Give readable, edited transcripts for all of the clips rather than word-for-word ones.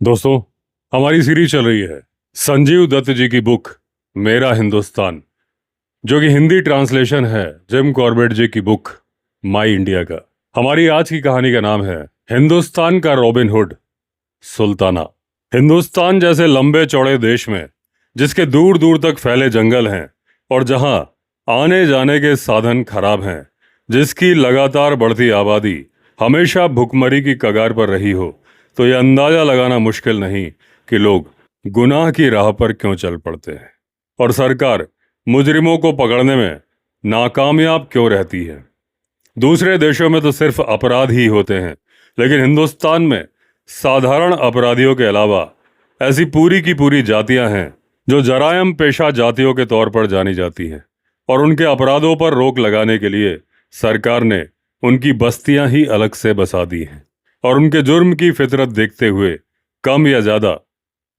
दोस्तों, हमारी सीरीज चल रही है संजीव दत्त जी की बुक मेरा हिंदुस्तान, जो कि हिंदी ट्रांसलेशन है जिम कॉर्बेट जी की बुक माई इंडिया का। हमारी आज की कहानी का नाम है हिंदुस्तान का रॉबिन हुड, सुल्ताना। हिंदुस्तान जैसे लंबे चौड़े देश में, जिसके दूर दूर तक फैले जंगल हैं और जहां आने जाने के साधन खराब हैं, जिसकी लगातार बढ़ती आबादी हमेशा भुखमरी की कगार पर रही हो, तो यह अंदाजा लगाना मुश्किल नहीं कि लोग गुनाह की राह पर क्यों चल पड़ते हैं और सरकार मुजरिमों को पकड़ने में नाकामयाब क्यों रहती है। दूसरे देशों में तो सिर्फ अपराध ही होते हैं, लेकिन हिंदुस्तान में साधारण अपराधियों के अलावा ऐसी पूरी की पूरी जातियां हैं जो जरायम पेशा जातियों के तौर पर जानी जाती हैं, और उनके अपराधों पर रोक लगाने के लिए सरकार ने उनकी बस्तियां ही अलग से बसा दी हैं और उनके जुर्म की फितरत देखते हुए कम या ज्यादा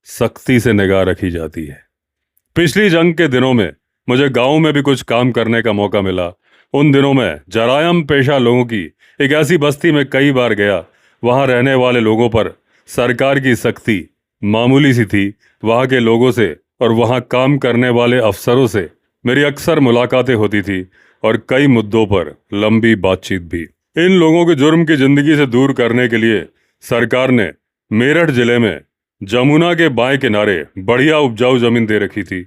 सख्ती से निगाह रखी जाती है। पिछली जंग के दिनों में मुझे गांव में भी कुछ काम करने का मौका मिला। उन दिनों में जरायम पेशा लोगों की एक ऐसी बस्ती में कई बार गया। वहां रहने वाले लोगों पर सरकार की सख्ती मामूली सी थी। वहां के लोगों से और वहां काम करने वाले अफसरों से मेरी अक्सर मुलाकातें होती थी और कई मुद्दों पर लंबी बातचीत भी। इन लोगों के जुर्म की जिंदगी से दूर करने के लिए सरकार ने मेरठ जिले में जमुना के बाएं किनारे बढ़िया उपजाऊ जमीन दे रखी थी।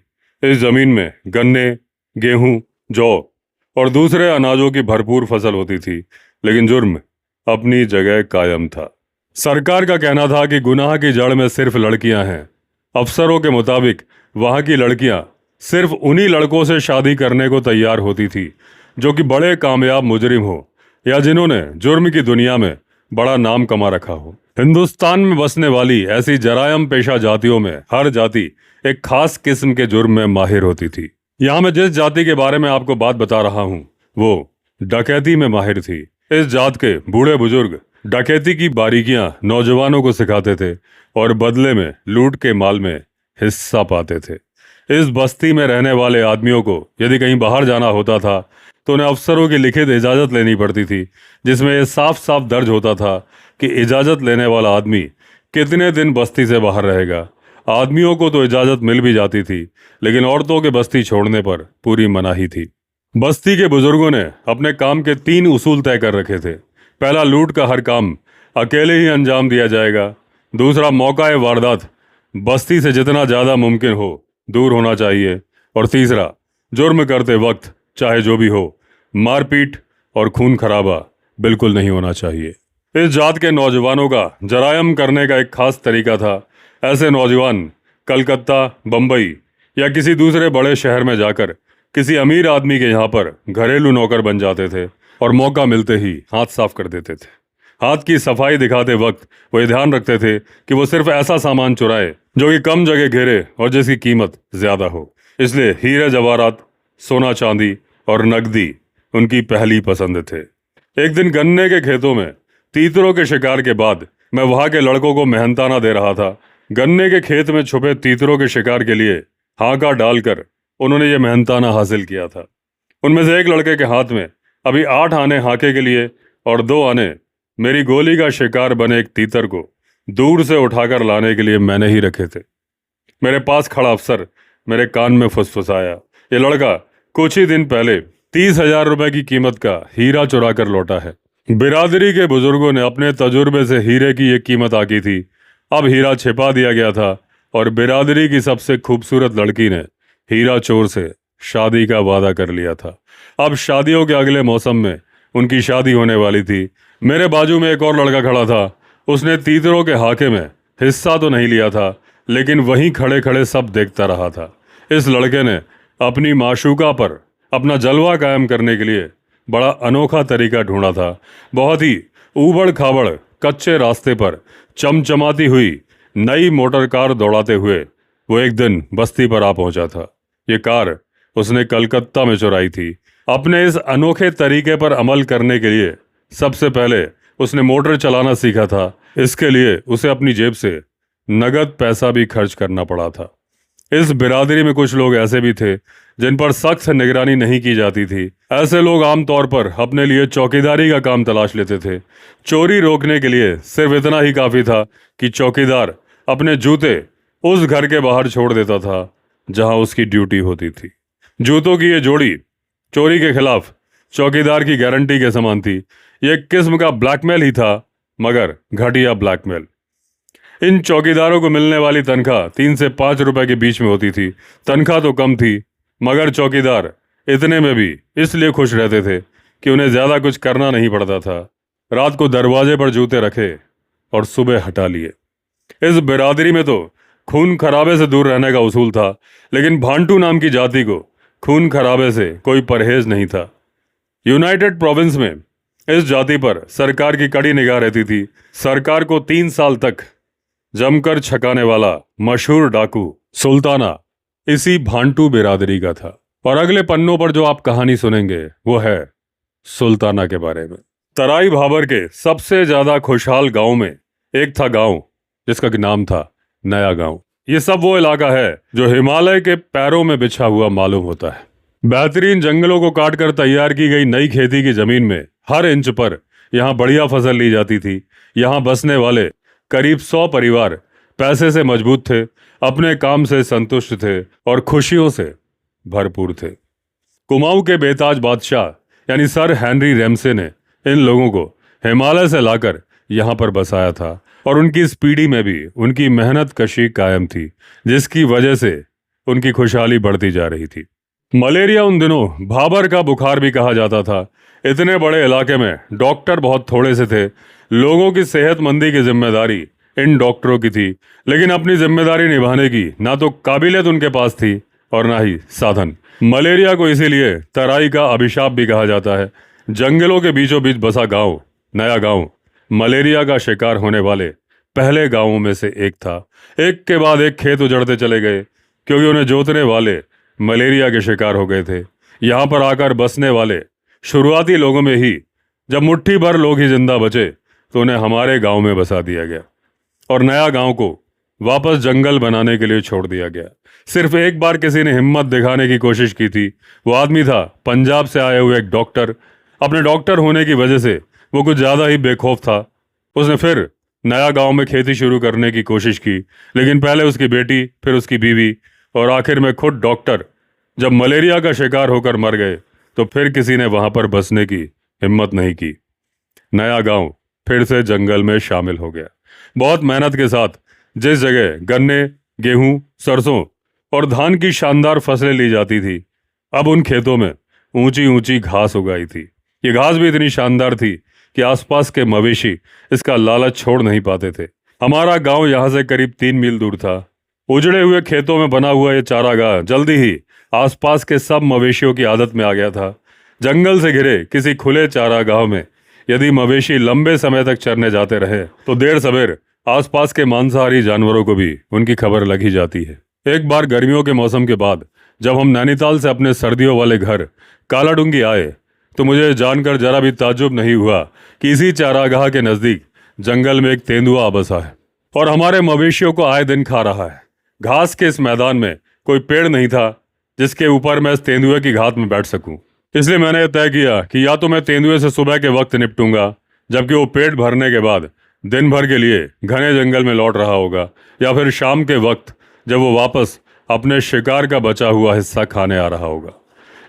इस जमीन में गन्ने, गेहूं, जौ और दूसरे अनाजों की भरपूर फसल होती थी, लेकिन जुर्म अपनी जगह कायम था। सरकार का कहना था कि गुनाह की जड़ में सिर्फ लड़कियां हैं। अफसरों के मुताबिक वहां की लड़कियां सिर्फ उन्हीं लड़कों से शादी करने को तैयार होती थी जो कि बड़े कामयाब मुजरिम हो या जिन्होंने जुर्म की दुनिया में बड़ा नाम कमा रखा हो। हिंदुस्तान में बसने वाली ऐसी जरायम पेशा जातियों में हर जाति एक खास किस्म के जुर्म में माहिर होती थी। यहाँ मैं जिस जाति के बारे में आपको बात बता रहा हूँ वो डकैती में माहिर थी। इस जात के बूढ़े बुजुर्ग डकैती की बारीकियां नौजवानों को सिखाते थे और बदले में लूट के माल में हिस्सा पाते थे। इस बस्ती में रहने वाले आदमियों को यदि कहीं बाहर जाना होता था तो उन्हें अफसरों की लिखित इजाज़त लेनी पड़ती थी, जिसमें यह साफ साफ दर्ज होता था कि इजाज़त लेने वाला आदमी कितने दिन बस्ती से बाहर रहेगा। आदमियों को तो इजाज़त मिल भी जाती थी, लेकिन औरतों के बस्ती छोड़ने पर पूरी मनाही थी। बस्ती के बुजुर्गों ने अपने काम के 3 उसूल तय कर रखे थे। पहला, लूट का हर काम अकेले ही अंजाम दिया जाएगा। दूसरा, मौका वारदात बस्ती से जितना ज़्यादा मुमकिन हो दूर होना चाहिए। और तीसरा, जुर्म करते वक्त चाहे जो भी हो, मारपीट और खून खराबा बिल्कुल नहीं होना चाहिए। इस जात के नौजवानों का जरायम करने का एक खास तरीका था। ऐसे नौजवान कलकत्ता, बंबई या किसी दूसरे बड़े शहर में जाकर किसी अमीर आदमी के यहाँ पर घरेलू नौकर बन जाते थे और मौका मिलते ही हाथ साफ कर देते थे। हाथ की सफाई दिखाते वक्त वो ये ध्यान रखते थे कि वो सिर्फ ऐसा सामान चुराए जो कि कम जगह घेरे और जिसकी कीमत ज्यादा हो। इसलिए हीरे जवाहरात, सोना चांदी और नकदी उनकी पहली पसंद थे। एक दिन गन्ने के खेतों में तीतरों के शिकार के बाद मैं वहां के लड़कों को मेहनताना दे रहा था। गन्ने के खेत में छुपे तीतरों के शिकार के लिए हाका डालकर उन्होंने ये मेहनताना हासिल किया था। उनमें से एक लड़के के हाथ में अभी 8 आने हाके के लिए और 2 आने मेरी गोली का शिकार बने एक तीतर को दूर से उठाकर लाने के लिए मैंने ही रखे थे। मेरे पास खड़ा अफसर मेरे कान में फुसफुसाया, ये लड़का कुछ ही दिन पहले 30,000 रुपए की कीमत का हीरा चुरा कर लौटा है। बिरादरी के बुजुर्गों ने अपने तजुर्बे से हीरे की ये कीमत आकी थी। अब हीरा छिपा दिया गया था और बिरादरी की सबसे खूबसूरत लड़की ने हीरा चोर से शादी का वादा कर लिया था। अब शादियों के अगले मौसम में उनकी शादी होने वाली थी। मेरे बाजू में एक और लड़का खड़ा था। उसने तीतरों के हाके में हिस्सा तो नहीं लिया था, लेकिन वहीं खड़े खड़े सब देखता रहा था। इस लड़के ने अपनी माशूका पर अपना जलवा कायम करने के लिए बड़ा अनोखा तरीका ढूंढा था। बहुत ही ऊबड़ खाबड़ कच्चे रास्ते पर चमचमाती हुई नई मोटर कार दौड़ाते हुए वो एक दिन बस्ती पर आ पहुंचा था। ये कार उसने कलकत्ता में चुराई थी। अपने इस अनोखे तरीके पर अमल करने के लिए सबसे पहले उसने मोटर चलाना सीखा था। इसके लिए उसे अपनी जेब से नगद पैसा भी खर्च करना पड़ा था। इस बिरादरी में कुछ लोग ऐसे भी थे जिन पर सख्त निगरानी नहीं की जाती थी। ऐसे लोग आमतौर पर अपने लिए चौकीदारी का काम तलाश लेते थे। चोरी रोकने के लिए सिर्फ इतना ही काफी था कि चौकीदार अपने जूते उस घर के बाहर छोड़ देता था जहां उसकी ड्यूटी होती थी। जूतों की ये जोड़ी चोरी के खिलाफ चौकीदार की गारंटी के समान थी। ये एक किस्म का ब्लैकमेल ही था, मगर घटिया ब्लैकमेल। इन चौकीदारों को मिलने वाली तनख्वाह 3 से 5 रुपए के बीच में होती थी। तनख्वाह तो कम थी, मगर चौकीदार इतने में भी इसलिए खुश रहते थे कि उन्हें ज्यादा कुछ करना नहीं पड़ता था। रात को दरवाजे पर जूते रखे और सुबह हटा लिए। इस बिरादरी में तो खून खराबे से दूर रहने का उसूल था, लेकिन भांटू नाम की जाति को खून खराबे से कोई परहेज नहीं था। यूनाइटेड प्रोविंस में इस जाति पर सरकार की कड़ी निगाह रहती थी। सरकार को 3 साल तक जमकर छकाने वाला मशहूर डाकू सुल्ताना इसी भांटू बिरादरी का था। और अगले पन्नों पर जो आप कहानी सुनेंगे वो है सुल्ताना के बारे में। तराई भाबर के सबसे ज्यादा खुशहाल गांव में एक था गांव जिसका नाम था नया गांव। ये सब वो इलाका है जो हिमालय के पैरों में बिछा हुआ मालूम होता है। बेहतरीन जंगलों को काटकर तैयार की गई नई खेती की जमीन में हर इंच पर यहाँ बढ़िया फसल ली जाती थी। यहाँ बसने वाले करीब 100 परिवार पैसे से मजबूत थे, अपने काम से संतुष्ट थे और खुशियों से भरपूर थे। कुमाऊं के बेताज बादशाह यानी सर हेनरी रैमसे ने इन लोगों को हिमालय से लाकर यहाँ पर बसाया था और उनकी इस पीढ़ी में भी उनकी मेहनत कशी कायम थी, जिसकी वजह से उनकी खुशहाली बढ़ती जा रही थी। मलेरिया उन दिनों भाबर का बुखार भी कहा जाता था। इतने बड़े इलाके में डॉक्टर बहुत थोड़े से थे। लोगों की सेहतमंदी की जिम्मेदारी इन डॉक्टरों की थी, लेकिन अपनी जिम्मेदारी निभाने की ना तो काबिलियत उनके पास थी और ना ही साधन। मलेरिया को इसीलिए तराई का अभिशाप भी कहा जाता है। जंगलों के बीचों बीच बसा गांव नया गांव मलेरिया का शिकार होने वाले पहले गांवों में से एक था। एक के बाद एक खेत उजड़ते चले गए क्योंकि उन्हें जोतने वाले मलेरिया के शिकार हो गए थे। यहाँ पर आकर बसने वाले शुरुआती लोगों में ही जब मुट्ठी भर लोग ही जिंदा बचे तो उन्हें हमारे गांव में बसा दिया गया और नया गांव को वापस जंगल बनाने के लिए छोड़ दिया गया। सिर्फ एक बार किसी ने हिम्मत दिखाने की कोशिश की थी। वो आदमी था पंजाब से आए हुए एक डॉक्टर। अपने डॉक्टर होने की वजह से वो कुछ ज्यादा ही बेखौफ था। उसने फिर नया गांव में खेती शुरू करने की कोशिश की, लेकिन पहले उसकी बेटी, फिर उसकी बीवी और आखिर में खुद डॉक्टर जब मलेरिया का शिकार होकर मर गए तो फिर किसी ने वहां पर बसने की हिम्मत नहीं की। नया गांव फिर से जंगल में शामिल हो गया। बहुत मेहनत के साथ जिस जगह गन्ने, गेहूं, सरसों और धान की शानदार फसलें ली जाती थी, अब उन खेतों में ऊंची ऊंची घास उगाई थी। ये घास भी इतनी शानदार थी कि आसपास के मवेशी इसका लालच छोड़ नहीं पाते थे। हमारा गांव यहाँ से करीब 3 मील दूर था। उजड़े हुए खेतों में बना हुआ ये चारागाह जल्दी ही आसपास के सब मवेशियों की आदत में आ गया था। जंगल से घिरे किसी खुले चारागाह में यदि मवेशी लंबे समय तक चरने जाते रहे तो देर सवेर आसपास के मांसाहारी जानवरों को भी उनकी खबर लगी जाती है। एक बार गर्मियों के मौसम के बाद जब हम नैनीताल से अपने सर्दियों वाले घर कालाडूंगी आए तो मुझे जानकर जरा भी ताज्जुब नहीं हुआ कि इसी चारागाह के नजदीक जंगल में एक तेंदुआ बसा है और हमारे मवेशियों को आए दिन खा रहा है। घास के इस मैदान में कोई पेड़ नहीं था जिसके ऊपर मैं इस तेंदुए की घात में बैठ सकूं। इसलिए मैंने यह तय किया कि या तो मैं तेंदुए से सुबह के वक्त निपटूंगा जबकि वो पेट भरने के बाद दिन भर के लिए घने जंगल में लौट रहा होगा, या फिर शाम के वक्त जब वो वापस अपने शिकार का बचा हुआ हिस्सा खाने आ रहा होगा।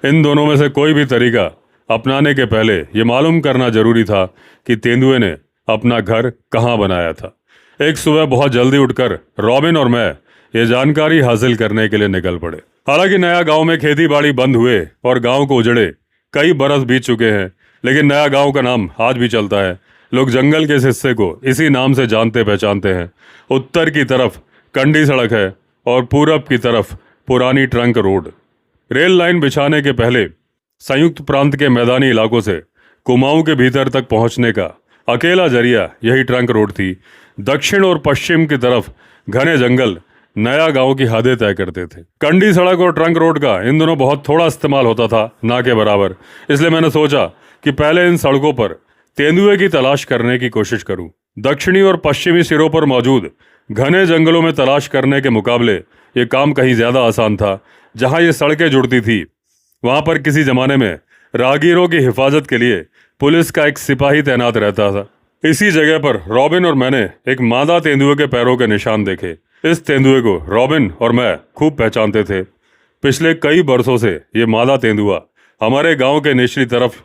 इन दोनों में से कोई भी तरीका अपनाने के पहले ये मालूम करना जरूरी था कि तेंदुए ने अपना घर कहाँ बनाया था। एक सुबह बहुत जल्दी उठकर रॉबिन और मैं ये जानकारी हासिल करने के लिए निकल पड़े। हालांकि नया गांव में खेती बाड़ी बंद हुए और गांव को उजड़े कई बरस बीत चुके हैं, लेकिन नया गांव का नाम आज भी चलता है। लोग जंगल के इस हिस्से को इसी नाम से जानते पहचानते हैं। उत्तर की तरफ कंडी सड़क है और पूरब की तरफ पुरानी ट्रंक रोड। रेल लाइन बिछाने के पहले संयुक्त प्रांत के मैदानी इलाकों से कुमाऊं के भीतर तक पहुंचने का अकेला जरिया यही ट्रंक रोड थी। दक्षिण और पश्चिम की तरफ घने जंगल नया गांव की हदें तय करते थे। कंडी सड़क और ट्रंक रोड का इन दोनों बहुत थोड़ा इस्तेमाल होता था, ना के बराबर। इसलिए मैंने सोचा कि पहले इन सड़कों पर तेंदुए की तलाश करने की कोशिश करूं। दक्षिणी और पश्चिमी सिरों पर मौजूद घने जंगलों में तलाश करने के मुकाबले ये काम कहीं ज्यादा आसान था। जहां ये सड़कें जुड़ती थी वहां पर किसी जमाने में राहगीरों की हिफाजत के लिए पुलिस का एक सिपाही तैनात रहता था। इसी जगह पर रॉबिन और मैंने एक मादा तेंदुए के पैरों के निशान देखे। इस तेंदुए को रॉबिन और मैं खूब पहचानते थे। पिछले कई बरसों से ये मादा तेंदुआ हमारे गांव के निचली तरफ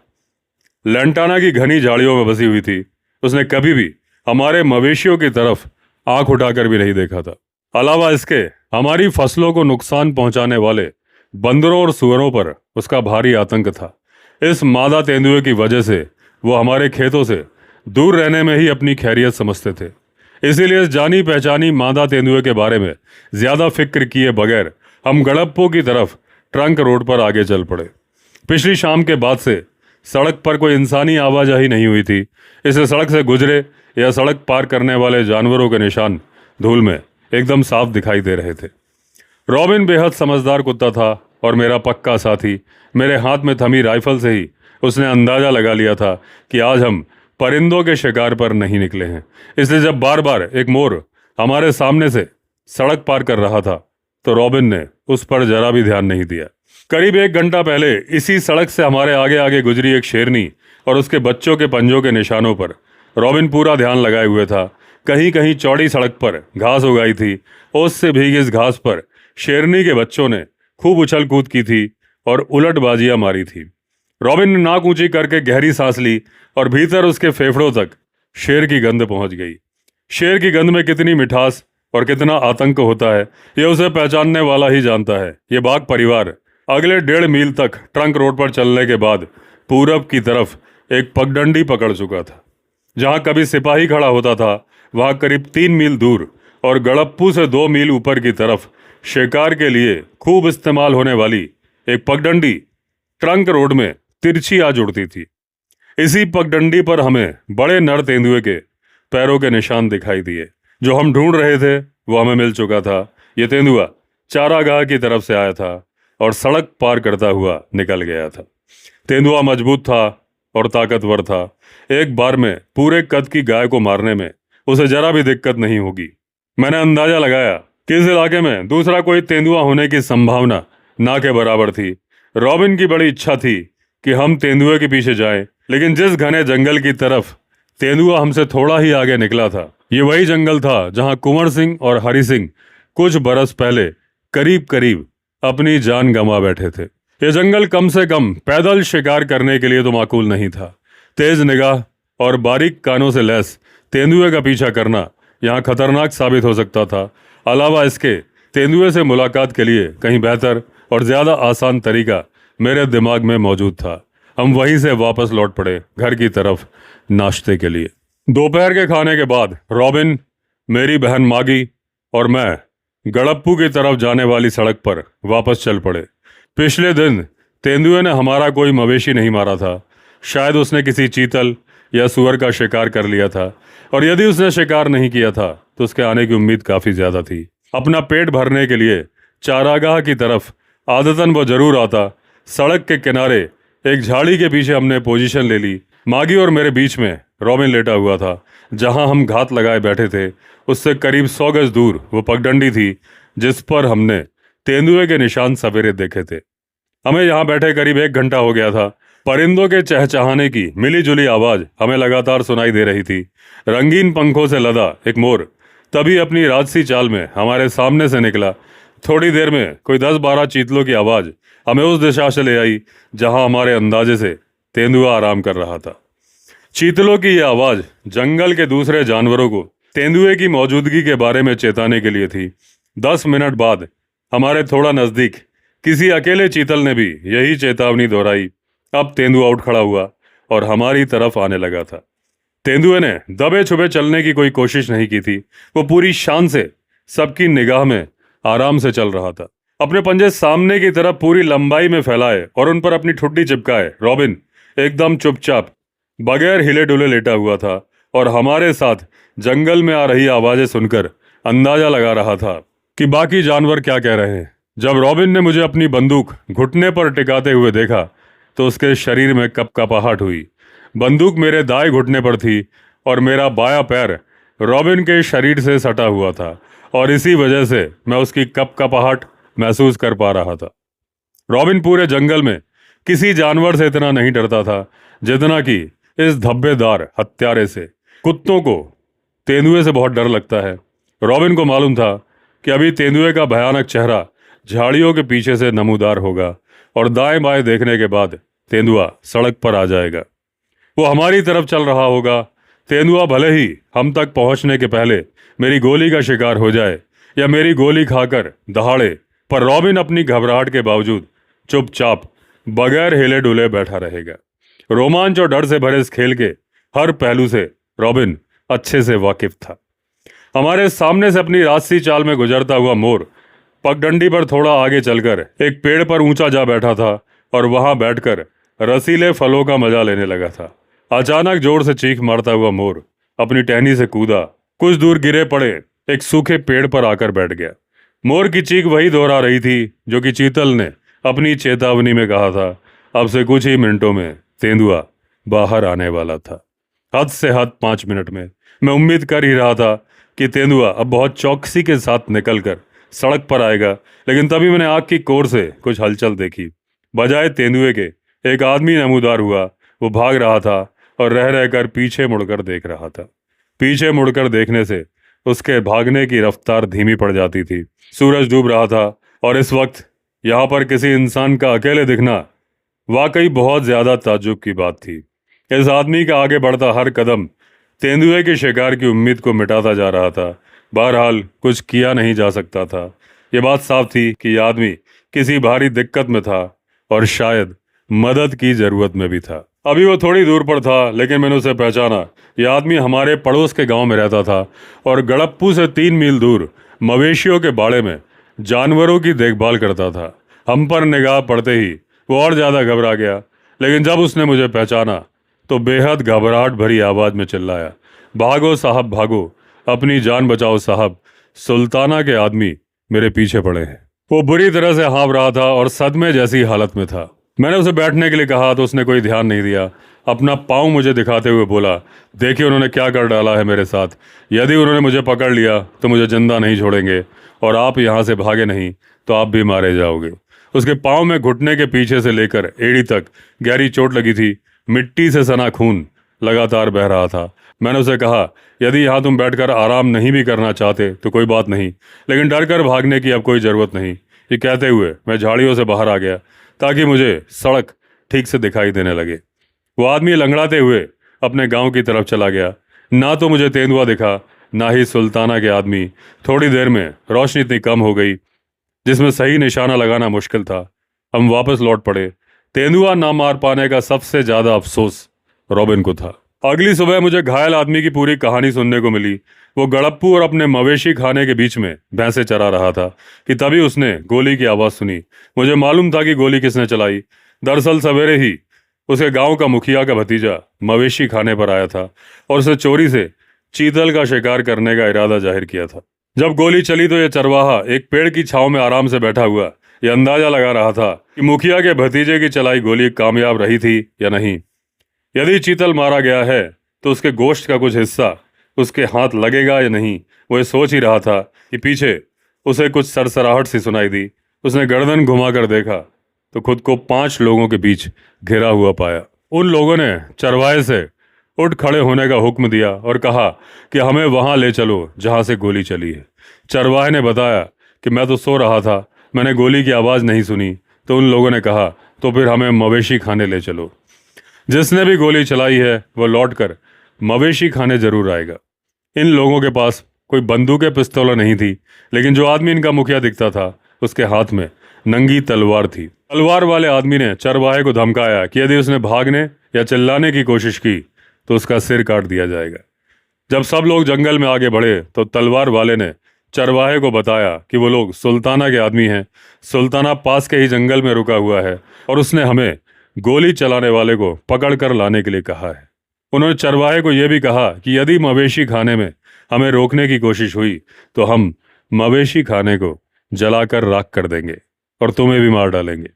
लेंटाना की घनी झाड़ियों में बसी हुई थी। उसने कभी भी हमारे मवेशियों की तरफ आंख उठाकर भी नहीं देखा था। अलावा इसके हमारी फसलों को नुकसान पहुंचाने वाले बंदरों और सुअरों पर उसका भारी आतंक था। इस मादा तेंदुए की वजह से वो हमारे खेतों से दूर रहने में ही अपनी खैरियत समझते थे। इसीलिए इस जानी पहचानी मादा तेंदुए के बारे में ज्यादा फिक्र किए बगैर हम गड़प्पो की तरफ ट्रंक रोड पर आगे चल पड़े। पिछली शाम के बाद से सड़क पर कोई इंसानी आवाजाही नहीं हुई थी, इसलिए सड़क से गुजरे या सड़क पार करने वाले जानवरों के निशान धूल में एकदम साफ दिखाई दे रहे थे। रॉबिन बेहद समझदार कुत्ता था और मेरा पक्का साथी। मेरे हाथ में थमी राइफल से ही उसने अंदाजा लगा लिया था कि आज हम परिंदों के शिकार पर नहीं निकले हैं। इसलिए जब बार बार एक मोर हमारे सामने से सड़क पार कर रहा था तो रॉबिन ने उस पर जरा भी ध्यान नहीं दिया। करीब 1 घंटा पहले इसी सड़क से हमारे आगे आगे गुजरी एक शेरनी और उसके बच्चों के पंजों के निशानों पर रॉबिन पूरा ध्यान लगाए हुए था। कहीं कहीं चौड़ी सड़क पर घास उगाई थी। ओस से भीगी इस घास पर शेरनी के बच्चों ने खूब उछल कूद की थी और उलटबाजियां मारी थी। रॉबिन ने नाक ऊंची करके गहरी सांस ली और भीतर उसके फेफड़ों तक शेर की गंध पहुंच गई। शेर की गंध में कितनी मिठास और कितना आतंक होता है यह उसे पहचानने वाला ही जानता है। ये बाघ परिवार अगले 1.5 मील तक ट्रंक रोड पर चलने के बाद पूरब की तरफ एक पगडंडी पकड़ चुका था। जहां कभी सिपाही खड़ा होता था वहां करीब 3 मील दूर और गड़प्पू से 2 मील ऊपर की तरफ शिकार के लिए खूब इस्तेमाल होने वाली एक पगडंडी ट्रंक रोड में तिरछी आ जुड़ती थी। इसी पगडंडी पर हमें बड़े नर तेंदुए के पैरों के निशान दिखाई दिए। जो हम ढूंढ रहे थे वो हमें मिल चुका था। ये तेंदुआ चारागाह की तरफ से आया था और सड़क पार करता हुआ निकल गया था। तेंदुआ मजबूत था और ताकतवर था। एक बार में पूरे कद की गाय को मारने में उसे जरा भी दिक्कत नहीं होगी। मैंने अंदाजा लगाया कि इस इलाके में दूसरा कोई तेंदुआ होने की संभावना ना के बराबर थी। रॉबिन की बड़ी इच्छा थी कि हम तेंदुए के पीछे जाएं, लेकिन जिस घने जंगल की तरफ तेंदुआ हमसे थोड़ा ही आगे निकला था ये वही जंगल था जहां कुंवर सिंह और हरि सिंह कुछ बरस पहले करीब करीब अपनी जान गंवा बैठे थे। ये जंगल कम से कम पैदल शिकार करने के लिए तो माकूल नहीं था। तेज निगाह और बारीक कानों से लैस तेंदुए का पीछा करना यहाँ खतरनाक साबित हो सकता था। अलावा इसके तेंदुए से मुलाकात के लिए कहीं बेहतर और ज्यादा आसान तरीका मेरे दिमाग में मौजूद था। हम वहीं से वापस लौट पड़े घर की तरफ नाश्ते के लिए। दोपहर के खाने के बाद रॉबिन, मेरी बहन मागी और मैं गड़प्पू की तरफ जाने वाली सड़क पर वापस चल पड़े। पिछले दिन तेंदुए ने हमारा कोई मवेशी नहीं मारा था। शायद उसने किसी चीतल या सुअर का शिकार कर लिया था, और यदि उसने शिकार नहीं किया था तो उसके आने की उम्मीद काफी ज्यादा थी। अपना पेट भरने के लिए चारागाह की तरफ आदतन वो जरूर आता। सड़क के किनारे एक झाड़ी के पीछे हमने पोजीशन ले ली। मागी और मेरे बीच में रॉबिन लेटा हुआ था। जहां हम घात लगाए बैठे थे उससे करीब 100 गज दूर वो पगडंडी थी जिस पर हमने तेंदुए के निशान सवेरे देखे थे। हमें यहाँ बैठे करीब 1 घंटा हो गया था। परिंदों के चहचहाने की मिली जुली आवाज हमें लगातार सुनाई दे रही थी। रंगीन पंखों से लदा एक मोर तभी अपनी राजसी चाल में हमारे सामने से निकला। थोड़ी देर में कोई 10-12 चीतलों की आवाज हमें उस दिशा से ले आई जहां हमारे अंदाजे से तेंदुआ आराम कर रहा था। चीतलों की यह आवाज जंगल के दूसरे जानवरों को तेंदुए की मौजूदगी के बारे में चेताने के लिए थी। 10 मिनट बाद हमारे थोड़ा नजदीक किसी अकेले चीतल ने भी यही चेतावनी दोहराई। अब तेंदुआ उठ खड़ा हुआ और हमारी तरफ आने लगा था। तेंदुए ने दबे छुपे चलने की कोई कोशिश नहीं की थी। वो पूरी शान से सबकी निगाह में आराम से चल रहा था। अपने पंजे सामने की तरफ पूरी लंबाई में फैलाए और उन पर अपनी ठुड्डी चिपकाए रॉबिन एकदम चुपचाप बगैर हिले डुले लेटा हुआ था और हमारे साथ जंगल में आ रही आवाजें सुनकर अंदाजा लगा रहा था कि बाकी जानवर क्या कह रहे हैं। जब रॉबिन ने मुझे अपनी बंदूक घुटने पर टिकाते हुए देखा तो उसके शरीर में कपकपाहट हुई। बंदूक मेरे दाएं घुटने पर थी और मेरा बायां पैर रॉबिन के शरीर से सटा हुआ था, और इसी वजह से मैं उसकी कपकपाहट महसूस कर पा रहा था। रॉबिन पूरे जंगल में किसी जानवर से इतना नहीं डरता था जितना कि इस धब्बेदार हत्यारे से। कुत्तों को तेंदुए से बहुत डर लगता है। रॉबिन को मालूम था कि अभी तेंदुए का भयानक चेहरा झाड़ियों के पीछे से नमूदार होगा और दाएं बाएं देखने के बाद तेंदुआ सड़क पर आ जाएगा। वो हमारी तरफ चल रहा होगा। तेंदुआ भले ही हम तक पहुंचने के पहले मेरी गोली का शिकार हो जाए या मेरी गोली खाकर दहाड़े, पर रॉबिन अपनी घबराहट के बावजूद चुपचाप बगैर हिले डुले बैठा रहेगा। रोमांच और डर से भरे इस खेल के हर पहलू से रॉबिन अच्छे से वाकिफ था। हमारे सामने से अपनी रास्ती चाल में गुजरता हुआ मोर पगडंडी पर थोड़ा आगे चलकर एक पेड़ पर ऊंचा जा बैठा था और वहां बैठकर रसीले फलों का मजा लेने लगा था। अचानक जोर से चीख मारता हुआ मोर अपनी टहनी से कूदा, कुछ दूर गिरे पड़े एक सूखे पेड़ पर आकर बैठ गया। मोर की चीख वही दोहरा रही थी जो कि चीतल ने अपनी चेतावनी में कहा था। अब से कुछ ही मिनटों में तेंदुआ बाहर आने वाला था। हद से हद 5 मिनट में। मैं उम्मीद कर ही रहा था कि तेंदुआ अब बहुत चौकसी के साथ निकलकर सड़क पर आएगा, लेकिन तभी मैंने आग की कोर से कुछ हलचल देखी। बजाय तेंदुए के एक आदमी नमूदार हुआ। वो भाग रहा था और रह रहकर पीछे मुड़कर देख रहा था। पीछे मुड़कर देखने से उसके भागने की रफ्तार धीमी पड़ जाती थी। सूरज डूब रहा था और इस वक्त यहाँ पर किसी इंसान का अकेले दिखना वाकई बहुत ज्यादा ताज्जुब की बात थी। इस आदमी का आगे बढ़ता हर कदम तेंदुए के शिकार की उम्मीद को मिटाता जा रहा था। बहरहाल कुछ किया नहीं जा सकता था। ये बात साफ थी कि यह आदमी किसी भारी दिक्कत में था और शायद मदद की जरूरत में भी था। अभी वो थोड़ी दूर पर था, लेकिन मैंने उसे पहचाना। यह आदमी हमारे पड़ोस के गांव में रहता था और गड़प्पू से 3 मील दूर मवेशियों के बाड़े में जानवरों की देखभाल करता था। हम पर निगाह पड़ते ही वो और ज्यादा घबरा गया, लेकिन जब उसने मुझे पहचाना तो बेहद घबराहट भरी आवाज में चिल्लाया, भागो साहब भागो, अपनी जान बचाओ साहब, सुल्ताना के आदमी मेरे पीछे पड़े हैं। वो बुरी तरह से हाँफ रहा था और सदमे जैसी हालत में था। मैंने उसे बैठने के लिए कहा तो उसने कोई ध्यान नहीं दिया। अपना पाँव मुझे दिखाते हुए बोला, देखिए उन्होंने क्या कर डाला है मेरे साथ। यदि उन्होंने मुझे पकड़ लिया तो मुझे जिंदा नहीं छोड़ेंगे और आप यहाँ से भागे नहीं तो आप भी मारे जाओगे। उसके पाँव में घुटने के पीछे से लेकर एड़ी तक गहरी चोट लगी थी। मिट्टी से सना खून लगातार बह रहा था। मैंने उसे कहा, यदि यहाँ तुम बैठकर आराम नहीं भी करना चाहते तो कोई बात नहीं, लेकिन डर कर भागने की अब कोई ज़रूरत नहीं। ये कहते हुए मैं झाड़ियों से बाहर आ गया ताकि मुझे सड़क ठीक से दिखाई देने लगे। वो आदमी लंगड़ाते हुए अपने गांव की तरफ चला गया। ना तो मुझे तेंदुआ दिखा, ना ही सुल्ताना के आदमी। थोड़ी देर में रोशनी इतनी कम हो गई जिसमें सही निशाना लगाना मुश्किल था। हम वापस लौट पड़े। तेंदुआ ना मार पाने का सबसे ज्यादा अफसोस रॉबिन को था। अगली सुबह मुझे घायल आदमी की पूरी कहानी सुनने को मिली। वो गड़प्पू और अपने मवेशी खाने के बीच में भैंसे चरा रहा था कि तभी उसने गोली की आवाज़ सुनी। मुझे मालूम था कि गोली किसने चलाई। दरअसल सवेरे ही उसके गांव का मुखिया का भतीजा मवेशी खाने पर आया था और उसे चोरी से चीतल का शिकार करने का इरादा जाहिर किया था। जब गोली चली तो यह चरवाहा एक पेड़ की छांव में आराम से बैठा हुआ यह अंदाजा लगा रहा था कि मुखिया के भतीजे की चलाई गोली कामयाब रही थी या नहीं। यदि चीतल मारा गया है तो उसके गोश्त का कुछ हिस्सा उसके हाथ लगेगा या नहीं। वो ये सोच ही रहा था कि पीछे उसे कुछ सरसराहट सी सुनाई दी। उसने गर्दन घुमाकर देखा तो खुद को 5 लोगों के बीच घिरा हुआ पाया। उन लोगों ने चरवाहे से उठ खड़े होने का हुक्म दिया और कहा कि हमें वहां ले चलो जहां से गोली चली है। चरवाहे ने बताया कि मैं तो सो रहा था, मैंने गोली की आवाज़ नहीं सुनी। तो उन लोगों ने कहा तो फिर हमें मवेशी खाने ले चलो। जिसने भी गोली चलाई है वो लौटकर मवेशी खाने जरूर आएगा। इन लोगों के पास कोई बंदूकें पिस्तौलें नहीं थी, लेकिन जो आदमी इनका मुखिया दिखता था उसके हाथ में नंगी तलवार थी। तलवार वाले आदमी ने चरवाहे को धमकाया कि यदि उसने भागने या चिल्लाने की कोशिश की तो उसका सिर काट दिया जाएगा। जब सब लोग जंगल में आगे बढ़े तो तलवार वाले ने चरवाहे को बताया कि वो लोग सुल्ताना के आदमी हैं। सुल्ताना पास के ही जंगल में रुका हुआ है और उसने हमें गोली चलाने वाले को पकड़ कर लाने के लिए कहा है। उन्होंने चरवाहे को यह भी कहा कि यदि मवेशी खाने में हमें रोकने की कोशिश हुई तो हम मवेशी खाने को जलाकर राख कर देंगे और तुम्हें भी मार डालेंगे।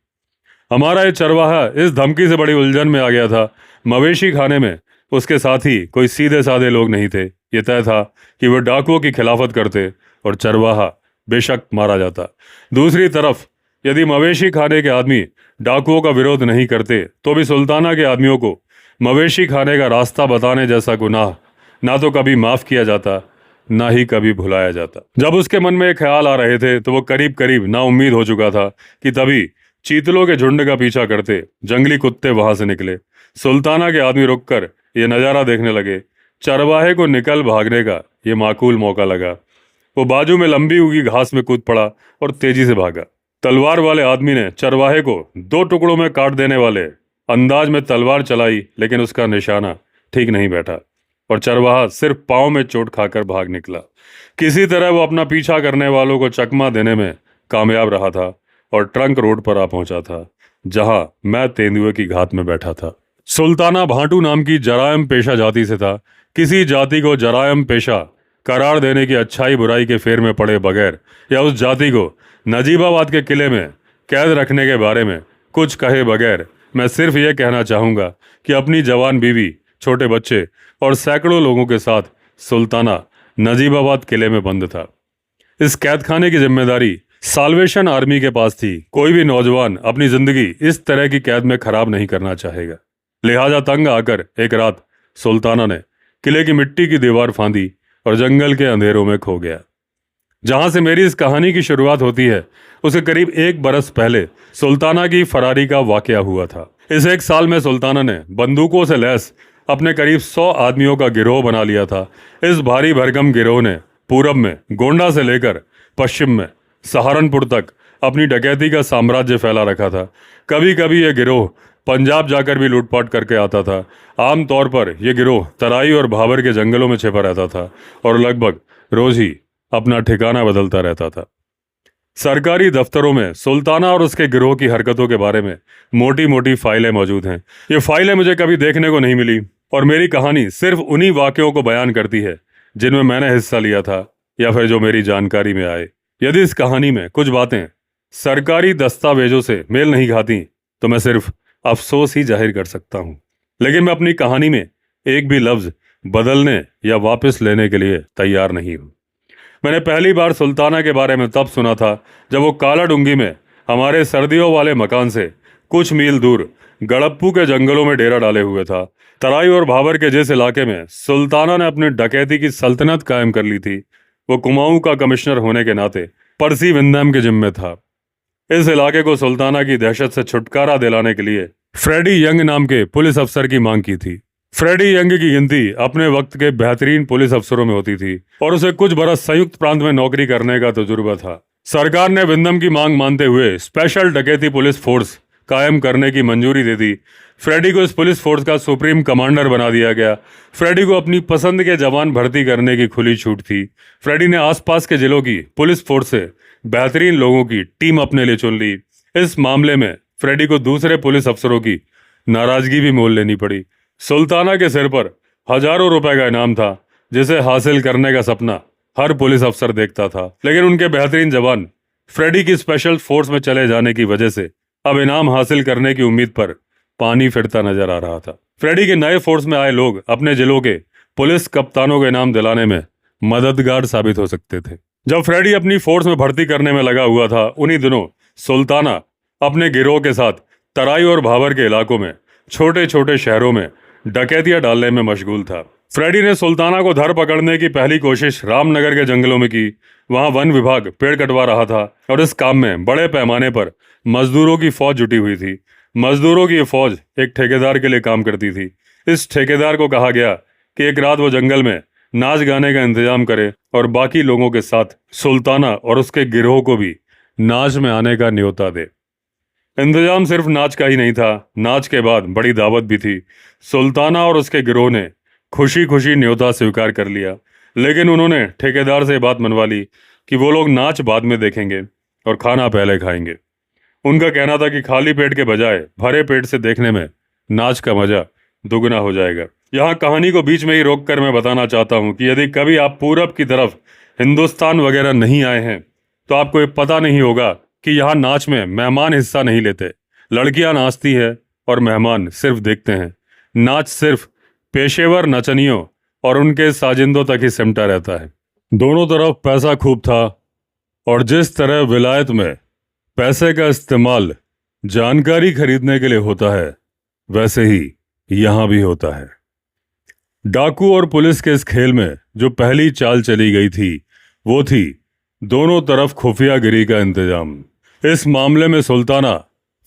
हमारा ये चरवाहा इस धमकी से बड़ी उलझन में आ गया था। मवेशी खाने में उसके साथी कोई सीधे साधे लोग नहीं थे। ये तय था कि वो डाकुओं की खिलाफत करते और चरवाहा बेशक मारा जाता। दूसरी तरफ यदि मवेशी खाने के आदमी डाकुओं का विरोध नहीं करते तो भी सुल्ताना के आदमियों को मवेशी खाने का रास्ता बताने जैसा गुनाह ना तो कभी माफ किया जाता, ना ही कभी भुलाया जाता। जब उसके मन में ये ख्याल आ रहे थे तो वो करीब करीब नाउम्मीद हो चुका था कि तभी चीतलों के झुंड का पीछा करते जंगली कुत्ते वहां से निकले। सुल्ताना के आदमी रुककर ये नजारा देखने लगे। चरवाहे को निकल भागने का ये माकूल मौका लगा। वो बाजू में लंबी उगी घास में कूद पड़ा और तेजी से भागा। तलवार वाले आदमी ने चरवाहे को दो टुकड़ों में काट देने वाले अंदाज में तलवार चलाई, लेकिन उसका निशाना ठीक नहीं बैठा और चरवाहा सिर्फ पांव में चोट खाकर भाग निकला। किसी तरह वो अपना पीछा करने वालों को चकमा देने में कामयाब रहा था और ट्रंक रोड पर आ पहुंचा था, जहां मैं तेंदुए की घात में बैठा था। सुल्ताना भाटू नाम की जरायम पेशा जाति से था। किसी जाति को जरायम पेशा करार देने की अच्छाई बुराई के फेर में पड़े बगैर या उस जाति को नजीबाबाद के किले में कैद रखने के बारे में कुछ कहे बगैर मैं सिर्फ ये कहना चाहूँगा कि अपनी जवान बीवी, छोटे बच्चे और सैकड़ों लोगों के साथ सुल्ताना नजीबाबाद किले में बंद था। इस कैदखाने की जिम्मेदारी साल्वेशन आर्मी के पास थी। कोई भी नौजवान अपनी जिंदगी इस तरह की कैद में खराब नहीं करना चाहेगा। लिहाजा तंग आकर एक रात सुल्ताना ने किले की मिट्टी की दीवार फांदी और जंगल के अंधेरों में खो गया। जहां से मेरी इस कहानी की शुरुआत होती है, उसे करीब 1 बरस पहले सुल्ताना की फरारी का वाकया हुआ था। इस 1 साल में सुल्ताना ने बंदूकों से लैस अपने करीब 100 आदमियों का गिरोह बना लिया था। इस भारी भरकम गिरोह ने पूरब में गोंडा से लेकर पश्चिम में सहारनपुर तक अपनी डकैती का साम्राज्य फैला रखा था। कभी कभी यह गिरोह पंजाब जाकर भी लूटपाट करके आता था। आमतौर पर यह गिरोह तराई और भाबर के जंगलों में छिपा रहता था और लगभग रोज ही अपना ठिकाना बदलता रहता था। सरकारी दफ्तरों में सुल्ताना और उसके गिरोह की हरकतों के बारे में मोटी मोटी फाइलें मौजूद हैं। ये फाइलें मुझे कभी देखने को नहीं मिली और मेरी कहानी सिर्फ उन्हीं वाकयों को बयान करती है जिनमें मैंने हिस्सा लिया था या फिर जो मेरी जानकारी में आए। यदि इस कहानी में कुछ बातें सरकारी दस्तावेजों से मेल नहीं खाती तो मैं सिर्फ अफसोस ही जाहिर कर सकता हूं, लेकिन मैं अपनी कहानी में एक भी लफ्ज बदलने या वापस लेने के लिए तैयार नहीं हूं। मैंने पहली बार सुल्ताना के बारे में तब सुना था जब वो काला डूंगी में हमारे सर्दियों वाले मकान से कुछ मील दूर गड़प्पू के जंगलों में डेरा डाले हुए था। तराई और भाबर के जिस इलाके में सुल्ताना ने अपनी डकैती की सल्तनत कायम कर ली थी, वो कुमाऊं का कमिश्नर होने के नाते पर्सी विंदाम के जिम्मे था। इस इलाके को सुल्ताना की दहशत से छुटकारा दिलाने के लिए फ्रेडी यंग नाम के पुलिस अफसर की मांग की थी। फ्रेडी यंग की गिनती अपने वक्त के बेहतरीन पुलिस अफसरों में होती थी और उसे कुछ बरस संयुक्त प्रांत में नौकरी करने का तजुर्बा था। सरकार ने विंदम की मांग मानते हुए स्पेशल डकैती पुलिस फोर्स कायम करने की मंजूरी दे दी। फ्रेडी को इस पुलिस फोर्स का सुप्रीम कमांडर बना दिया गया। फ्रेडी को अपनी पसंद के जवान भर्ती करने की खुली छूट थी। फ्रेडी ने आसपास के जिलों की पुलिस फोर्स से बेहतरीन लोगों की टीम अपने लिए चुन ली। इस मामले में फ्रेडी को दूसरे पुलिस अफसरों की नाराजगी भी मोल लेनी पड़ी। सुल्ताना के सिर पर हजारों रुपए का इनाम था, जिसे हासिल करने का सपना हर पुलिस अफसर देखता था, लेकिन उनके बेहतरीन जवान फ्रेडी की स्पेशल फोर्स में चले जाने की वजह से अब इनाम हासिल करने की उम्मीद पर पानी फिरता नजर आ रहा था। फ्रेडी के नए फोर्स में आए लोग अपने जिलों के पुलिस कप्तानों को इनाम दिलाने में मददगार साबित हो सकते थे। जब फ्रेडी अपनी फोर्स में भर्ती करने में लगा हुआ था, उन्हीं दिनों सुल्ताना अपने गिरोह के साथ तराई और भाबर के इलाकों में छोटे छोटे शहरों में डकैतियां डालने में मशगूल था। फ्रेडी ने सुल्ताना को धर पकड़ने की पहली कोशिश रामनगर के जंगलों में की। वहां वन विभाग पेड़ कटवा रहा था और इस काम में बड़े पैमाने पर मजदूरों की फौज जुटी हुई थी। मजदूरों की ये फौज एक ठेकेदार के लिए काम करती थी। इस ठेकेदार को कहा गया कि एक रात वो जंगल में नाच गाने का इंतजाम करे और बाकी लोगों के साथ सुल्ताना और उसके गिरोह को भी नाच में आने का न्योता दे। इंतजाम सिर्फ नाच का ही नहीं था, नाच के बाद बड़ी दावत भी थी। सुल्ताना और उसके गिरोह ने खुशी खुशी न्योता स्वीकार कर लिया, लेकिन उन्होंने ठेकेदार से बात मनवा ली कि वो लोग नाच बाद में देखेंगे और खाना पहले खाएंगे। उनका कहना था कि खाली पेट के बजाय भरे पेट से देखने में नाच का मजा दुगना हो जाएगा। यहाँ कहानी को बीच में ही रोककर मैं बताना चाहता हूँ कि यदि कभी आप पूरब की तरफ हिंदुस्तान वगैरह नहीं आए हैं तो आपको ये पता नहीं होगा कि यहाँ नाच में मेहमान हिस्सा नहीं लेते। लड़कियां नाचती है और मेहमान सिर्फ देखते हैं। नाच सिर्फ पेशेवर नचनियों और उनके साजिंदों तक ही सिमटा रहता है। दोनों तरफ पैसा खूब था और जिस तरह विलायत में पैसे का इस्तेमाल जानकारी खरीदने के लिए होता है, वैसे ही यहाँ भी होता है। डाकू और पुलिस के इस खेल में जो पहली चाल चली गई थी वो थी दोनों तरफ खुफियागिरी का इंतजाम। इस मामले में सुल्ताना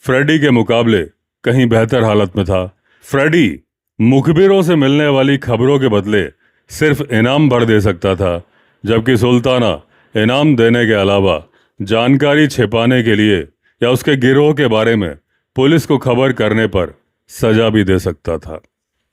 फ्रेडी के मुकाबले कहीं बेहतर हालत में था। फ्रेडी मुखबिरों से मिलने वाली खबरों के बदले सिर्फ इनाम भर दे सकता था, जबकि सुल्ताना इनाम देने के अलावा जानकारी छिपाने के लिए या उसके गिरोह के बारे में पुलिस को खबर करने पर सजा भी दे सकता था।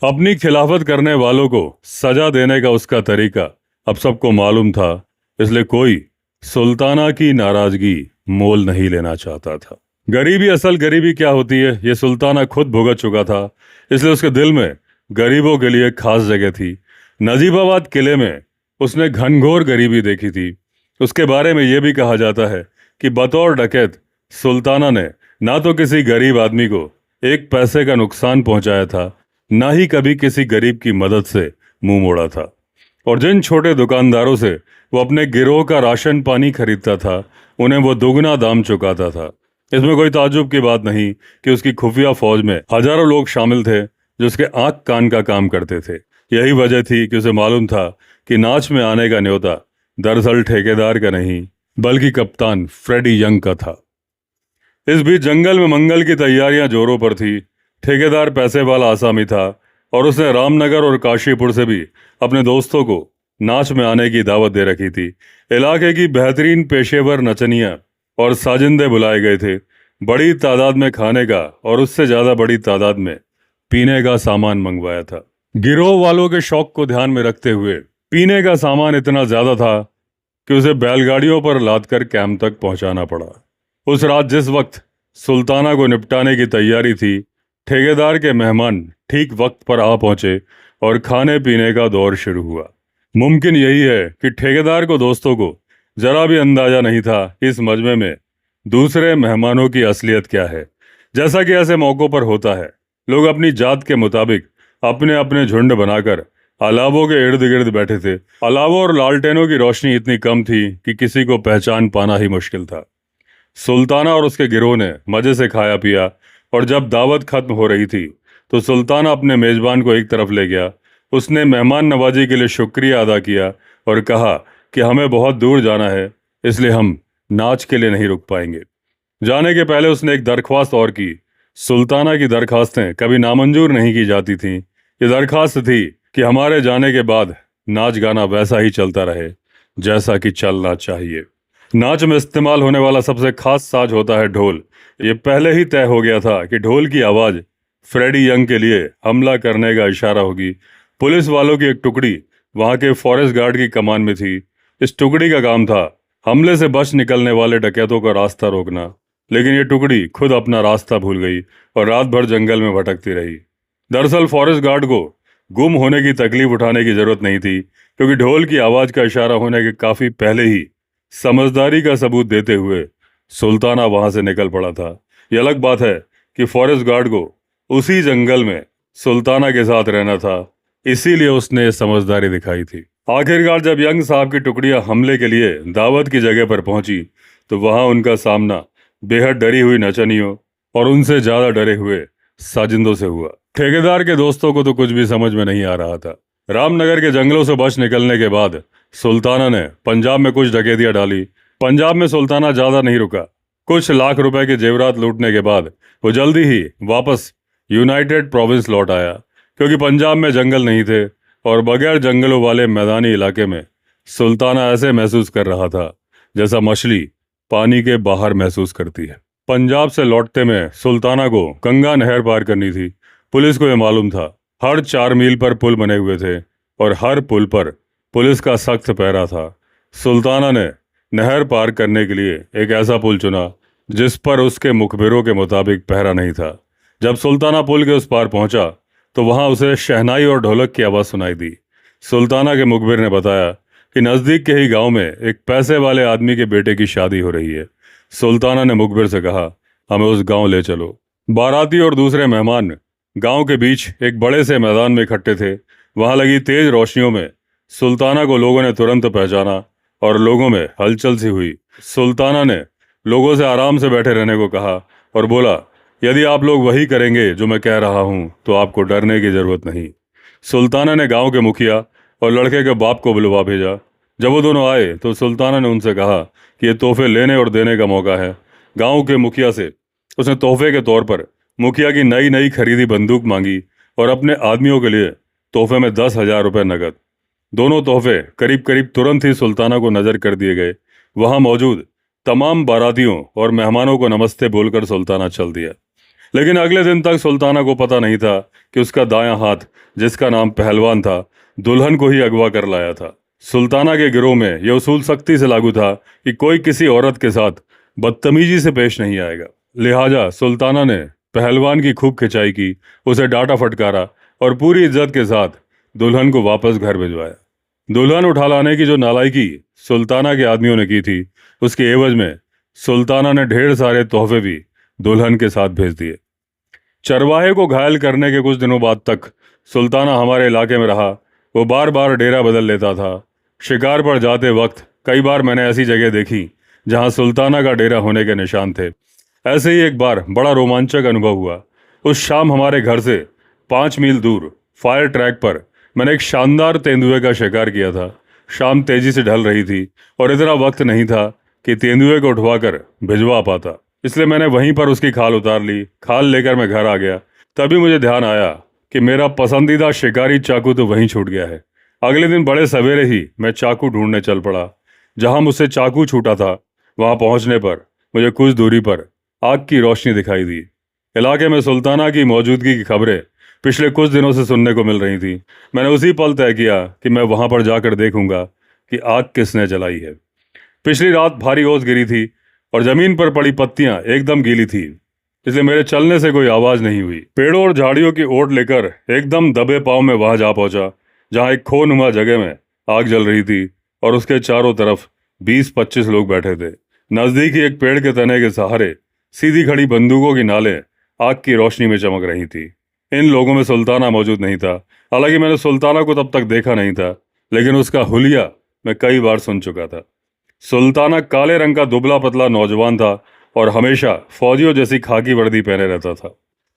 अपनी खिलाफत करने वालों को सजा देने का उसका तरीका अब सबको मालूम था, इसलिए कोई सुल्ताना की नाराजगी मोल नहीं लेना चाहता था। गरीबी, असल गरीबी क्या होती है ये सुल्ताना खुद भुगत चुका था, इसलिए उसके दिल में गरीबों के लिए खास जगह थी। नजीबाबाद किले में उसने घनघोर गरीबी देखी थी। उसके बारे में यह भी कहा जाता है कि बतौर डकैत सुल्ताना ने ना तो किसी गरीब आदमी को एक पैसे का नुकसान पहुंचाया था, ना ही कभी किसी गरीब की मदद से मुंह मोड़ा था। और जिन छोटे दुकानदारों से वो अपने गिरोह का राशन पानी खरीदता था, उन्हें वो दुगना दाम चुकाता था। इसमें कोई ताज्जुब की बात नहीं कि उसकी खुफिया फौज में हजारों लोग शामिल थे जो उसके आंख कान का काम करते थे। यही वजह थी कि उसे मालूम था कि नाच में आने का न्योता दरअसल ठेकेदार का नहीं बल्कि कप्तान फ्रेडी यंग का था। इस बीच जंगल में मंगल की तैयारियां जोरों पर थी। ठेकेदार पैसे वाला आसामी था और उसने रामनगर और काशीपुर से भी अपने दोस्तों को नाच में आने की दावत दे रखी थी। इलाके की बेहतरीन पेशेवर नचनियां और साजिंदे बुलाए गए थे। बड़ी तादाद में खाने का और उससे ज्यादा बड़ी तादाद में पीने का सामान मंगवाया था। गिरोह वालों के शौक को ध्यान में रखते हुए पीने का सामान इतना ज्यादा था कि उसे बैलगाड़ियों पर लादकर कैंप तक पहुंचाना पड़ा। उस रात जिस वक्त सुल्ताना को निपटाने की तैयारी थी, ठेकेदार के मेहमान ठीक वक्त पर आ पहुंचे और खाने पीने का दौर शुरू हुआ। मुमकिन यही है कि ठेकेदार को दोस्तों को जरा भी अंदाजा नहीं था कि इस मजमे में दूसरे मेहमानों की असलियत क्या है। जैसा कि ऐसे मौक़ों पर होता है, लोग अपनी जात के मुताबिक अपने अपने झुंड बनाकर अलावों के इर्द गिर्द बैठे थे। अलावों और लालटेनों की रोशनी इतनी कम थी कि किसी को पहचान पाना ही मुश्किल था। सुल्ताना और उसके गिरोह ने मजे से खाया पिया और जब दावत खत्म हो रही थी तो सुल्ताना अपने मेजबान को एक तरफ ले गया। उसने मेहमान नवाजी के लिए शुक्रिया अदा किया और कहा कि हमें बहुत दूर जाना है, इसलिए हम नाच के लिए नहीं रुक पाएंगे। जाने के पहले उसने एक दरख्वास्त और की। सुल्ताना की दरखास्तें कभी नामंजूर नहीं की जाती थीं। ये दरखास्त थी कि हमारे जाने के बाद नाच गाना वैसा ही चलता रहे जैसा कि चलना चाहिए। नाच में इस्तेमाल होने वाला सबसे खास साज होता है ढोल। ये पहले ही तय हो गया था कि ढोल की आवाज़ फ्रेडी यंग के लिए हमला करने का इशारा होगी। पुलिस वालों की एक टुकड़ी वहाँ के फॉरेस्ट गार्ड की कमान में थी। इस टुकड़ी का काम था हमले से बच निकलने वाले डकैतों का रास्ता रोकना, लेकिन ये टुकड़ी खुद अपना रास्ता भूल गई और रात भर जंगल में भटकती रही। दरअसल फॉरेस्ट गार्ड को गुम होने की तकलीफ उठाने की जरूरत नहीं थी, क्योंकि ढोल की आवाज़ का इशारा होने के काफ़ी पहले ही समझदारी का सबूत देते हुए सुल्ताना वहां से निकल पड़ा था। यह अलग बात है कि फॉरेस्ट गार्ड को उसी जंगल में सुल्ताना के साथ रहना था, इसीलिए उसने समझदारी दिखाई थी। आखिरकार जब यंग साहब की टुकड़ियां हमले के लिए दावत की जगह पर पहुंची तो वहां उनका सामना बेहद डरी हुई नचनियों और उनसे ज्यादा डरे हुए साजिंदों से हुआ। ठेकेदार के दोस्तों को तो कुछ भी समझ में नहीं आ रहा था। रामनगर के जंगलों से बच निकलने के बाद सुल्ताना ने पंजाब में कुछ डकैतियां डाली। पंजाब में सुल्ताना ज्यादा नहीं रुका। कुछ लाख रुपए के जेवरात लूटने के बाद वो जल्दी ही वापस यूनाइटेड प्रोविंस लौट आया, क्योंकि पंजाब में जंगल नहीं थे और बगैर जंगलों वाले मैदानी इलाके में सुल्ताना ऐसे महसूस कर रहा था जैसा मछली पानी के बाहर महसूस करती है। पंजाब से लौटते में सुल्ताना को गंगा नहर पार करनी थी। पुलिस को यह मालूम था। हर 4 मील पर पुल बने हुए थे और हर पुल पर पुलिस का सख्त पहरा था। सुल्ताना ने नहर पार करने के लिए एक ऐसा पुल चुना जिस पर उसके मुखबिरों के मुताबिक पहरा नहीं था। जब सुल्ताना पुल के उस पार पहुंचा तो वहां उसे शहनाई और ढोलक की आवाज़ सुनाई दी। सुल्ताना के मुखबिर ने बताया कि नज़दीक के ही गांव में एक पैसे वाले आदमी के बेटे की शादी हो रही है। सुल्ताना ने मुखबिर से कहा, हमें उस गांव ले चलो। बाराती और दूसरे मेहमान गांव के बीच एक बड़े से मैदान में इकट्ठे थे। वहां लगी तेज रोशनियों में सुल्ताना को लोगों ने तुरंत पहचाना और लोगों में हलचल सी हुई। सुल्ताना ने लोगों से आराम से बैठे रहने को कहा और बोला, यदि आप लोग वही करेंगे जो मैं कह रहा हूं तो आपको डरने की जरूरत नहीं। सुल्ताना ने गांव के मुखिया और लड़के के बाप को बुलवा भेजा। जब वो दोनों आए तो सुल्ताना ने उनसे कहा कि ये तोहफे लेने और देने का मौका है। गांव के मुखिया से उसने तोहफे के तौर पर मुखिया की नई नई खरीदी बंदूक मांगी और अपने आदमियों के लिए तोहफे में 10,000 रुपये नगद। दोनों तोहफे करीब करीब तुरंत ही सुल्ताना को नजर कर दिए गए। वहां मौजूद तमाम बारातियों और मेहमानों को नमस्ते बोलकर सुल्ताना चल दिया। लेकिन अगले दिन तक सुल्ताना को पता नहीं था कि उसका दायां हाथ, जिसका नाम पहलवान था, दुल्हन को ही अगवा कर लाया था। सुल्ताना के गिरोह में यह उसूल सख्ती से लागू था कि कोई किसी औरत के साथ बदतमीजी से पेश नहीं आएगा। लिहाजा सुल्ताना ने पहलवान की खूब खिंचाई की, उसे डांटा फटकारा और पूरी इज्जत के साथ दुल्हन को वापस घर भिजवाया। दुल्हन उठा लाने की जो नालायकी सुल्ताना के आदमियों ने की थी, उसके एवज में सुल्ताना ने ढेर सारे तोहफे भी दुल्हन के साथ भेज दिए। चरवाहे को घायल करने के कुछ दिनों बाद तक सुल्ताना हमारे इलाके में रहा। वो बार बार डेरा बदल लेता था। शिकार पर जाते वक्त कई बार मैंने ऐसी जगह देखी जहां सुल्ताना का डेरा होने के निशान थे। ऐसे ही एक बार बड़ा रोमांचक अनुभव हुआ। उस शाम हमारे घर से 5 मील दूर फायर ट्रैक पर मैंने एक शानदार तेंदुए का शिकार किया था। शाम तेजी से ढल रही थी और इतना वक्त नहीं था कि तेंदुए को उठवाकर भिजवा पाता, इसलिए मैंने वहीं पर उसकी खाल उतार ली। खाल लेकर मैं घर आ गया। तभी मुझे ध्यान आया कि मेरा पसंदीदा शिकारी चाकू तो वहीं छूट गया है। अगले दिन बड़े सवेरे ही मैं चाकू ढूंढने चल पड़ा। जहां मुझसे चाकू छूटा था, वहां पहुंचने पर मुझे कुछ दूरी पर आग की रोशनी दिखाई दी। इलाके में सुल्ताना की मौजूदगी की खबरें पिछले कुछ दिनों से सुनने को मिल रही थी। मैंने उसी पल तय किया कि मैं वहां पर जाकर देखूंगा कि आग किसने जलाई है। पिछली रात भारी ओस गिरी थी और जमीन पर पड़ी पत्तियां एकदम गीली थी, इसलिए मेरे चलने से कोई आवाज नहीं हुई। पेड़ों और झाड़ियों की ओट लेकर एकदम दबे पांव में वहां जा पहुंचा जहां एक खोनुमा जगह में आग जल रही थी और उसके चारों तरफ 20-25 लोग बैठे थे। नजदीकी एक पेड़ के तने के सहारे सीधी खड़ी बंदूकों की नालें आग की रोशनी में चमक रही थी। इन लोगों में सुल्ताना मौजूद नहीं था। हालांकि मैंने सुल्ताना को तब तक देखा नहीं था, लेकिन उसका हुलिया मैं कई बार सुन चुका था। सुल्ताना काले रंग का दुबला पतला नौजवान था और हमेशा फौजियों जैसी खाकी वर्दी पहने रहता था।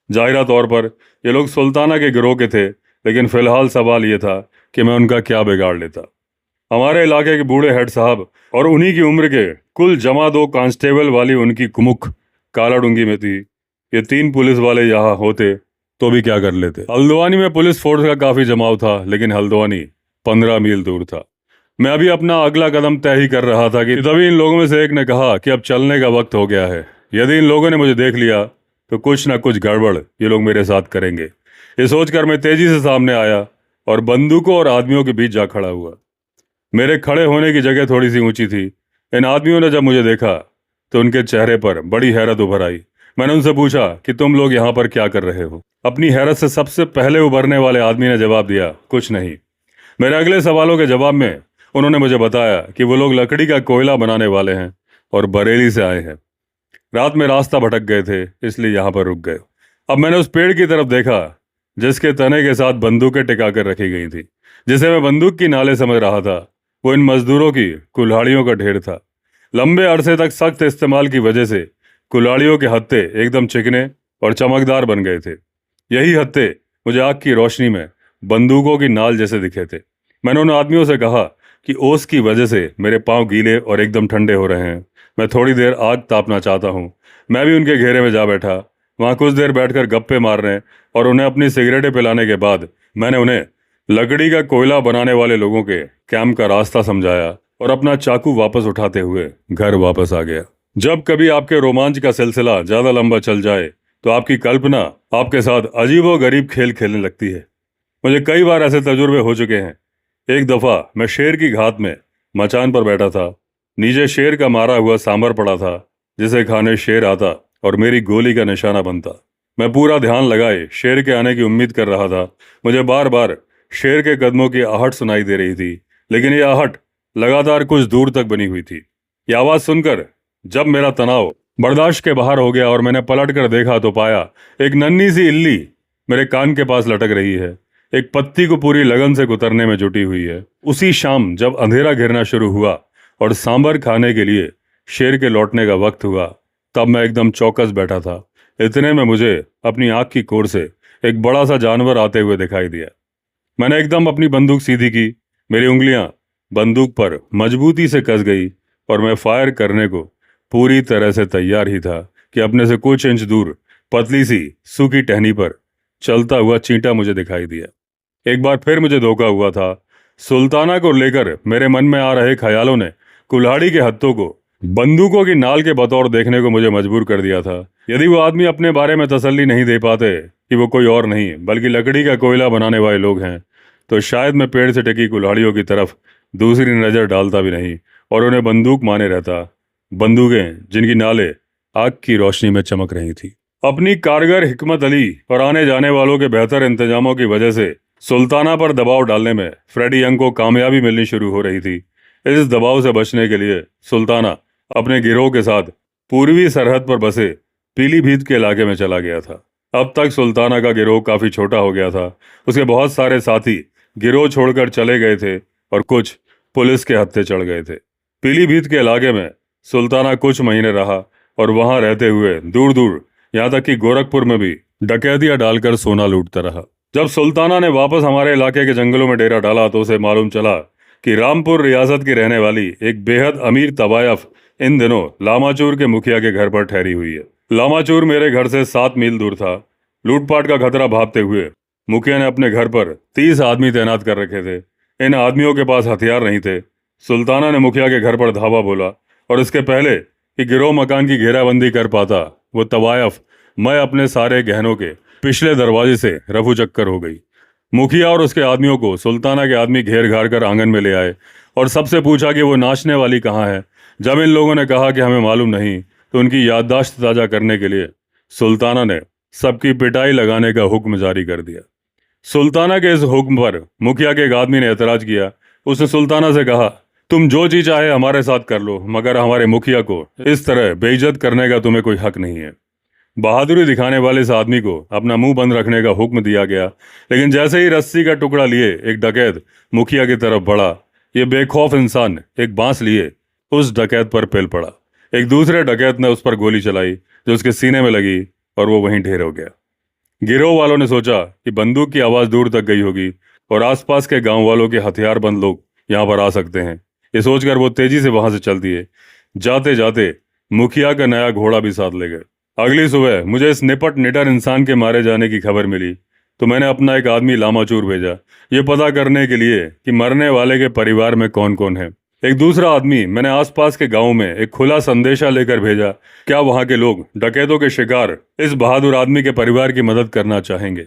जाहिरा तौर पर ये लोग सुल्ताना के गिरोह के थे, लेकिन फिलहाल सवाल ये था कि मैं उनका क्या बिगाड़ लेता। हमारे इलाके के बूढ़े हेड साहब और उन्हीं की उम्र के कुल जमा 2 कांस्टेबल वाली उनकी कुमुख कालाडूंगी में थी। ये 3 पुलिस वाले यहाँ होते तो भी क्या कर लेते। हल्द्वानी में पुलिस फोर्स का काफी जमाव था, लेकिन हल्द्वानी 15 मील दूर था। मैं अभी अपना अगला कदम तय ही कर रहा था कि तभी इन लोगों में से एक ने कहा कि अब चलने का वक्त हो गया है। यदि इन लोगों ने मुझे देख लिया तो कुछ ना कुछ गड़बड़ ये लोग मेरे साथ करेंगे। ये सोचकर मैं तेजी से सामने आया और बंदूकों और आदमियों के बीच जा खड़ा हुआ। मेरे खड़े होने की जगह थोड़ी सी ऊंची थी। इन आदमियों ने जब मुझे देखा तो उनके चेहरे पर बड़ी हैरत उभर आई। मैंने उनसे पूछा कि तुम लोग यहाँ पर क्या कर रहे हो। अपनी हैरत से सबसे पहले उभरने वाले आदमी ने जवाब दिया, कुछ नहीं। मेरे अगले सवालों के जवाब में उन्होंने मुझे बताया कि वो लोग लकड़ी का कोयला बनाने वाले हैं और बरेली से आए हैं। रात में रास्ता भटक गए थे, इसलिए यहाँ पर रुक गए। अब मैंने उस पेड़ की तरफ देखा जिसके तने के साथ बंदूकें टिका कर रखी गई थी। जिसे मैं बंदूक की नाले समझ रहा था, वो इन मजदूरों की कुल्हाड़ियों का ढेर था। लंबे अरसे तक सख्त इस्तेमाल की वजह से कुल्हाड़ियों के हत्थे एकदम चिकने और चमकदार बन गए थे। यही हत्थे मुझे आग की रोशनी में बंदूकों की नाल जैसे दिखे थे। मैंने उन आदमियों से कहा कि ओस की वजह से मेरे पांव गीले और एकदम ठंडे हो रहे हैं। मैं थोड़ी देर आग तापना चाहता हूँ। मैं भी उनके घेरे में जा बैठा। वहाँ कुछ देर बैठकर गप्पे मारने और उन्हें अपनी सिगरेटें पिलाने के बाद मैंने उन्हें लकड़ी का कोयला बनाने वाले लोगों के कैंप का रास्ता समझाया और अपना चाकू वापस उठाते हुए घर वापस आ गया। जब कभी आपके रोमांच का सिलसिला ज्यादा लंबा चल जाए तो आपकी कल्पना आपके साथ अजीबो गरीब खेल खेलने लगती है। मुझे कई बार ऐसे तजुर्बे हो चुके हैं। एक दफा मैं शेर की घात में मचान पर बैठा था। नीचे शेर का मारा हुआ सांभर पड़ा था, जिसे खाने शेर आता और मेरी गोली का निशाना बनता। मैं पूरा ध्यान लगाए शेर के आने की उम्मीद कर रहा था। मुझे बार बार शेर के कदमों की आहट सुनाई दे रही थी, लेकिन यह आहट लगातार कुछ दूर तक बनी हुई थी। यह आवाज सुनकर जब मेरा तनाव बर्दाश्त के बाहर हो गया और मैंने पलट कर देखा तो पाया एक नन्ही सी इल्ली मेरे कान के पास लटक रही है। एक पत्ती को पूरी लगन से कुतरने में जुटी हुई है। उसी शाम जब अंधेरा घिरना शुरू हुआ और सांभर खाने के लिए शेर के लौटने का वक्त हुआ, तब मैं एकदम चौकस बैठा था। इतने में मुझे अपनी आंख की कोर से एक बड़ा सा जानवर आते हुए दिखाई दिया। मैंने एकदम अपनी बंदूक सीधी की। मेरी उंगलियां बंदूक पर मजबूती से कस गई और मैं फायर करने को पूरी तरह से तैयार ही था कि अपने से कुछ इंच दूर पतली सी सूखी टहनी पर चलता हुआ चींटा मुझे दिखाई दिया। एक बार फिर मुझे धोखा हुआ था। सुल्ताना को लेकर मेरे मन में आ रहे ख्यालों ने कुल्हाड़ी के हत्थों को बंदूकों की नाल के बतौर देखने को मुझे मजबूर कर दिया था। यदि वो आदमी अपने बारे में तसल्ली नहीं दे पाते कि वो कोई और नहीं बल्कि लकड़ी का कोयला बनाने वाले लोग हैं, तो शायद मैं पेड़ से टिकी कुल्हाड़ियों की तरफ दूसरी नजर डालता भी नहीं और उन्हें बंदूक माने रहता। बंदूकें जिनकी नालें आग की रोशनी में चमक रही थी। अपनी कारगर हिकमत अली और आने जाने वालों के बेहतर इंतजामों की वजह से सुल्ताना पर दबाव डालने में फ्रेडी यंग को कामयाबी मिलनी शुरू हो रही थी। इस दबाव से बचने के लिए सुल्ताना अपने गिरोह के साथ पूर्वी सरहद पर बसे पीलीभीत के इलाके में चला गया था। अब तक सुल्ताना का गिरोह काफी छोटा हो गया था। उसके बहुत सारे साथी गिरोह छोड़कर चले गए थे और कुछ पुलिस के हत्थे चढ़ गए थे। पीलीभीत के इलाके में सुल्ताना कुछ महीने रहा और वहां रहते हुए दूर दूर यहाँ तक कि गोरखपुर में भी डकैतियां डालकर सोना लूटता रहा। जब सुल्ताना ने वापस हमारे इलाके के जंगलों में डेरा डाला तो उसे मालूम चला कि रामपुर रियासत की रहने वाली एक बेहद अमीर तवायफ इन दिनों लामाचूर के मुखिया के घर पर ठहरी हुई है। लामाचूर मेरे घर से 7 मील दूर था। लूटपाट का खतरा भांपते हुए मुखिया ने अपने घर पर 30 आदमी तैनात कर रखे थे। इन आदमियों के पास हथियार नहीं थे। सुल्ताना ने मुखिया के घर पर धावा बोला और इसके पहले कि गिरोह मकान की घेराबंदी कर पाता, वो तवायफ मैं अपने सारे गहनों के पिछले दरवाजे से रफू चक्कर हो गई। मुखिया और उसके आदमियों को सुल्ताना के आदमी घेर घार कर आंगन में ले आए और सबसे पूछा कि वो नाचने वाली कहाँ है। जब इन लोगों ने कहा कि हमें मालूम नहीं, तो उनकी याददाश्त ताजा करने के लिए सुल्ताना ने सबकी पिटाई लगाने का हुक्म जारी कर दिया। सुल्ताना के इस हुक्म पर मुखिया के एक आदमी ने एतराज किया। उसने सुल्ताना से कहा, तुम जो जी चाहे हमारे साथ कर लो, मगर हमारे मुखिया को इस तरह बेइज्जत करने का तुम्हें कोई हक नहीं है। बहादुरी दिखाने वाले इस आदमी को अपना मुंह बंद रखने का हुक्म दिया गया, लेकिन जैसे ही रस्सी का टुकड़ा लिए एक डकैत मुखिया की तरफ बढ़ा, ये बेखौफ इंसान एक बांस लिए उस डकैत पर पेल पड़ा। एक दूसरे डकैत ने उस पर गोली चलाई जो उसके सीने में लगी और वो वहीं ढेर हो गया। गिरोह वालों ने सोचा कि बंदूक की आवाज दूर तक गई होगी और आसपास के गांव वालों के हथियारबंद लोग यहाँ पर आ सकते हैं। ये सोचकर वो तेजी से वहां से चल दिए। जाते जाते मुखिया का नया घोड़ा भी साथ ले गए। अगली सुबह मुझे इस निपट निडर इंसान के मारे जाने की खबर मिली तो मैंने अपना एक आदमी लामाचूर भेजा, ये पता करने के लिए कि मरने वाले के परिवार में कौन कौन है। एक दूसरा आदमी मैंने आसपास के गांव में एक खुला संदेशा लेकर भेजा, क्या वहां के लोग डकैतों के शिकार इस बहादुर आदमी के परिवार की मदद करना चाहेंगे।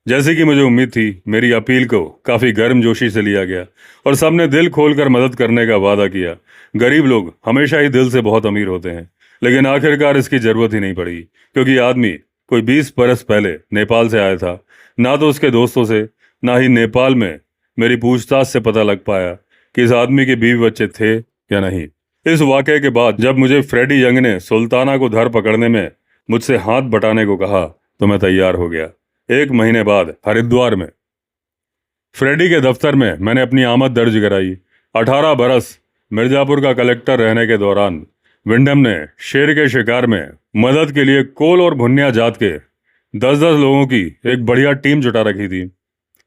जैसे कि मुझे उम्मीद थी, मेरी अपील को काफी गर्मजोशी से लिया गया और सबने दिल खोलकर मदद करने का वादा किया। गरीब लोग हमेशा ही दिल से बहुत अमीर होते हैं, लेकिन आखिरकार इसकी जरूरत ही नहीं पड़ी, क्योंकि आदमी कोई 20 बरस पहले नेपाल से आया था। ना तो उसके दोस्तों से, ना ही नेपाल में मेरी पूछताछ से पता लग पाया कि इस आदमी के बीवी बच्चे थे या नहीं। इस वाकये के बाद जब मुझे फ्रेडी यंग ने सुल्ताना को धर पकड़ने में मुझसे हाथ बटाने को कहा तो मैं तैयार हो गया। 1 महीने बाद हरिद्वार में फ्रेडी के दफ्तर में मैंने अपनी आमद दर्ज कराई। 18 बरस मिर्जापुर का कलेक्टर रहने के दौरान विंडम ने शेर के शिकार में मदद के लिए कोल और भुन्निया जात के 10-10 लोगों की एक बढ़िया टीम जुटा रखी थी।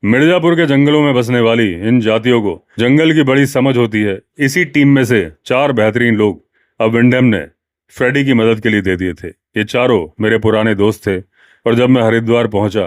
मिर्जापुर के जंगलों में बसने वाली इन जातियों को जंगल की बड़ी समझ होती है। इसी टीम में से 4 बेहतरीन लोग अब विंडम ने फ्रेडी की मदद के लिए दे दिए थे। ये चारों मेरे पुराने दोस्त थे और जब मैं हरिद्वार पहुंचा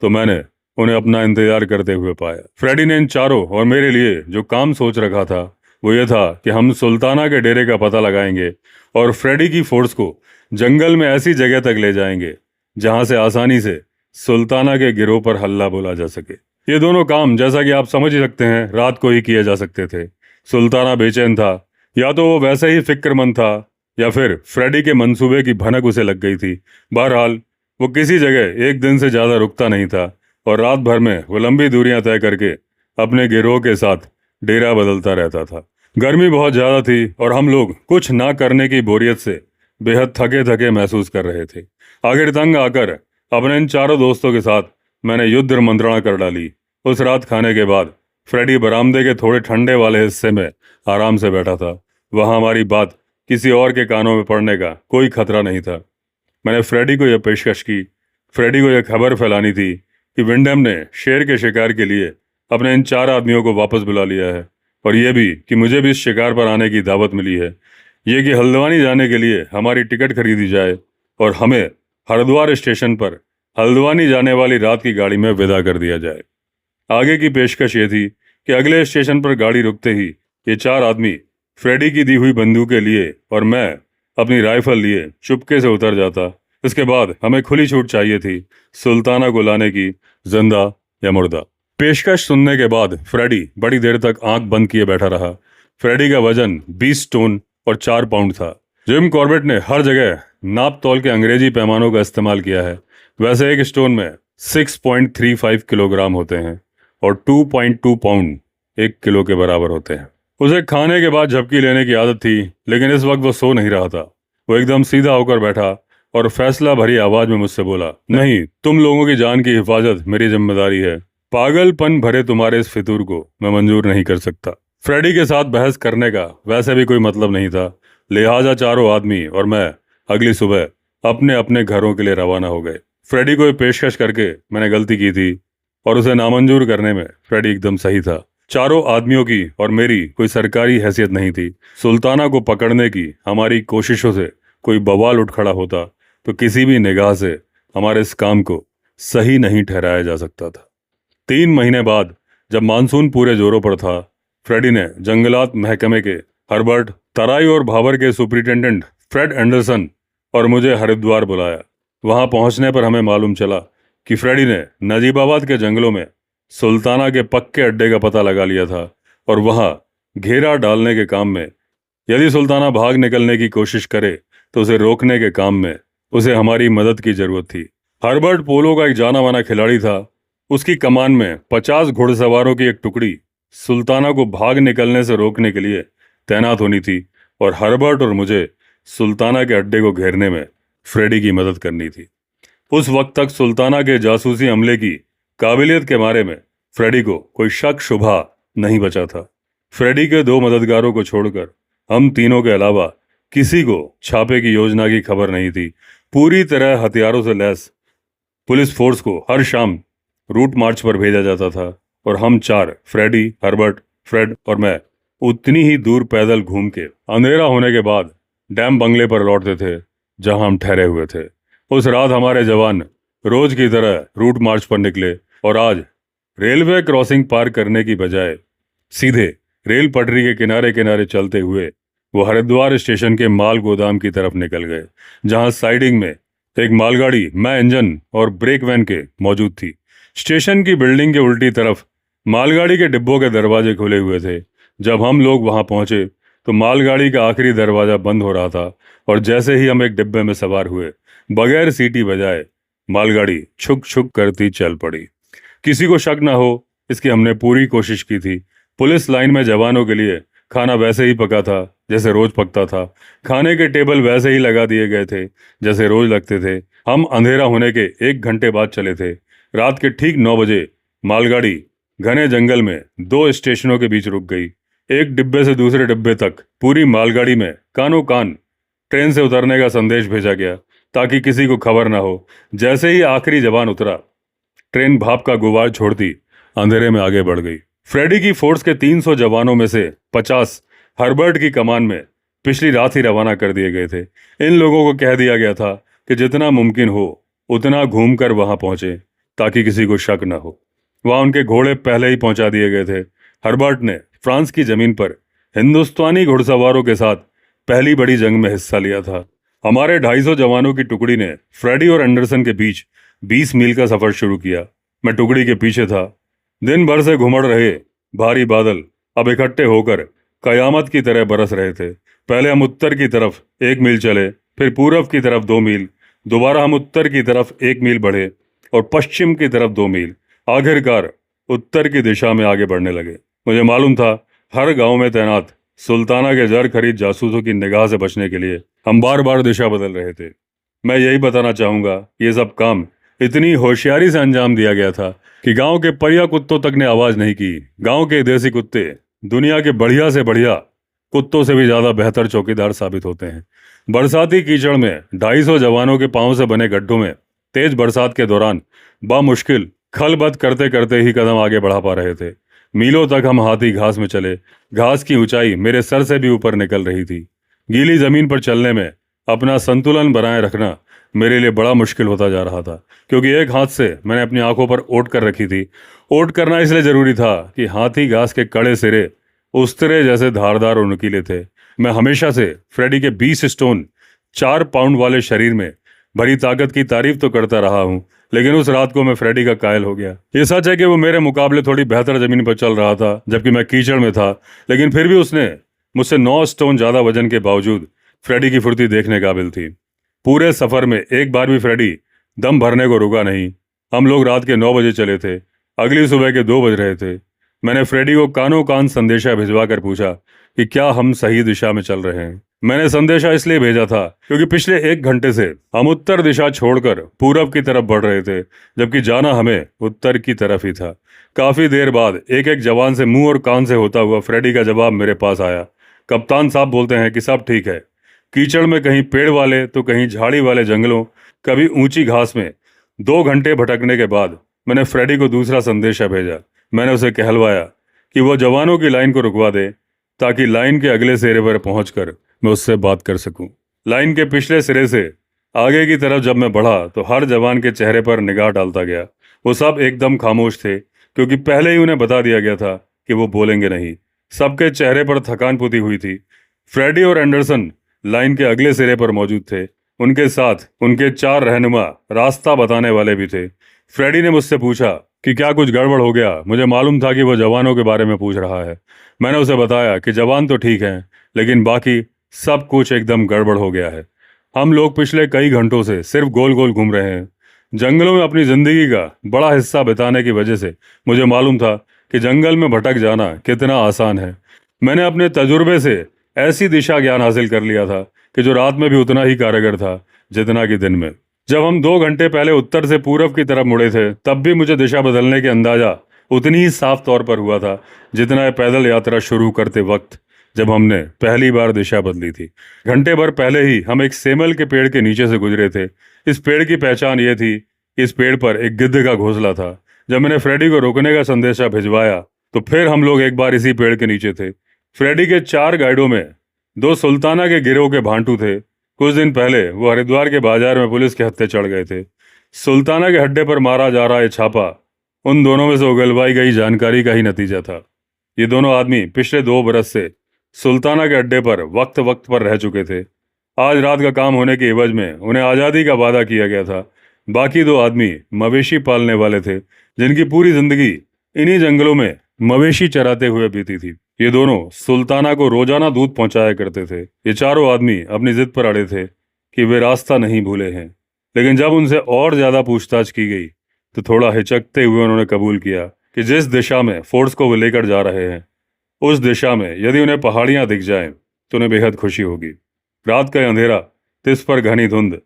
तो मैंने उन्हें अपना इंतजार करते हुए पाया। फ्रेडी ने इन चारों और मेरे लिए जो काम सोच रखा था वो ये था कि हम सुल्ताना के डेरे का पता लगाएंगे और फ्रेडी की फोर्स को जंगल में ऐसी जगह तक ले जाएंगे जहां से आसानी से सुल्ताना के गिरोह पर हल्ला बोला जा सके। ये दोनों काम, जैसा कि आप समझ ही सकते हैं, रात को ही किए जा सकते थे। सुल्ताना बेचैन था, या तो वो वैसे ही फिक्रमंद था या फिर फ्रेडी के मंसूबे की भनक उसे लग गई थी। बहरहाल वो किसी जगह 1 दिन से ज्यादा रुकता नहीं था और रात भर में वो लंबी दूरियां तय करके अपने गिरोह के साथ डेरा बदलता रहता था। गर्मी बहुत ज्यादा थी और हम लोग कुछ ना करने की बोरियत से बेहद थके थके महसूस कर रहे थे। आखिर तंग आकर अपने इन चारों दोस्तों के साथ मैंने युद्ध मंत्रणा कर डाली। उस रात खाने के बाद फ्रेडी बरामदे के थोड़े ठंडे वाले हिस्से में आराम से बैठा था। वहां हमारी बात किसी और के कानों में पड़ने का कोई खतरा नहीं था। मैंने फ्रेडी को यह पेशकश की। फ्रेडी को यह खबर फैलानी थी कि विंडम ने शेर के शिकार के लिए अपने इन 4 आदमियों को वापस बुला लिया है और ये भी कि मुझे भी इस शिकार पर आने की दावत मिली है। ये कि हल्द्वानी जाने के लिए हमारी टिकट खरीदी जाए और हमें हरिद्वार स्टेशन पर हल्द्वानी जाने वाली रात की गाड़ी में विदा कर दिया जाए। आगे की पेशकश ये थी कि अगले स्टेशन पर गाड़ी रुकते ही ये 4 आदमी फ्रेडी की दी हुई बंदूकें लिए और मैं अपनी राइफल लिए चुपके से उतर जाता। इसके बाद हमें खुली छूट चाहिए थी सुल्ताना को लाने की, जिंदा या मुर्दा। पेशकश सुनने के बाद फ्रेडी बड़ी देर तक आंख बंद किए बैठा रहा। फ्रेडी का वजन 20 स्टोन और 4 पाउंड था। जिम कॉर्बेट ने हर जगह नाप तौल के अंग्रेजी पैमानों का इस्तेमाल किया है। वैसे एक स्टोन में 6.35 किलोग्राम होते हैं और 2.2 पाउंड 1 किलो के बराबर होते हैं। उसे खाने के बाद झपकी लेने की आदत थी, लेकिन इस वक्त वो सो नहीं रहा था। वो एकदम सीधा होकर बैठा और फैसला भरी आवाज में मुझसे बोला, नहीं, तुम लोगों की जान की हिफाजत मेरी जिम्मेदारी है। पागलपन भरे तुम्हारे इस फितूर को मैं मंजूर नहीं कर सकता। फ्रेडी के साथ बहस करने का वैसे भी कोई मतलब नहीं था, लिहाजा चारों आदमी और मैं अगली सुबह अपने अपने घरों के लिए रवाना हो गए। फ्रेडी को पेशकश करके मैंने गलती की थी और उसे नामंजूर करने में फ्रेडी एकदम सही था। चारों आदमियों की और मेरी कोई सरकारी हैसियत नहीं थी। सुल्ताना को पकड़ने की हमारी कोशिशों से कोई बवाल उठ खड़ा होता तो किसी भी निगाह से हमारे इस काम को सही नहीं ठहराया जा सकता था। 3 महीने बाद जब मानसून पूरे जोरों पर था, फ्रेडी ने जंगलात महकमे के हर्बर्ट, तराई और भाबर के सुपरिटेंडेंट फ्रेड एंडरसन और मुझे हरिद्वार बुलाया। वहां पहुंचने पर हमें मालूम चला कि फ्रेडी ने नजीबाबाद के जंगलों में सुल्ताना के पक्के अड्डे का पता लगा लिया था और वहां घेरा डालने के काम में, यदि सुल्ताना भाग निकलने की कोशिश करे तो उसे रोकने के काम में उसे हमारी मदद की जरूरत थी। हर्बर्ट पोलो का एक जाना माना खिलाड़ी था। उसकी कमान में 50 घुड़सवारों की एक टुकड़ी सुल्ताना को भाग निकलने से रोकने के लिए तैनात होनी थी और हर्बर्ट और मुझे सुल्ताना के अड्डे को घेरने में फ्रेडी की मदद करनी थी। उस वक्त तक सुल्ताना के जासूसी अमले की काबिलियत के बारे में फ्रेडी को कोई शक शुबा नहीं बचा था। फ्रेडी के 2 मददगारों को छोड़कर हम तीनों के अलावा किसी को छापे की योजना की खबर नहीं थी। पूरी तरह हथियारों से लैस पुलिस फोर्स को हर शाम रूट मार्च पर भेजा जाता था और हम 4, फ्रेडी, हर्बर्ट, फ्रेड और मैं, उतनी ही दूर पैदल घूम के अंधेरा होने के बाद डैम बंगले पर लौटते थे जहां हम ठहरे हुए थे। उस रात हमारे जवान रोज की तरह रूट मार्च पर निकले और आज रेलवे क्रॉसिंग पार करने की बजाय सीधे रेल पटरी के किनारे किनारे चलते हुए वो हरिद्वार स्टेशन के माल गोदाम की तरफ निकल गए, जहां साइडिंग में एक मालगाड़ी मैं इंजन और ब्रेक वैन के मौजूद थी। स्टेशन की बिल्डिंग के उल्टी तरफ मालगाड़ी के डिब्बों के दरवाजे खुले हुए थे। जब हम लोग वहां पहुंचे तो मालगाड़ी का आखिरी दरवाजा बंद हो रहा था और जैसे ही हम एक डिब्बे में सवार हुए, बगैर सीटी बजाए मालगाड़ी छुक छुक करती चल पड़ी। किसी को शक ना हो, इसकी हमने पूरी कोशिश की थी। पुलिस लाइन में जवानों के लिए खाना वैसे ही पका था जैसे रोज पकता था। खाने के टेबल वैसे ही लगा दिए गए थे जैसे रोज लगते थे। हम अंधेरा होने के 1 घंटे बाद चले थे। रात के ठीक 9 बजे मालगाड़ी घने जंगल में 2 स्टेशनों के बीच रुक गई। एक डिब्बे से दूसरे डिब्बे तक पूरी मालगाड़ी में कानो कान ट्रेन से उतरने का संदेश भेजा गया ताकि किसी को खबर ना हो। जैसे ही आखिरी जवान उतरा, ट्रेन भाप का गुबार छोड़ती अंधेरे में आगे बढ़ गई। फ्रेडी की फोर्स के 300 जवानों में से 50 हर्बर्ट की कमान में पिछली रात ही रवाना कर दिए गए थे। इन लोगों को कह दिया गया था कि जितना मुमकिन हो उतना घूमकर वहां पहुंचे ताकि किसी को शक न हो। वहां उनके घोड़े पहले ही पहुंचा दिए गए थे। हर्बर्ट ने फ्रांस की जमीन पर हिंदुस्तानी घुड़सवारों के साथ पहली बड़ी जंग में हिस्सा लिया था। हमारे 250 जवानों की टुकड़ी ने फ्रेडी और एंडरसन के बीच 20 मील का सफर शुरू किया। मैं टुकड़ी के पीछे था। दिन भर से घुमड़ रहे भारी बादल अब इकट्ठे होकर कयामत की तरह बरस रहे थे। पहले हम उत्तर की तरफ 1 मील चले, फिर पूरब की तरफ 2 मील, दोबारा हम उत्तर की तरफ 1 मील बढ़े और पश्चिम की तरफ 2 मील। आखिरकार उत्तर की दिशा में आगे बढ़ने लगे। मुझे मालूम था हर गांव में तैनात सुल्ताना के जर खरीद जासूसों की निगाह से बचने के लिए हम बार बार दिशा बदल रहे थे। मैं यही बताना चाहूंगा, ये सब काम इतनी होशियारी से अंजाम दिया गया था कि गांव के परिया कुत्तों तक ने आवाज नहीं की। गांव के देसी कुत्ते दुनिया के बढ़िया से बढ़िया कुत्तों से भी ज्यादा बेहतर चौकीदार साबित होते हैं। बरसाती कीचड़ में 250 जवानों के पांव से बने गड्ढों में तेज बरसात के दौरान बामुश्किल खलबत करते करते ही कदम आगे बढ़ा पा रहे थे। मीलों तक हम हाथी घास में चले। घास की ऊंचाई मेरे सर से भी ऊपर निकल रही थी। गीली जमीन पर चलने में अपना संतुलन बनाए रखना मेरे लिए बड़ा मुश्किल होता जा रहा था, क्योंकि एक हाथ से मैंने अपनी आंखों पर ओट कर रखी थी। ओट करना इसलिए जरूरी था कि हाथी घास के कड़े सिरे उस्तरे जैसे धारदार और नुकीले थे। मैं हमेशा से फ्रेडी के 20 स्टोन 4 पाउंड वाले शरीर में भरी ताकत की तारीफ तो करता रहा हूँ, लेकिन उस रात को मैं फ्रेडी का कायल हो गया। ये सच है कि वो मेरे मुकाबले थोड़ी बेहतर जमीन पर चल रहा था, जबकि मैं कीचड़ में था, लेकिन फिर भी उसने मुझसे 9 स्टोन ज्यादा वजन के बावजूद फ्रेडी की फुर्ती देखने काबिल थी। पूरे सफर में एक बार भी फ्रेडी दम भरने को रुका नहीं। हम लोग रात के 9 बजे चले थे। अगली सुबह के 2 बज रहे थे। मैंने फ्रेडी को कानों कान संदेशा भिजवा कर पूछा कि क्या हम सही दिशा में चल रहे हैं। मैंने संदेशा इसलिए भेजा था क्योंकि पिछले 1 घंटे से हम उत्तर दिशा छोड़कर पूरब की तरफ बढ़ रहे थे, जबकि जाना हमें उत्तर की तरफ ही था। काफी देर बाद एक एक जवान से मुंह और कान से होता हुआ फ्रेडी का जवाब मेरे पास आया। कप्तान साहब बोलते हैं कि सब ठीक है। कीचड़ में कहीं पेड़ वाले तो कहीं झाड़ी वाले जंगलों, कभी ऊंची घास में 2 घंटे भटकने के बाद मैंने फ्रेडी को दूसरा संदेशा भेजा। मैंने उसे कहलवाया कि वो जवानों की लाइन को रुकवा दे, ताकि लाइन के अगले सिरे पर पहुंचकर मैं उससे बात कर सकूं। लाइन के पिछले सिरे से आगे की तरफ जब मैं बढ़ा तो हर जवान के चेहरे पर निगाह डालता गया। वो सब एकदम खामोश थे, क्योंकि पहले ही उन्हें बता दिया गया था कि वो बोलेंगे नहीं। सबके चेहरे पर थकान पुती हुई थी। फ्रेडी और एंडरसन लाइन के अगले सिरे पर मौजूद थे। उनके साथ उनके 4 रहनुमा रास्ता बताने वाले भी थे। फ्रेडी ने मुझसे पूछा कि क्या कुछ गड़बड़ हो गया। मुझे मालूम था कि वो जवानों के बारे में पूछ रहा है। मैंने उसे बताया कि जवान तो ठीक हैं, लेकिन बाकी सब कुछ एकदम गड़बड़ हो गया है। हम लोग पिछले कई घंटों से सिर्फ गोल गोल घूम रहे हैं। जंगलों में अपनी जिंदगी का बड़ा हिस्सा बिताने की वजह से मुझे मालूम था कि जंगल में भटक जाना कितना आसान है। मैंने अपने तजुर्बे से ऐसी दिशा ज्ञान हासिल कर लिया था कि जो रात में भी उतना ही कारगर था जितना कि दिन में। जब हम 2 घंटे पहले उत्तर से पूरब की तरफ मुड़े थे, तब भी मुझे दिशा बदलने के अंदाजा उतनी ही साफ तौर पर हुआ था जितना ये पैदल यात्रा शुरू करते वक्त जब हमने पहली बार दिशा बदली थी। घंटे भर पहले ही हम एक सेमल के पेड़ के नीचे से गुजरे थे। इस पेड़ की पहचान ये थी कि इस पेड़ पर एक गिद्ध का घोंसला था। जब मैंने फ्रेडी को रोकने का संदेशा भिजवाया तो फिर हम लोग एक बार इसी पेड़ के नीचे थे। फ्रेडी के 4 गाइडों में 2 सुल्ताना के गिरोह के भांटू थे। कुछ दिन पहले वो हरिद्वार के बाजार में पुलिस के हत्थे चढ़ गए थे। सुल्ताना के अड्डे पर मारा जा रहा ये छापा उन दोनों में से उगलवाई गई जानकारी का ही नतीजा था। ये दोनों आदमी पिछले 2 बरस से सुल्ताना के अड्डे पर वक्त वक्त पर रह चुके थे। आज रात का काम होने के एवज में उन्हें आज़ादी का वादा किया गया था। बाकी 2 आदमी मवेशी पालने वाले थे, जिनकी पूरी जिंदगी इन्हीं जंगलों में मवेशी चराते हुए बीती थी। ये दोनों सुल्ताना को रोजाना दूध पहुंचाया करते थे। ये चारों आदमी अपनी जिद पर अड़े थे कि वे रास्ता नहीं भूले हैं, लेकिन जब उनसे और ज्यादा पूछताछ की गई तो थोड़ा हिचकते हुए उन्होंने कबूल किया कि जिस दिशा में फोर्स को वे लेकर जा रहे हैं, उस दिशा में यदि उन्हें पहाड़ियां दिख जाएं तो उन्हें बेहद खुशी होगी। रात का अंधेरा, तिस पर घनी धुंध,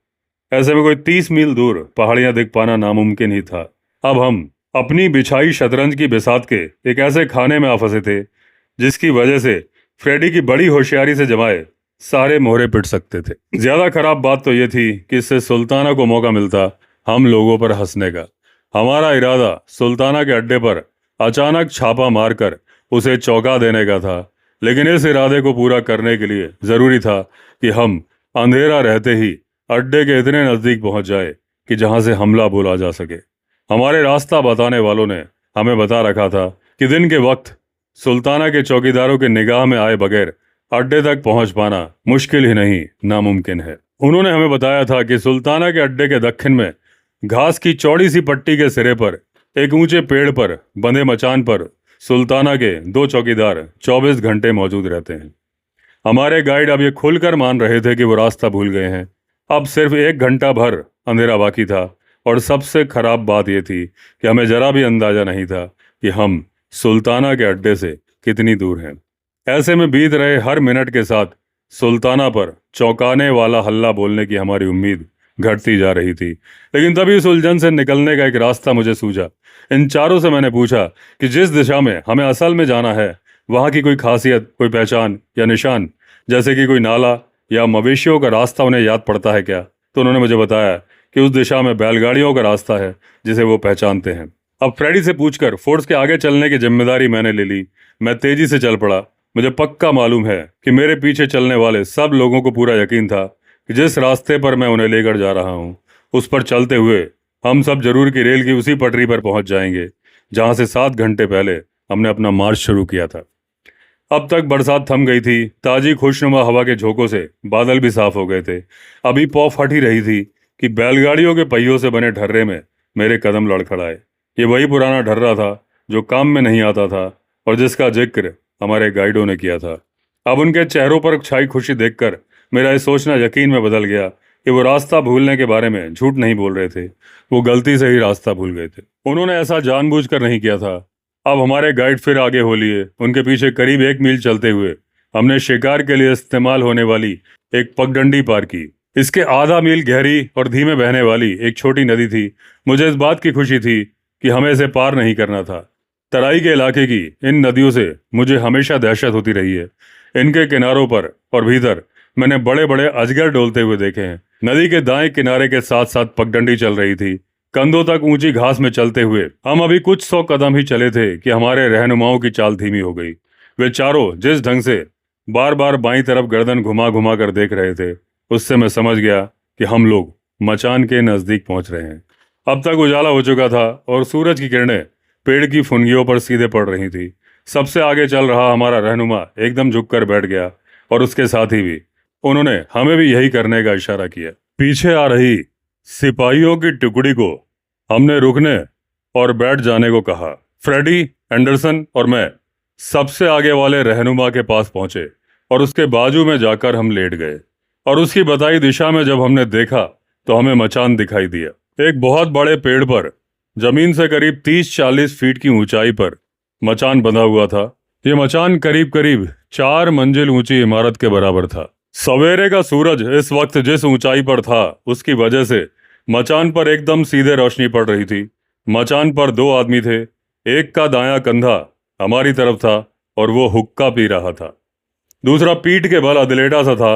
ऐसे में कोई 30 मील दूर पहाड़ियां दिख पाना नामुमकिन ही था। अब हम अपनी बिछाई शतरंज की बिसात के एक ऐसे खाने में आ फंसे थे जिसकी वजह से फ्रेडी की बड़ी होशियारी से जमाए सारे मोहरे पिट सकते थे। ज्यादा खराब बात तो यह थी कि इससे सुल्ताना को मौका मिलता हम लोगों पर हंसने का। हमारा इरादा सुल्ताना के अड्डे पर अचानक छापा मारकर उसे चौंका देने का था, लेकिन इस इरादे को पूरा करने के लिए जरूरी था कि हम अंधेरा रहते ही अड्डे के इतने नजदीक पहुंच जाए कि जहां से हमला बोला जा सके। हमारे रास्ता बताने वालों ने हमें बता रखा था कि दिन के वक्त सुल्ताना के चौकीदारों के निगाह में आए बगैर अड्डे तक पहुंच पाना मुश्किल ही नहीं, नामुमकिन है। उन्होंने हमें बताया था कि सुल्ताना के अड्डे के दक्षिण में घास की चौड़ी सी पट्टी के सिरे पर एक ऊंचे पेड़ पर बंधे मचान पर सुल्ताना के 2 चौकीदार 24 घंटे मौजूद रहते हैं। हमारे गाइड अब ये खुलकर मान रहे थे कि वो रास्ता भूल गए हैं। अब सिर्फ 1 घंटा भर अंधेरा बाकी था, और सबसे खराब बात यह थी कि हमें जरा भी अंदाजा नहीं था कि हम सुल्ताना के अड्डे से कितनी दूर हैं। ऐसे में बीत रहे हर मिनट के साथ सुल्ताना पर चौंकाने वाला हल्ला बोलने की हमारी उम्मीद घटती जा रही थी। लेकिन तभी उस उलझन से निकलने का एक रास्ता मुझे सूझा। इन चारों से मैंने पूछा कि जिस दिशा में हमें असल में जाना है वहां की कोई खासियत, कोई पहचान या निशान, जैसे कि कोई नाला या मवेशियों का रास्ता उन्हें याद पड़ता है क्या? तो उन्होंने मुझे बताया कि उस दिशा में बैलगाड़ियों का रास्ता है जिसे वो पहचानते हैं। अब फ्रेडी से पूछकर फोर्स के आगे चलने की जिम्मेदारी मैंने ले ली। मैं तेजी से चल पड़ा। मुझे पक्का मालूम है कि मेरे पीछे चलने वाले सब लोगों को पूरा यकीन था कि जिस रास्ते पर मैं उन्हें लेकर जा रहा हूँ उस पर चलते हुए हम सब जरूर की रेल की उसी पटरी पर पहुंच जाएंगे जहां से 7 घंटे पहले हमने अपना मार्च शुरू किया था। अब तक बरसात थम गई थी। ताजी खुशनुमा हवा के झोंकों से बादल भी साफ हो गए थे। अभी पौ फट ही रही थी कि बैलगाड़ियों के पहियों से बने ढर्रे में मेरे कदम लड़खड़ाए। ये वही पुराना ढर्रा था जो काम में नहीं आता था और जिसका जिक्र हमारे गाइडों ने किया था। अब उनके चेहरों पर छाई खुशी देखकर मेरा ये सोचना यकीन में बदल गया कि वो रास्ता भूलने के बारे में झूठ नहीं बोल रहे थे। वो गलती से ही रास्ता भूल गए थे। उन्होंने ऐसा जानबूझकर नहीं किया था। अब हमारे गाइड फिर आगे हो लिए। उनके पीछे करीब 1 मील चलते हुए हमने शिकार के लिए इस्तेमाल होने वाली एक पगडंडी पार की। इसके आधा मील गहरी और धीमे बहने वाली एक छोटी नदी थी। मुझे इस बात की खुशी थी कि हमें इसे पार नहीं करना था। तराई के इलाके की इन नदियों से मुझे हमेशा दहशत होती रही है। इनके किनारों पर और भीतर मैंने बड़े बड़े अजगर डोलते हुए देखे हैं। नदी के दाएं किनारे के साथ साथ पगडंडी चल रही थी। कंधों तक ऊंची घास में चलते हुए हम अभी कुछ 100 कदम ही चले थे कि हमारे रहनुमाओं की चाल धीमी हो गई। वे चारों जिस ढंग से बार बार बाईं तरफ गर्दन घुमा घुमा कर देख रहे थे उससे मैं समझ गया कि हम लोग मचान के नजदीक पहुंच रहे हैं। अब तक उजाला हो चुका था और सूरज की किरणें पेड़ की फुनगियों पर सीधे पड़ रही थी। सबसे आगे चल रहा हमारा रहनुमा एकदम झुककर बैठ गया और उसके साथी भी। उन्होंने हमें भी यही करने का इशारा किया। पीछे आ रही सिपाहियों की टुकड़ी को हमने रुकने और बैठ जाने को कहा। फ्रेडी, एंडरसन और मैं सबसे आगे वाले रहनुमा के पास पहुंचे और उसके बाजू में जाकर हम लेट गए और उसकी बताई दिशा में जब हमने देखा तो हमें मचान दिखाई दिया। एक बहुत बड़े पेड़ पर जमीन से करीब 30-40 फीट की ऊंचाई पर मचान बंधा हुआ था। ये मचान करीब करीब 4 मंजिल ऊंची इमारत के बराबर था। सवेरे का सूरज इस वक्त जिस ऊंचाई पर था उसकी वजह से मचान पर एकदम सीधे रोशनी पड़ रही थी। मचान पर 2 आदमी थे। एक का दायां कंधा हमारी तरफ था और वो हुक्का पी रहा था। दूसरा पीठ के बल अधलेटा सा था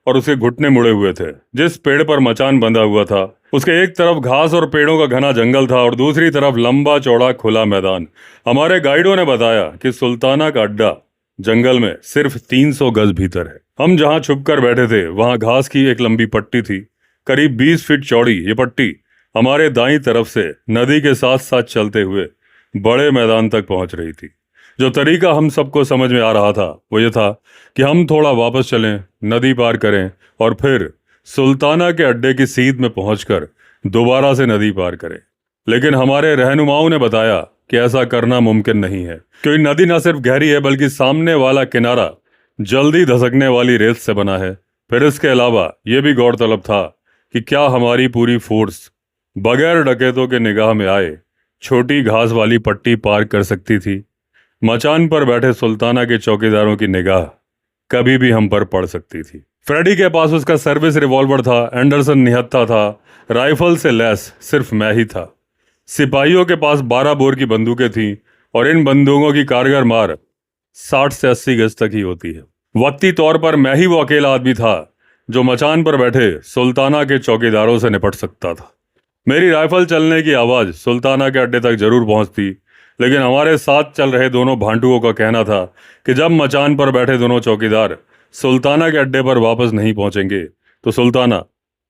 और उसके घुटने मुड़े हुए थे। जिस पेड़ पर मचान बंधा हुआ था उसके एक तरफ घास और पेड़ों का घना जंगल था और दूसरी तरफ लंबा चौड़ा खुला मैदान। हमारे गाइडों ने बताया कि सुल्ताना का अड्डा जंगल में सिर्फ 300 गज भीतर है। हम जहां छुपकर बैठे थे वहां घास की एक लंबी पट्टी थी। करीब 20 फीट चौड़ी ये पट्टी हमारे दाईं तरफ से नदी के साथ साथ चलते हुए बड़े मैदान तक पहुंच रही थी। जो तरीका हम सबको समझ में आ रहा था वो ये था कि हम थोड़ा वापस चलें, नदी पार करें और फिर सुल्ताना के अड्डे की सीध में पहुंचकर दोबारा से नदी पार करें। लेकिन हमारे रहनुमाओं ने बताया कि ऐसा करना मुमकिन नहीं है, क्योंकि नदी न सिर्फ गहरी है बल्कि सामने वाला किनारा जल्दी धसकने वाली रेत से बना है। फिर इसके अलावा यह भी गौरतलब था कि क्या हमारी पूरी फोर्स बगैर डकैतों के निगाह में आए छोटी घास वाली पट्टी पार कर सकती थी। मचान पर बैठे सुल्ताना के चौकीदारों की निगाह कभी भी हम पर पड़ सकती थी। फ्रेडी के पास उसका सर्विस रिवॉल्वर था। एंडरसन निहत्था था। राइफल से लैस सिर्फ मैं ही था। सिपाहियों के पास 12 बोर की बंदूकें थीं और इन बंदूकों की कारगर मार 60 से 80 गज तक ही होती है। वक्ती तौर पर मैं ही वो अकेला आदमी था जो मचान पर बैठे सुल्ताना के चौकीदारों से निपट सकता था। मेरी राइफल चलने की आवाज सुल्ताना के अड्डे तक जरूर पहुंचती, लेकिन हमारे साथ चल रहे दोनों भांटुओं का कहना था कि जब मचान पर बैठे दोनों चौकीदार सुल्ताना के अड्डे पर वापस नहीं पहुंचेंगे तो सुल्ताना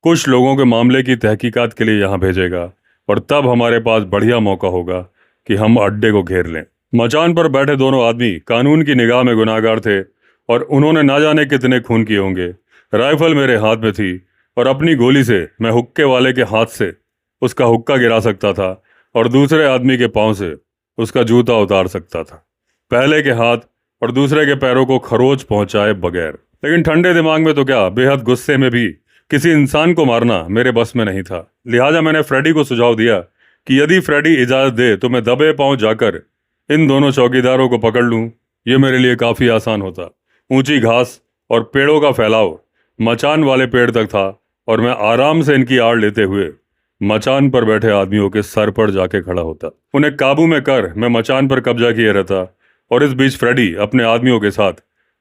कुछ लोगों के मामले की तहकीकात के लिए यहाँ भेजेगा और तब हमारे पास बढ़िया मौका होगा कि हम अड्डे को घेर लें। मचान पर बैठे दोनों आदमी कानून की निगाह में गुनाहगार थे और उन्होंने ना जाने कितने खून किए होंगे। राइफल मेरे हाथ में थी और अपनी गोली से मैं हुक्के वाले के हाथ से उसका हुक्का गिरा सकता था और दूसरे आदमी के पांव से उसका जूता उतार सकता था, पहले के हाथ और दूसरे के पैरों को खरोच पहुंचाए बगैर। लेकिन ठंडे दिमाग में तो क्या, बेहद गुस्से में भी किसी इंसान को मारना मेरे बस में नहीं था। लिहाजा मैंने फ्रेडी को सुझाव दिया कि यदि फ्रेडी इजाजत दे तो मैं दबे पांव जाकर इन दोनों चौकीदारों को पकड़ लूं। ये मेरे लिए काफी आसान होता। ऊंची घास और पेड़ों का फैलाव मचान वाले पेड़ तक था और मैं आराम से इनकी आड़ लेते हुए मचान पर बैठे आदमियों के सर पर जाके खड़ा होता। उन्हें काबू में कर मैं मचान पर कब्जा किए रहता और इस बीच फ्रेडी अपने आदमियों के साथ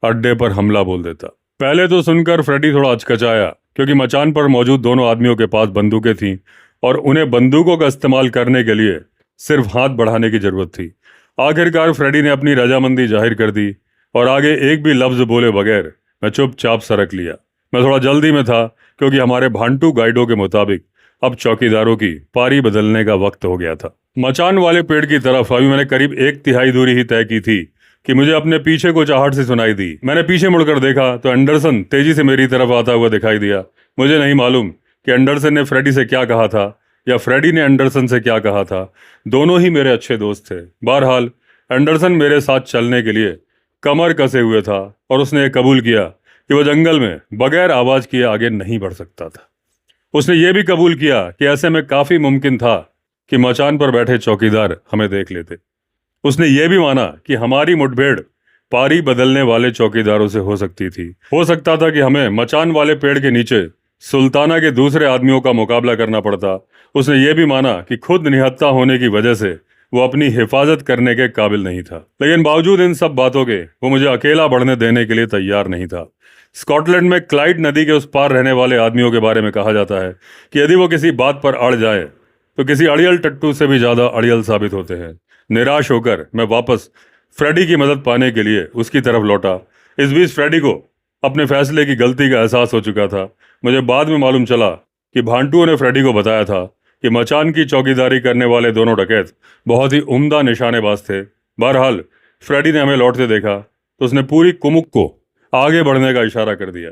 अड्डे पर हमला बोल देता। पहले तो सुनकर फ्रेडी थोड़ा अचकचाया, क्योंकि मचान पर मौजूद दोनों आदमियों के पास बंदूकें थीं और उन्हें बंदूकों का इस्तेमाल करने के लिए सिर्फ हाथ बढ़ाने की जरूरत थी। आखिरकार फ्रेडी ने अपनी रजामंदी जाहिर कर दी और आगे एक भी लफ्ज बोले बगैर मैं चुपचाप सरक लिया। मैं थोड़ा जल्दी में था क्योंकि हमारे भांटू गाइडों के मुताबिक अब चौकीदारों की पारी बदलने का वक्त हो गया था। मचान वाले पेड़ की तरफ अभी मैंने करीब 1/3 दूरी ही तय की थी कि मुझे अपने पीछे कुछ आहट सी सुनाई दी। मैंने पीछे मुड़कर देखा तो एंडरसन तेजी से मेरी तरफ आता हुआ दिखाई दिया। मुझे नहीं मालूम कि एंडरसन ने फ्रेडी से क्या कहा था या फ्रेडी ने एंडरसन से क्या कहा था। दोनों ही मेरे अच्छे दोस्त थे। बहरहाल एंडरसन मेरे साथ चलने के लिए कमर कसे हुए था और उसने ये कबूल किया कि वह जंगल में बगैर आवाज किए आगे नहीं बढ़ सकता था। उसने ये भी कबूल किया कि ऐसे में काफी मुमकिन था कि मचान पर बैठे चौकीदार हमें देख लेते। उसने ये भी माना कि हमारी मुठभेड़ पारी बदलने वाले चौकीदारों से हो सकती थी। हो सकता था कि हमें मचान वाले पेड़ के नीचे सुल्ताना के दूसरे आदमियों का मुकाबला करना पड़ता। उसने ये भी माना कि खुद निहत्था होने की वजह से वो अपनी हिफाजत करने के काबिल नहीं था। लेकिन बावजूद इन सब बातों के वो मुझे अकेला बढ़ने देने के लिए तैयार नहीं था। स्कॉटलैंड में क्लाइड नदी के उस पार रहने वाले आदमियों के बारे में कहा जाता है कि यदि वो किसी बात पर अड़ जाए तो किसी अड़ियल टट्टू से भी ज्यादा अड़ियल साबित होते हैं। निराश होकर मैं वापस फ्रेडी की मदद पाने के लिए उसकी तरफ लौटा। इस बीच फ्रेडी को अपने फैसले की गलती का एहसास हो चुका था। मुझे बाद में मालूम चला कि भांटुओं ने फ्रेडी को बताया था कि मचान की चौकीदारी करने वाले दोनों डकैत बहुत ही उम्दा निशानेबाज थे। बहरहाल फ्रेडी ने हमें लौटते देखा तो उसने पूरी कुमुक को आगे बढ़ने का इशारा कर दिया।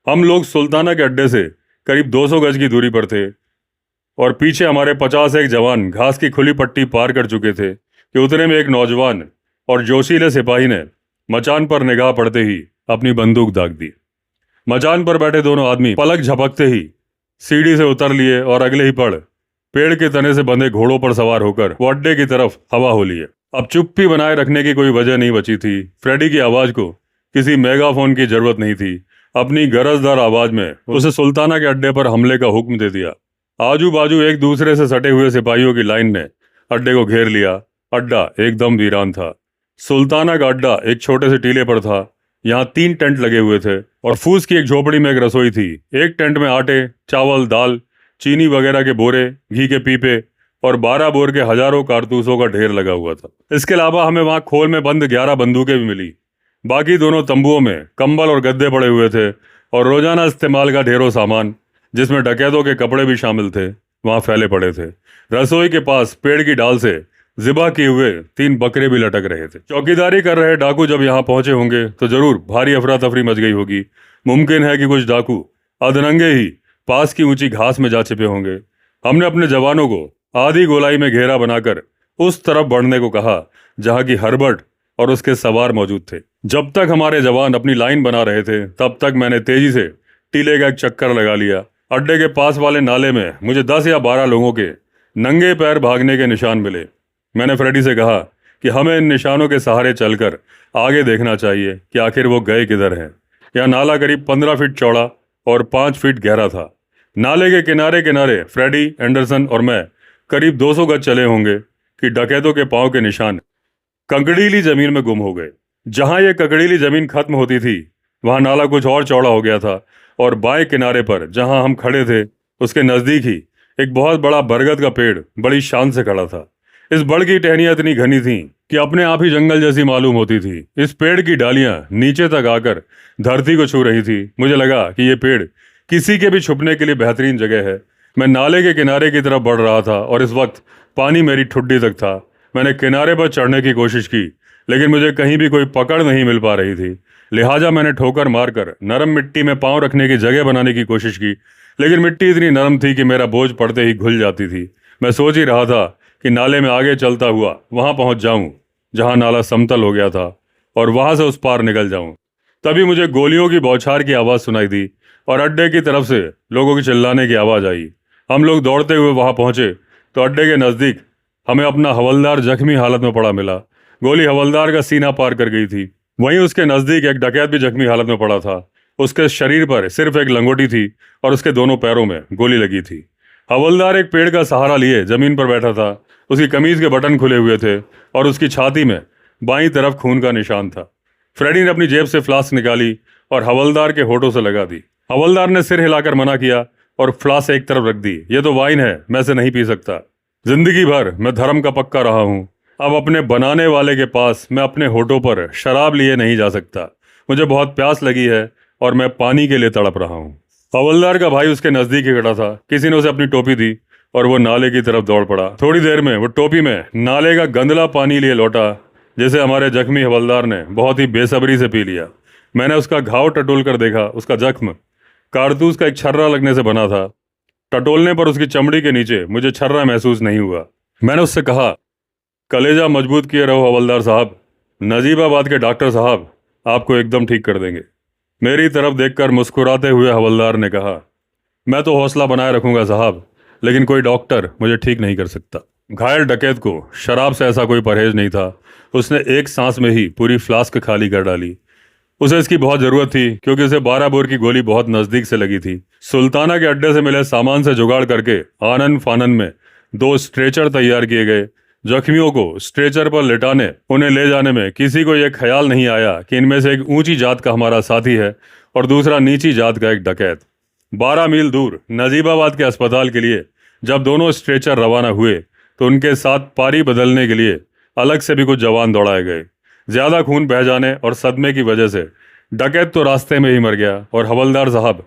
हम लोग सुल्ताना के अड्डे से करीब 200 गज की दूरी पर थे और पीछे हमारे 50 एक जवान घास की खुली पट्टी पार कर चुके थे कि उतने में एक नौजवान और जोशीले सिपाही ने मचान पर निगाह पड़ते ही अपनी बंदूक दाग दी। मचान पर बैठे दोनों आदमी पलक झपकते ही सीढ़ी से उतर लिए और अगले ही पड़ पेड़ के तने से बंधे घोड़ों पर सवार होकर वो अड्डे की तरफ हवा हो लिए। अब चुप्पी बनाए रखने की कोई वजह नहीं बची थी। फ्रेडी की आवाज को किसी मेगाफोन की जरूरत नहीं थी। अपनी गरजदार आवाज में उसे सुल्ताना के अड्डे पर हमले का हुक्म दे दिया। आजू बाजू एक दूसरे से सटे हुए सिपाहियों की लाइन ने अड्डे को घेर लिया। अड्डा एकदम वीरान था। सुल्ताना का अड्डा एक छोटे से टीले पर था। यहाँ 3 टेंट लगे हुए थे और फूस की एक झोपड़ी में एक रसोई थी। एक टेंट में आटे, चावल, दाल, चीनी वगैरह के बोरे, घी के पीपे और 12 बोर के हजारों कारतूसों का ढेर लगा हुआ था। इसके अलावा हमें वहां खोल में बंद 11 बंदूकें भी मिली। बाकी दोनों तंबुओं में कंबल और गद्दे पड़े हुए थे और रोजाना इस्तेमाल का ढेरों सामान, जिसमें डकैतों के कपड़े भी शामिल थे, वहां फैले पड़े थे। रसोई के पास पेड़ की डाल से जिबा किए हुए 3 बकरे भी लटक रहे थे। चौकीदारी कर रहे डाकू जब यहाँ पहुंचे होंगे तो जरूर भारी अफरा तफरी मच गई होगी। मुमकिन है कि कुछ डाकू अधनंगे ही पास की ऊंची घास में जा छिपे होंगे। हमने अपने जवानों को आधी गोलाई में घेरा बनाकर उस तरफ बढ़ने को कहा जहां की हर्बर्ट और उसके सवार मौजूद थे। जब तक हमारे जवान अपनी लाइन बना रहे थे तब तक मैंने तेजी से टीले का एक चक्कर लगा लिया। अड्डे के पास वाले नाले में मुझे 10 या 12 लोगों के नंगे पैर भागने के निशान मिले। मैंने फ्रेडी से कहा कि हमें इन निशानों के सहारे चलकर आगे देखना चाहिए कि आखिर वो गए किधर हैं। यह नाला करीब 15 फीट चौड़ा और 5 फीट गहरा था। नाले के किनारे किनारे फ्रेडी, एंडरसन और मैं करीब 200 गज चले होंगे कि डकैतों के पांव के निशान कंकड़ीली जमीन में गुम हो गए। जहां यह कंकड़ीली जमीन खत्म होती थी वहां नाला कुछ और चौड़ा हो गया था और बाएं किनारे पर जहां हम खड़े थे उसके नजदीक ही एक बहुत बड़ा बरगद का पेड़ बड़ी शान से खड़ा था। इस बड़ की टहनियां इतनी घनी थीं कि अपने आप ही जंगल जैसी मालूम होती थी। इस पेड़ की डालियां नीचे तक आकर धरती को छू रही थी। मुझे लगा कि ये पेड़ किसी के भी छुपने के लिए बेहतरीन जगह है। मैं नाले के किनारे की तरफ बढ़ रहा था और इस वक्त पानी मेरी ठुड्डी तक था। मैंने किनारे पर चढ़ने की कोशिश की लेकिन मुझे कहीं भी कोई पकड़ नहीं मिल पा रही थी। लिहाजा मैंने ठोकर मारकर नरम मिट्टी में पांव रखने की जगह बनाने की कोशिश की, लेकिन मिट्टी इतनी नरम थी कि मेरा बोझ पड़ते ही घुल जाती थी। मैं सोच ही रहा था कि नाले में आगे चलता हुआ वहां पहुंच जाऊं जहां नाला समतल हो गया था और वहां से उस पार निकल जाऊं। तभी मुझे गोलियों की बौछार की आवाज सुनाई दी और अड्डे की तरफ से लोगों की चिल्लाने की आवाज आई। हम लोग दौड़ते हुए वहां पहुंचे तो अड्डे के नजदीक हमें अपना हवलदार जख्मी हालत में पड़ा मिला। गोली हवलदार का सीना पार कर गई थी। वहीं उसके नजदीक एक डकैत भी जख्मी हालत में पड़ा था। उसके शरीर पर सिर्फ एक लंगोटी थी और उसके दोनों पैरों में गोली लगी थी। हवलदार एक पेड़ का सहारा लिए जमीन पर बैठा था। उसकी कमीज के बटन खुले हुए थे और उसकी छाती में बाईं तरफ खून का निशान था। फ्रेडी ने अपनी जेब से फ्लास्क निकाली और हवलदार के होठों से लगा दी। हवलदार ने सिर हिलाकर मना किया और फ्लास्क एक तरफ रख दी। ये तो वाइन है, मैं इसे नहीं पी सकता। जिंदगी भर मैं धर्म का पक्का रहा हूँ। अब अपने बनाने वाले के पास मैं अपने होठों पर शराब लिए नहीं जा सकता। मुझे बहुत प्यास लगी है और मैं पानी के लिए तड़प रहा हूँ। हवलदार का भाई उसके नजदीक ही खड़ा था। किसी ने उसे अपनी टोपी दी और वो नाले की तरफ दौड़ पड़ा। थोड़ी देर में वो टोपी में नाले का गंदला पानी लिए लौटा, जिसे हमारे जख्मी हवलदार ने बहुत ही बेसब्री से पी लिया। मैंने उसका घाव टटोल कर देखा। उसका जख्म कारतूस का एक छर्रा लगने से बना था। टटोलने पर उसकी चमड़ी के नीचे मुझे छर्रा महसूस नहीं हुआ। मैंने उससे कहा, कलेजा मजबूत किए रहो हवलदार साहब। नजीबाबाद के डॉक्टर साहब आपको एकदम ठीक कर देंगे। मेरी तरफ देखकर मुस्कुराते हुए हवलदार ने कहा, मैं तो हौसला बनाए रखूंगा साहब, लेकिन कोई डॉक्टर मुझे ठीक नहीं कर सकता। घायल डकैत को शराब से ऐसा कोई परहेज नहीं था। उसने एक सांस में ही पूरी फ्लास्क खाली कर डाली। उसे इसकी बहुत जरूरत थी, क्योंकि उसे 12 बोर की गोली बहुत नजदीक से लगी थी। सुल्ताना के अड्डे से मिले सामान से जुगाड़ करके आनन फानन में 2 स्ट्रेचर तैयार किए गए। जख्मियों को स्ट्रेचर पर लेटाने, उन्हें ले जाने में किसी को यह ख्याल नहीं आया कि इनमें से एक ऊंची जात का हमारा साथी है और दूसरा नीची जात का एक डकैत। 12 मील दूर नजीबाबाद के अस्पताल के लिए जब दोनों स्ट्रेचर रवाना हुए तो उनके साथ पारी बदलने के लिए अलग से भी कुछ जवान दौड़ाए गए। ज्यादा खून बह जाने और सदमे की वजह से डकैत तो रास्ते में ही मर गया और हवलदार साहब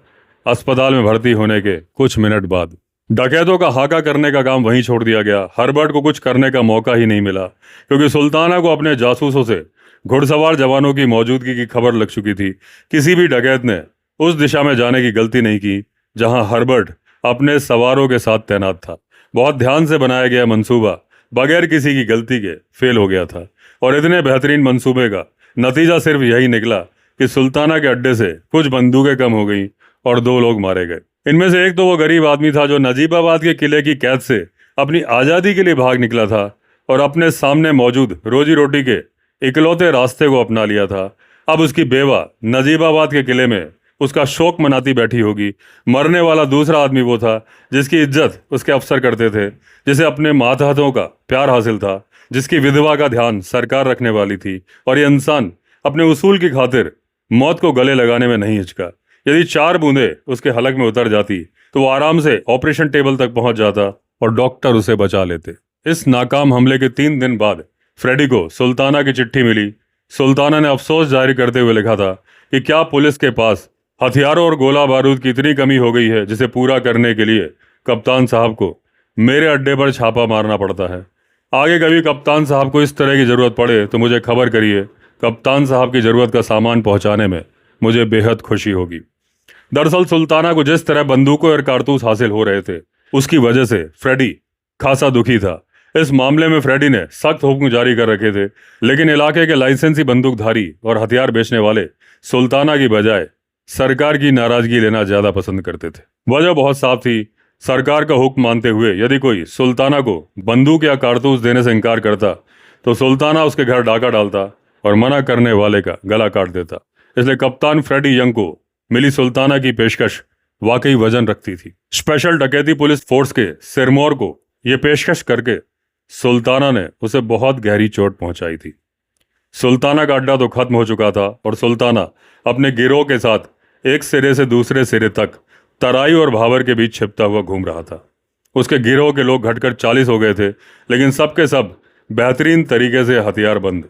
अस्पताल में भर्ती होने के कुछ मिनट बाद डकैतों का हाका करने का काम वहीं छोड़ दिया गया। हर्बर्ट को कुछ करने का मौका ही नहीं मिला, क्योंकि सुल्ताना को अपने जासूसों से घुड़सवार जवानों की मौजूदगी की खबर लग चुकी थी। किसी भी डकैत ने उस दिशा में जाने की गलती नहीं की जहां हर्बर्ट अपने सवारों के साथ तैनात था। बहुत ध्यान से बनाया गया मंसूबा बगैर किसी की गलती के फेल हो गया था, और इतने बेहतरीन मंसूबे का नतीजा सिर्फ यही निकला कि सुल्ताना के अड्डे से कुछ बंदूकें कम हो गई और 2 लोग मारे गए। इनमें से एक तो वो गरीब आदमी था जो नजीबाबाद के किले की कैद से अपनी आज़ादी के लिए भाग निकला था और अपने सामने मौजूद रोजी रोटी के इकलौते रास्ते को अपना लिया था। अब उसकी बेवा नजीबाबाद के किले में उसका शोक मनाती बैठी होगी। मरने वाला दूसरा आदमी वो था जिसकी इज्जत उसके अफसर करते थे, जिसे अपने मातहतों का प्यार हासिल था, जिसकी विधवा का ध्यान सरकार रखने वाली थी, और ये इंसान अपने उसूल की खातिर मौत को गले लगाने में नहीं हिचका। यदि 4 बूंदे उसके हलक में उतर जाती तो वो आराम से ऑपरेशन टेबल तक पहुंच जाता और डॉक्टर उसे बचा लेते। इस नाकाम हमले के 3 दिन बाद फ्रेडी को सुल्ताना की चिट्ठी मिली। सुल्ताना ने अफसोस जारी करते हुए लिखा था कि क्या पुलिस के पास हथियारों और गोला बारूद की इतनी कमी हो गई है जिसे पूरा करने के लिए कप्तान साहब को मेरे अड्डे पर छापा मारना पड़ता है। आगे कभी कप्तान साहब को इस तरह की जरूरत पड़े तो मुझे खबर करिए। कप्तान साहब की जरूरत का सामान पहुंचाने में मुझे बेहद खुशी होगी। दरअसल सुल्ताना को जिस तरह बंदूकों और कारतूस हासिल हो रहे थे, उसकी वजह से फ्रेडी खासा दुखी था। इस मामले में फ्रेडी ने सख्त हुक्म जारी कर रखे थे, लेकिन इलाके के लाइसेंसी बंदूकधारी और हथियार बेचने वाले सुल्ताना की बजाय सरकार की नाराजगी लेना ज्यादा पसंद करते थे। वजह बहुत साफ थी। सरकार का हुक्म मानते हुए यदि कोई सुल्ताना को बंदूक या कारतूस देने से इनकार करता तो सुल्ताना उसके घर डाका डालता और मना करने वाले का गला काट देता। इसलिए कप्तान फ्रेडी यंग को मिली सुल्ताना की पेशकश वाकई वजन रखती थी। स्पेशल डकैती पुलिस फोर्स के सिरमौर को यह पेशकश करके सुल्ताना ने उसे बहुत गहरी चोट पहुंचाई थी। सुल्ताना का अड्डा तो खत्म हो चुका था और सुल्ताना अपने गिरोह के साथ एक सिरे से दूसरे सिरे तक तराई और भावर के बीच छिपता हुआ घूम रहा था। उसके गिरोह के लोग घटकर 40 हो गए थे, लेकिन सबके सब बेहतरीन तरीके से हथियारबंद।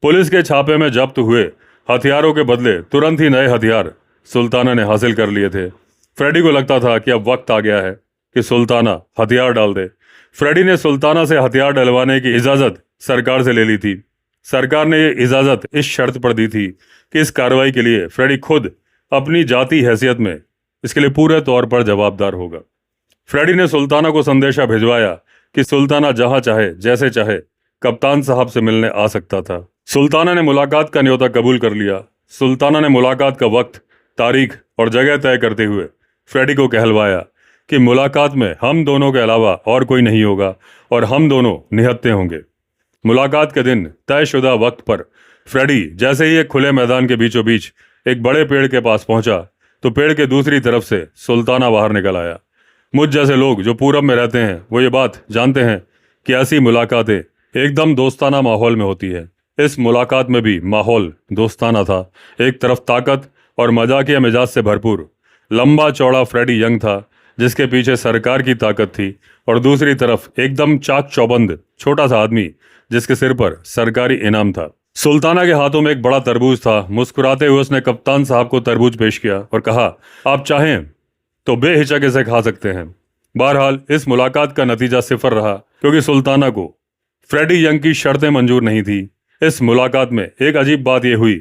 पुलिस के छापे में जब्त हुए हथियारों के बदले तुरंत ही नए हथियार सुल्ताना ने हासिल कर लिए थे। फ्रेडी को लगता था कि अब वक्त आ गया है कि सुल्ताना हथियार डाल दे। फ्रेडी ने सुल्ताना से हथियार डलवाने की इजाज़त सरकार से ले ली थी। सरकार ने यह इजाज़त इस शर्त पर दी थी कि इस कार्रवाई के लिए फ्रेडी खुद अपनी जाती हैसियत में इसके लिए पूरे तौर पर जवाबदार होगा। फ्रेडी ने सुल्ताना को संदेशा भिजवाया कि सुल्ताना जहां चाहे जैसे चाहे कप्तान साहब से मिलने आ सकता था। सुल्ताना ने मुलाकात का न्योता कबूल कर लिया। सुल्ताना ने मुलाकात का वक्त, तारीख और जगह तय करते हुए फ्रेडी को कहलवाया कि मुलाकात में हम दोनों के अलावा और कोई नहीं होगा और हम दोनों निहत्थे होंगे। मुलाकात के दिन तयशुदा वक्त पर फ्रेडी जैसे ही एक खुले मैदान के बीचों बीच एक बड़े पेड़ के पास पहुंचा तो पेड़ के दूसरी तरफ से सुल्ताना बाहर निकल आया। मुझ जैसे लोग जो पूरब में रहते हैं वो ये बात जानते हैं कि ऐसी मुलाकातें एकदम दोस्ताना माहौल में होती है। इस मुलाकात में भी माहौल दोस्ताना था। एक तरफ ताकत और मजाकिया मिजाज से भरपूर लंबा चौड़ा फ्रेडी यंग था, जिसके पीछे सरकार की ताकत थी, और दूसरी तरफ एकदम चाक चौबंद छोटा सा आदमी जिसके सिर पर सरकारी इनाम था। सुल्ताना के हाथों में एक बड़ा तरबूज था। मुस्कुराते हुए उसने कप्तान साहब को तरबूज पेश किया और कहा, आप चाहें तो बेहिचक इसे खा सकते हैं। बहरहाल इस मुलाकात का नतीजा सिफर रहा, क्योंकि सुल्ताना को फ्रेडी यंग की शर्तें मंजूर नहीं थी। इस मुलाकात में एक अजीब बात यह हुई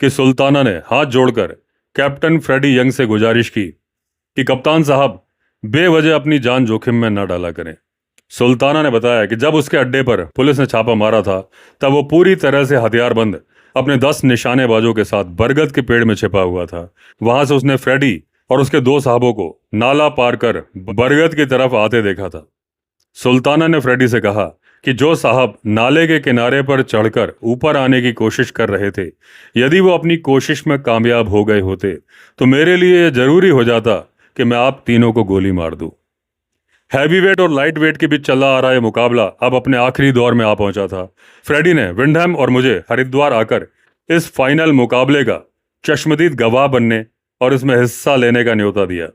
कि सुल्ताना ने हाथ जोड़कर कैप्टन फ्रेडी यंग से गुजारिश की कि कप्तान साहब बेवजह अपनी जान जोखिम में न डाला करें। सुल्ताना ने बताया कि जब उसके अड्डे पर पुलिस ने छापा मारा था, तब वो पूरी तरह से हथियारबंद अपने 10 निशानेबाजों के साथ बरगद के पेड़ में छिपा हुआ था। वहां से उसने फ्रेडी और उसके 2 साहबों को नाला पार कर बरगद की तरफ आते देखा था। सुल्ताना ने फ्रेडी से कहा कि जो साहब नाले के किनारे पर चढ़कर ऊपर आने की कोशिश कर रहे थे, यदि वो अपनी कोशिश में कामयाब हो गए होते तो मेरे लिए यह जरूरी हो जाता कि मैं आप तीनों को गोली मार दूं। हैवी वेट और लाइट वेट के बीच चला आ रहा यह मुकाबला अब अपने आखिरी दौर में आ पहुंचा था। फ्रेडी ने विंडहम और मुझे हरिद्वार आकर इस फाइनल मुकाबले का चश्मदीद गवाह बनने और इसमें हिस्सा लेने का न्योता दिया।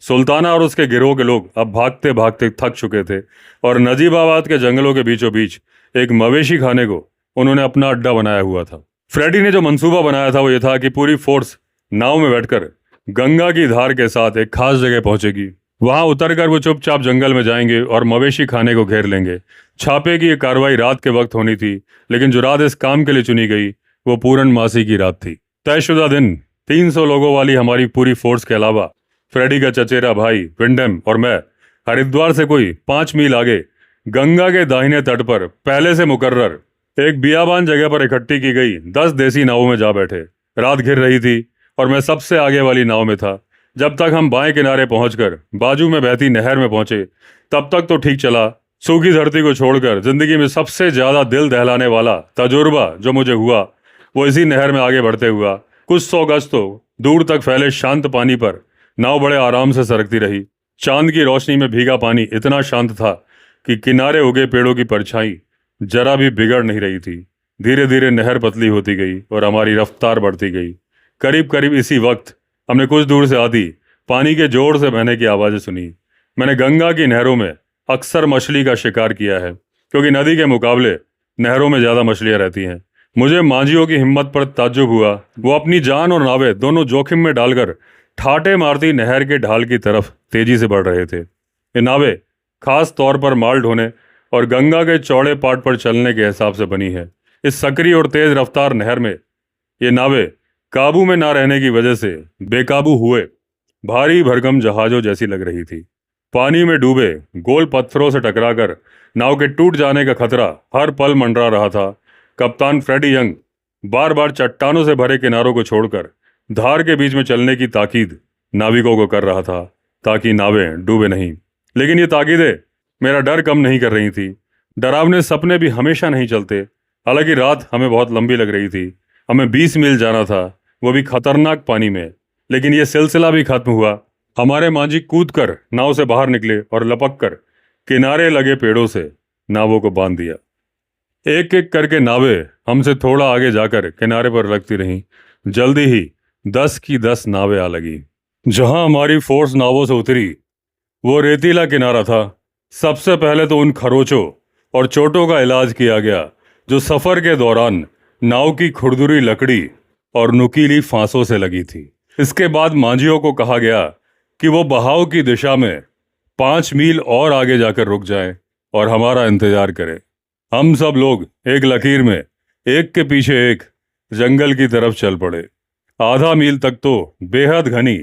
सुल्ताना और उसके गिरोह के लोग अब भागते भागते थक चुके थे और नजीबाबाद के जंगलों के बीचों बीच एक मवेशी खाने को उन्होंने अपना अड्डा बनाया हुआ था। फ्रेडी ने जो मंसूबा बनाया था वो ये था कि पूरी फोर्स नाव में बैठकर गंगा की धार के साथ एक खास जगह पहुंचेगी। वहां उतरकर वो चुपचाप जंगल में जाएंगे और मवेशी खाने को घेर लेंगे। छापे की ये कार्रवाई रात के वक्त होनी थी, लेकिन जो रात इस काम के लिए चुनी गई वो पूर्णमासी की रात थी। तयशुदा दिन 300 लोगों वाली हमारी पूरी फोर्स के अलावा फ्रेडी का चचेरा भाई विंडम और मैं हरिद्वार से कोई 5 मील आगे गंगा के दाहिने तट पर पहले से मुकर्रर एक बियाबान जगह पर इकट्ठी की गई 10 देसी नावों में जा बैठे। रात घिर रही थी और मैं सबसे आगे वाली नाव में था। जब तक हम बाएं किनारे पहुंचकर बाजू में बहती नहर में पहुंचे, तब तक तो ठीक चला। सूखी धरती को छोड़कर जिंदगी में सबसे ज्यादा दिल दहलाने वाला तजुर्बा जो मुझे हुआ वो इसी नहर में आगे बढ़ते हुआ। कुछ 100 गज तो दूर तक फैले शांत पानी पर नाव बड़े आराम से सरकती रही। चांद की रोशनी में भीगा पानी इतना शांत था कि किनारे उगे पेड़ों की परछाई जरा भी बिगड़ नहीं रही थी। धीरे धीरे नहर पतली होती गई और हमारी रफ्तार बढ़ती गई। करीब करीब इसी वक्त हमने कुछ दूर से आती पानी के जोर से बहने की आवाज़ें सुनी। मैंने गंगा की नहरों में अक्सर मछली का शिकार किया है, क्योंकि नदी के मुकाबले नहरों में ज़्यादा मछलियाँ रहती हैं। मुझे मांझियों की हिम्मत पर ताज्जुब हुआ। वो अपनी जान और नावें दोनों जोखिम में डालकर ठाटे मारती नहर के ढाल की तरफ तेजी से बढ़ रहे थे। ये नावें खास तौर पर माल ढोने और गंगा के चौड़े पाट पर चलने के हिसाब से बनी है। इस सक्रिय और तेज रफ्तार नहर में ये नावें काबू में ना रहने की वजह से बेकाबू हुए भारी भरकम जहाजों जैसी लग रही थी। पानी में डूबे गोल पत्थरों से टकराकर नाव के टूट जाने का खतरा हर पल मंडरा रहा था। कप्तान फ्रेडी यंग बार बार चट्टानों से भरे किनारों को छोड़कर धार के बीच में चलने की ताकीद नाविकों को कर रहा था, ताकि नावें डूबे नहीं। लेकिन ये ताकीदें मेरा डर कम नहीं कर रही थी। डरावने सपने भी हमेशा नहीं चलते। हालांकि रात हमें बहुत लंबी लग रही थी। हमें 20 मील जाना था, वो भी खतरनाक पानी में। लेकिन यह सिलसिला भी खत्म हुआ। हमारे मांझी कूदकर नाव से बाहर निकले और लपक कर किनारे लगे पेड़ों से नावों को बांध दिया। एक एक करके नावें हमसे थोड़ा आगे जाकर किनारे पर लगती रहीं। जल्दी ही 10 की 10 नावें आ लगी। जहां हमारी फोर्स नावों से उतरी वो रेतीला किनारा था। सबसे पहले तो उन खरोचों और चोटों का इलाज किया गया जो सफर के दौरान नाव की खुरदुरी लकड़ी और नुकीली फांसों से लगी थी। इसके बाद मांझियों को कहा गया कि वो बहाव की दिशा में 5 मील और आगे जाकर रुक जाएं और हमारा इंतजार करें। हम सब लोग एक लकीर में एक के पीछे एक जंगल की तरफ चल पड़े। आधा मील तक तो बेहद घनी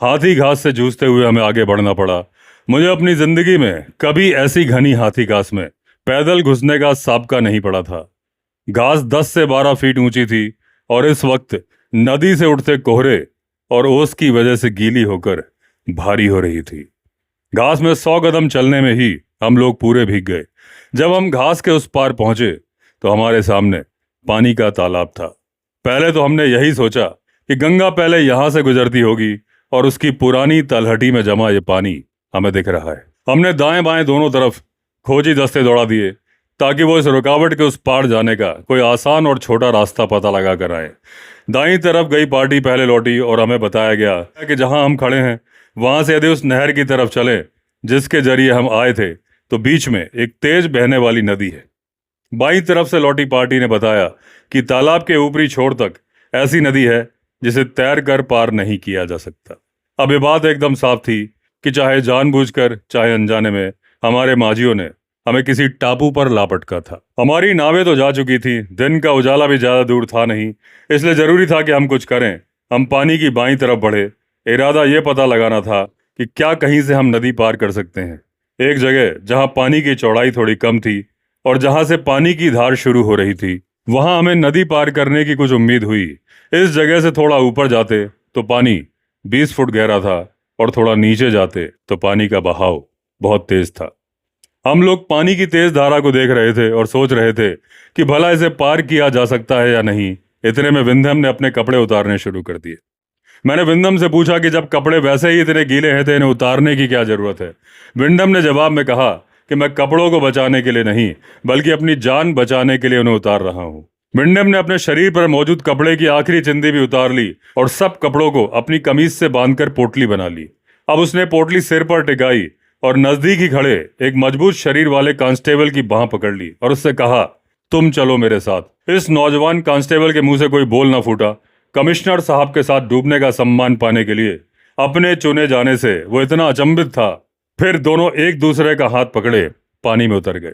हाथी घास से जूझते हुए हमें आगे बढ़ना पड़ा। मुझे अपनी जिंदगी में कभी ऐसी घनी हाथी घास में पैदल घुसने का साबका नहीं पड़ा था। घास 10 से 12 फीट ऊंची थी और इस वक्त नदी से उठते कोहरे और ओस की वजह से गीली होकर भारी हो रही थी। घास में 100 कदम चलने में ही हम लोग पूरे भीग गए। जब हम घास के उस पार पहुंचे तो हमारे सामने पानी का तालाब था। पहले तो हमने यही सोचा कि गंगा पहले यहां से गुजरती होगी और उसकी पुरानी तलहटी में जमा ये पानी हमें दिख रहा है। हमने दाएं बाएं दोनों तरफ खोजी दस्ते दौड़ा दिए ताकि वो इस रुकावट के उस पार जाने का कोई आसान और छोटा रास्ता पता लगा कर आए। दाईं तरफ गई पार्टी पहले लौटी और हमें बताया गया कि जहां हम खड़े हैं वहां से यदि उस नहर की तरफ चले जिसके जरिए हम आए थे, तो बीच में एक तेज बहने वाली नदी है। बाईं तरफ से लौटी पार्टी ने बताया कि तालाब के ऊपरी छोर तक ऐसी नदी है जिसे तैर कर पार नहीं किया जा सकता। अब ये बात एकदम साफ थी कि चाहे जानबूझकर चाहे अनजाने में हमारे माजियों ने हमें किसी टापू पर लापटका था। हमारी नावें तो जा चुकी थी, दिन का उजाला भी ज्यादा दूर था नहीं, इसलिए जरूरी था कि हम कुछ करें। हम पानी की बाईं तरफ बढ़े। इरादा यह पता लगाना था कि क्या कहीं से हम नदी पार कर सकते हैं। एक जगह जहां पानी की चौड़ाई थोड़ी कम थी और जहां से पानी की धार शुरू हो रही थी, वहां हमें नदी पार करने की कुछ उम्मीद हुई। इस जगह से थोड़ा ऊपर जाते तो पानी 20 फुट गहरा था और थोड़ा नीचे जाते तो पानी का बहाव बहुत तेज था। हम लोग पानी की तेज धारा को देख रहे थे और सोच रहे थे कि भला इसे पार किया जा सकता है या नहीं। इतने में विंध्यम ने अपने कपड़े उतारने शुरू कर दिए। मैंने विंध्यम से पूछा कि जब कपड़े वैसे ही इतने गीले हैं तो इन्हें उतारने की क्या जरूरत है। विंध्यम ने जवाब में कहा कि मैं कपड़ों को बचाने के लिए नहीं बल्कि अपनी जान बचाने के लिए उन्हें उतार रहा हूं। विंध्यम ने अपने शरीर पर मौजूद कपड़े की आखिरी चिंदी भी उतार ली और सब कपड़ों को अपनी कमीज से बांधकर पोटली बना ली। अब उसने पोटली सिर पर टिकाई और नजदीक ही खड़े एक मजबूत शरीर वाले कांस्टेबल की बांह पकड़ ली और उससे कहा, तुम चलो मेरे साथ। इस नौजवान कांस्टेबल के मुंह से कोई बोल ना फूटा। कमिश्नर साहब के साथ डूबने का सम्मान पाने के लिए अपने चुने जाने से वो इतना अचंभित था। फिर दोनों एक दूसरे का हाथ पकड़े पानी में उतर गए।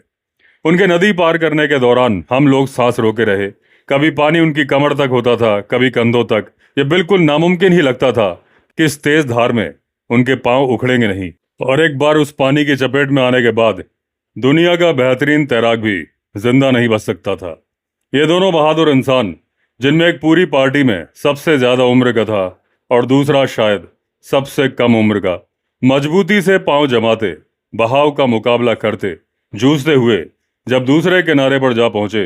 उनके नदी पार करने के दौरान हम लोग सांस रोके रहे। कभी पानी उनकी कमर तक होता था, कभी कंधों तक। ये बिल्कुल नामुमकिन ही लगता था कि इस तेज धार में उनके पांव उखड़ेंगे नहीं। और एक बार उस पानी की चपेट में आने के बाद दुनिया का बेहतरीन तैराक भी जिंदा नहीं बच सकता था। ये दोनों बहादुर इंसान, जिनमें एक पूरी पार्टी में सबसे ज्यादा उम्र का था और दूसरा शायद सबसे कम उम्र का, मजबूती से पांव जमाते, बहाव का मुकाबला करते, जूझते हुए जब दूसरे किनारे पर जा पहुंचे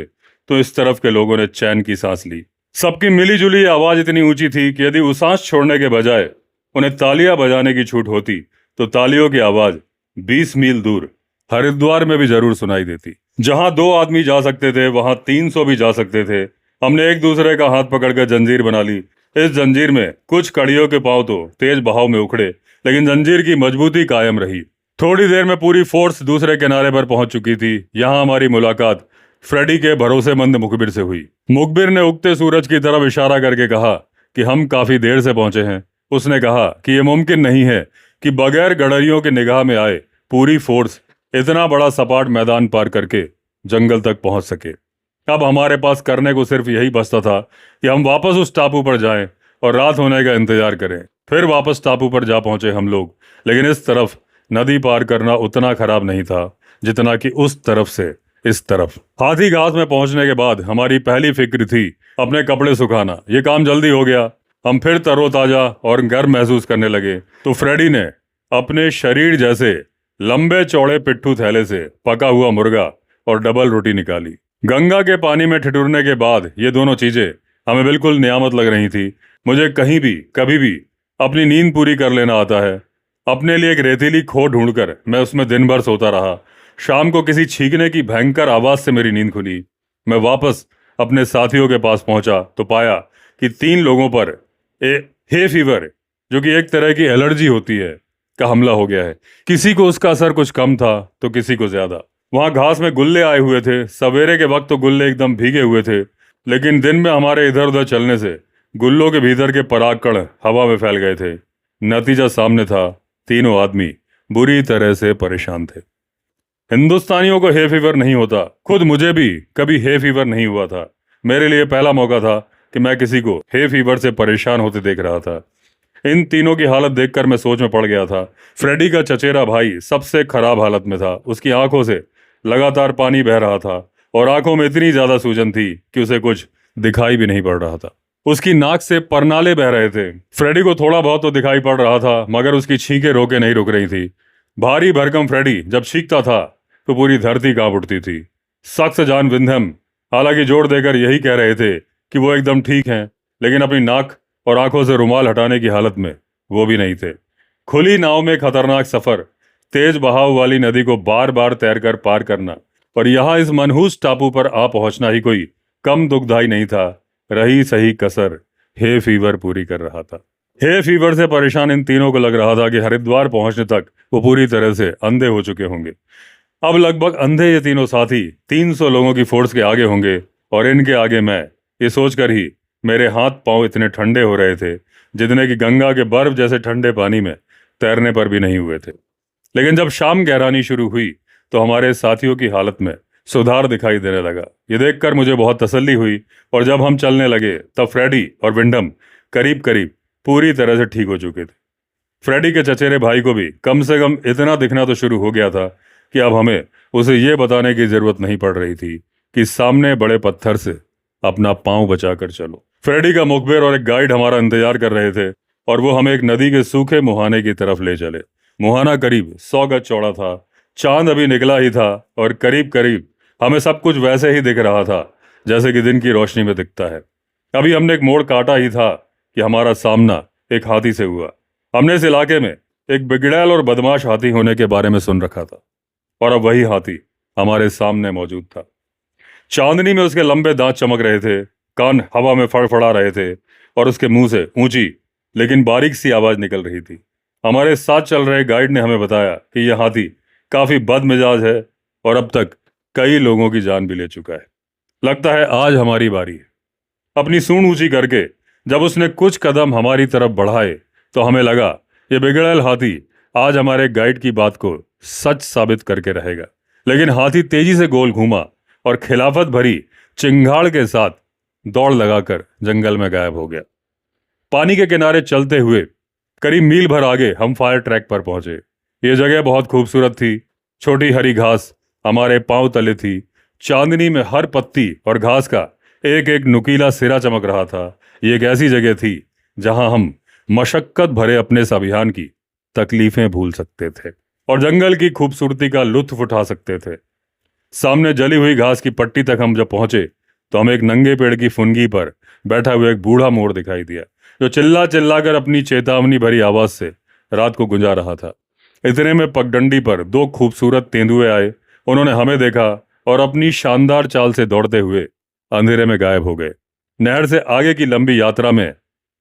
तो इस तरफ के लोगों ने चैन की सांस ली। सबकी मिलीजुली आवाज इतनी ऊंची थी कि यदि उस सांस छोड़ने के बजाय उन्हें तालियां बजाने की छूट होती तो तालियों की आवाज 20 मील दूर हरिद्वार में भी जरूर सुनाई देती। जहां 2 आदमी जा सकते थे वहां 300 भी जा सकते थे। हमने एक दूसरे का हाथ पकड़कर जंजीर बना ली। इस जंजीर में कुछ कड़ियों के पांव तो तेज बहाव में उखड़े, लेकिन जंजीर की मजबूती कायम रही। थोड़ी देर में पूरी फोर्स दूसरे किनारे पर पहुंच चुकी थी। यहां हमारी मुलाकात फ्रेडी के भरोसेमंद मुखबिर से हुई। मुखबिर ने उगते सूरज की तरफ इशारा करके कहा कि हम काफी देर से पहुंचे हैं। उसने कहा कि यह मुमकिन नहीं है कि बगैर गडरियों के निगाह में आए पूरी फोर्स इतना बड़ा सपाट मैदान पार करके जंगल तक पहुंच सके। अब हमारे पास करने को सिर्फ यही बचता था कि हम वापस उस टापू पर जाएं और रात होने का इंतजार करें। फिर वापस टापू पर जा पहुंचे हम लोग, लेकिन इस तरफ नदी पार करना उतना खराब नहीं था जितना कि उस तरफ से इस तरफ। हाथी घास में पहुंचने के बाद हमारी पहली फिक्र थी अपने कपड़े सुखाना। ये काम जल्दी हो गया। हम फिर तरोताजा और गर्म महसूस करने लगे तो फ्रेडी ने अपने शरीर जैसे लंबे चौड़े पिट्ठू थैले से पका हुआ मुर्गा और डबल रोटी निकाली। गंगा के पानी में ठिठुरने के बाद ये दोनों चीजें हमें बिल्कुल नियामत लग रही थी। मुझे कहीं भी कभी भी अपनी नींद पूरी कर लेना आता है। अपने लिए एक रेतीली खो ढूंढकर मैं उसमें दिन भर सोता रहा। शाम को किसी छींकने की भयंकर आवाज से मेरी नींद खुली। मैं वापस अपने साथियों के पास पहुंचा तो पाया कि 3 लोगों पर हे फीवर, जो कि एक तरह की एलर्जी होती है, का हमला हो गया है। किसी को उसका असर कुछ कम था तो किसी को ज्यादा। वहां घास में गुल्ले आए हुए थे। सवेरे के वक्त तो गुल्ले एकदम भीगे हुए थे, लेकिन दिन में हमारे इधर उधर चलने से गुल्लों के भीतर के परागकण हवा में फैल गए थे। नतीजा सामने था, तीनों आदमी बुरी तरह से परेशान थे। हिंदुस्तानियों को हे फीवर नहीं होता। खुद मुझे भी कभी हे फीवर नहीं हुआ था। मेरे लिए पहला मौका था कि मैं किसी को हे फीवर से परेशान होते देख रहा था। इन तीनों की हालत देखकर मैं सोच में पड़ गया था। फ्रेडी का चचेरा भाई सबसे खराब हालत में था। उसकी आंखों से लगातार पानी बह रहा था और आंखों में इतनी ज्यादा सूजन थी कि उसे कुछ दिखाई भी नहीं पड़ रहा था। उसकी नाक से परनाले बह रहे थे। फ्रेडी को थोड़ा बहुत तो दिखाई पड़ रहा था, मगर उसकी छींकें रोके नहीं रुक रही थी। भारी भरकम फ्रेडी जब छींकता था तो पूरी धरती कांप उठती थी। सख्त जान विंध्यम हालांकि जोर देकर यही कह रहे थे कि वो एकदम ठीक हैं, लेकिन अपनी नाक और आंखों से रुमाल हटाने की हालत में वो भी नहीं थे। खुली नाव में खतरनाक सफर, तेज बहाव वाली नदी को बार बार तैरकर पार करना और यहाँ इस मनहूस टापू पर आ पहुंचना ही कोई कम दुखदाई नहीं था। रही सही कसर हे फीवर पूरी कर रहा था। हे फीवर से परेशान इन तीनों को लग रहा था कि हरिद्वार पहुंचने तक वो पूरी तरह से अंधे हो चुके होंगे। अब लगभग अंधे ये तीनों साथी 300 लोगों की फोर्स के आगे होंगे और इनके आगे मैं, ये सोचकर ही मेरे हाथ पांव इतने ठंडे हो रहे थे जितने कि गंगा के बर्फ जैसे ठंडे पानी में तैरने पर भी नहीं हुए थे। लेकिन जब शाम गहरानी शुरू हुई तो हमारे साथियों की हालत में सुधार दिखाई देने लगा। ये देखकर मुझे बहुत तसल्ली हुई और जब हम चलने लगे तब फ्रेडी और विंडम करीब करीब पूरी तरह से ठीक हो चुके थे। फ्रेडी के चचेरे भाई को भी कम से कम इतना दिखना तो शुरू हो गया था कि अब हमें उसे ये बताने की जरूरत नहीं पड़ रही थी कि सामने बड़े पत्थर से अपना पांव बचाकर चलो। फ्रेडी का मुखबिर और एक गाइड हमारा इंतजार कर रहे थे और वो हमें एक नदी के सूखे मुहाने की तरफ ले चले। मुहाना करीब 100 गज चौड़ा था। चांद अभी निकला ही था और करीब करीब हमें सब कुछ वैसे ही दिख रहा था जैसे कि दिन की रोशनी में दिखता है। अभी हमने एक मोड़ काटा ही था कि हमारा सामना एक हाथी से हुआ। हमने इस इलाके में एक बिगड़ैल और बदमाश हाथी होने के बारे में सुन रखा था और अब वही हाथी हमारे सामने मौजूद था। चांदनी में उसके लंबे दांत चमक रहे थे, कान हवा में फड़फड़ा रहे थे और उसके मुंह से ऊंची लेकिन बारीक सी आवाज निकल रही थी। हमारे साथ चल रहे गाइड ने हमें बताया कि यह हाथी काफी बदमिजाज है और अब तक कई लोगों की जान भी ले चुका है। लगता है आज हमारी बारी है। अपनी सूंड ऊंची करके जब उसने कुछ कदम हमारी तरफ बढ़ाए तो हमें लगा ये बिगड़ैल हाथी आज हमारे गाइड की बात को सच साबित करके रहेगा। लेकिन हाथी तेजी से गोल घूमा और खिलाफत भरी चिंगाड़ के साथ दौड़ लगाकर जंगल में गायब हो गया। पानी के किनारे चलते हुए करीब मील भर आगे हम फायर ट्रैक पर पहुंचे। ये जगह बहुत खूबसूरत थी। छोटी हरी घास हमारे पांव तले थी। चांदनी में हर पत्ती और घास का एक एक नुकीला सिरा चमक रहा था। ये एक ऐसी जगह थी जहां हम मशक्कत भरे अपने इस अभियान की तकलीफें भूल सकते थे और जंगल की खूबसूरती का लुत्फ उठा सकते थे। सामने जली हुई घास की पट्टी तक हम जब पहुंचे तो हमें एक नंगे पेड़ की फुनगी पर बैठा हुआ एक बूढ़ा मोर दिखाई दिया जो चिल्ला चिल्ला कर अपनी चेतावनी भरी आवाज से रात को गुंजा रहा था। इतने में पगडंडी पर दो खूबसूरत तेंदुए आए। उन्होंने हमें देखा और अपनी शानदार चाल से दौड़ते हुए अंधेरे में गायब हो गए। नहर से आगे की लंबी यात्रा में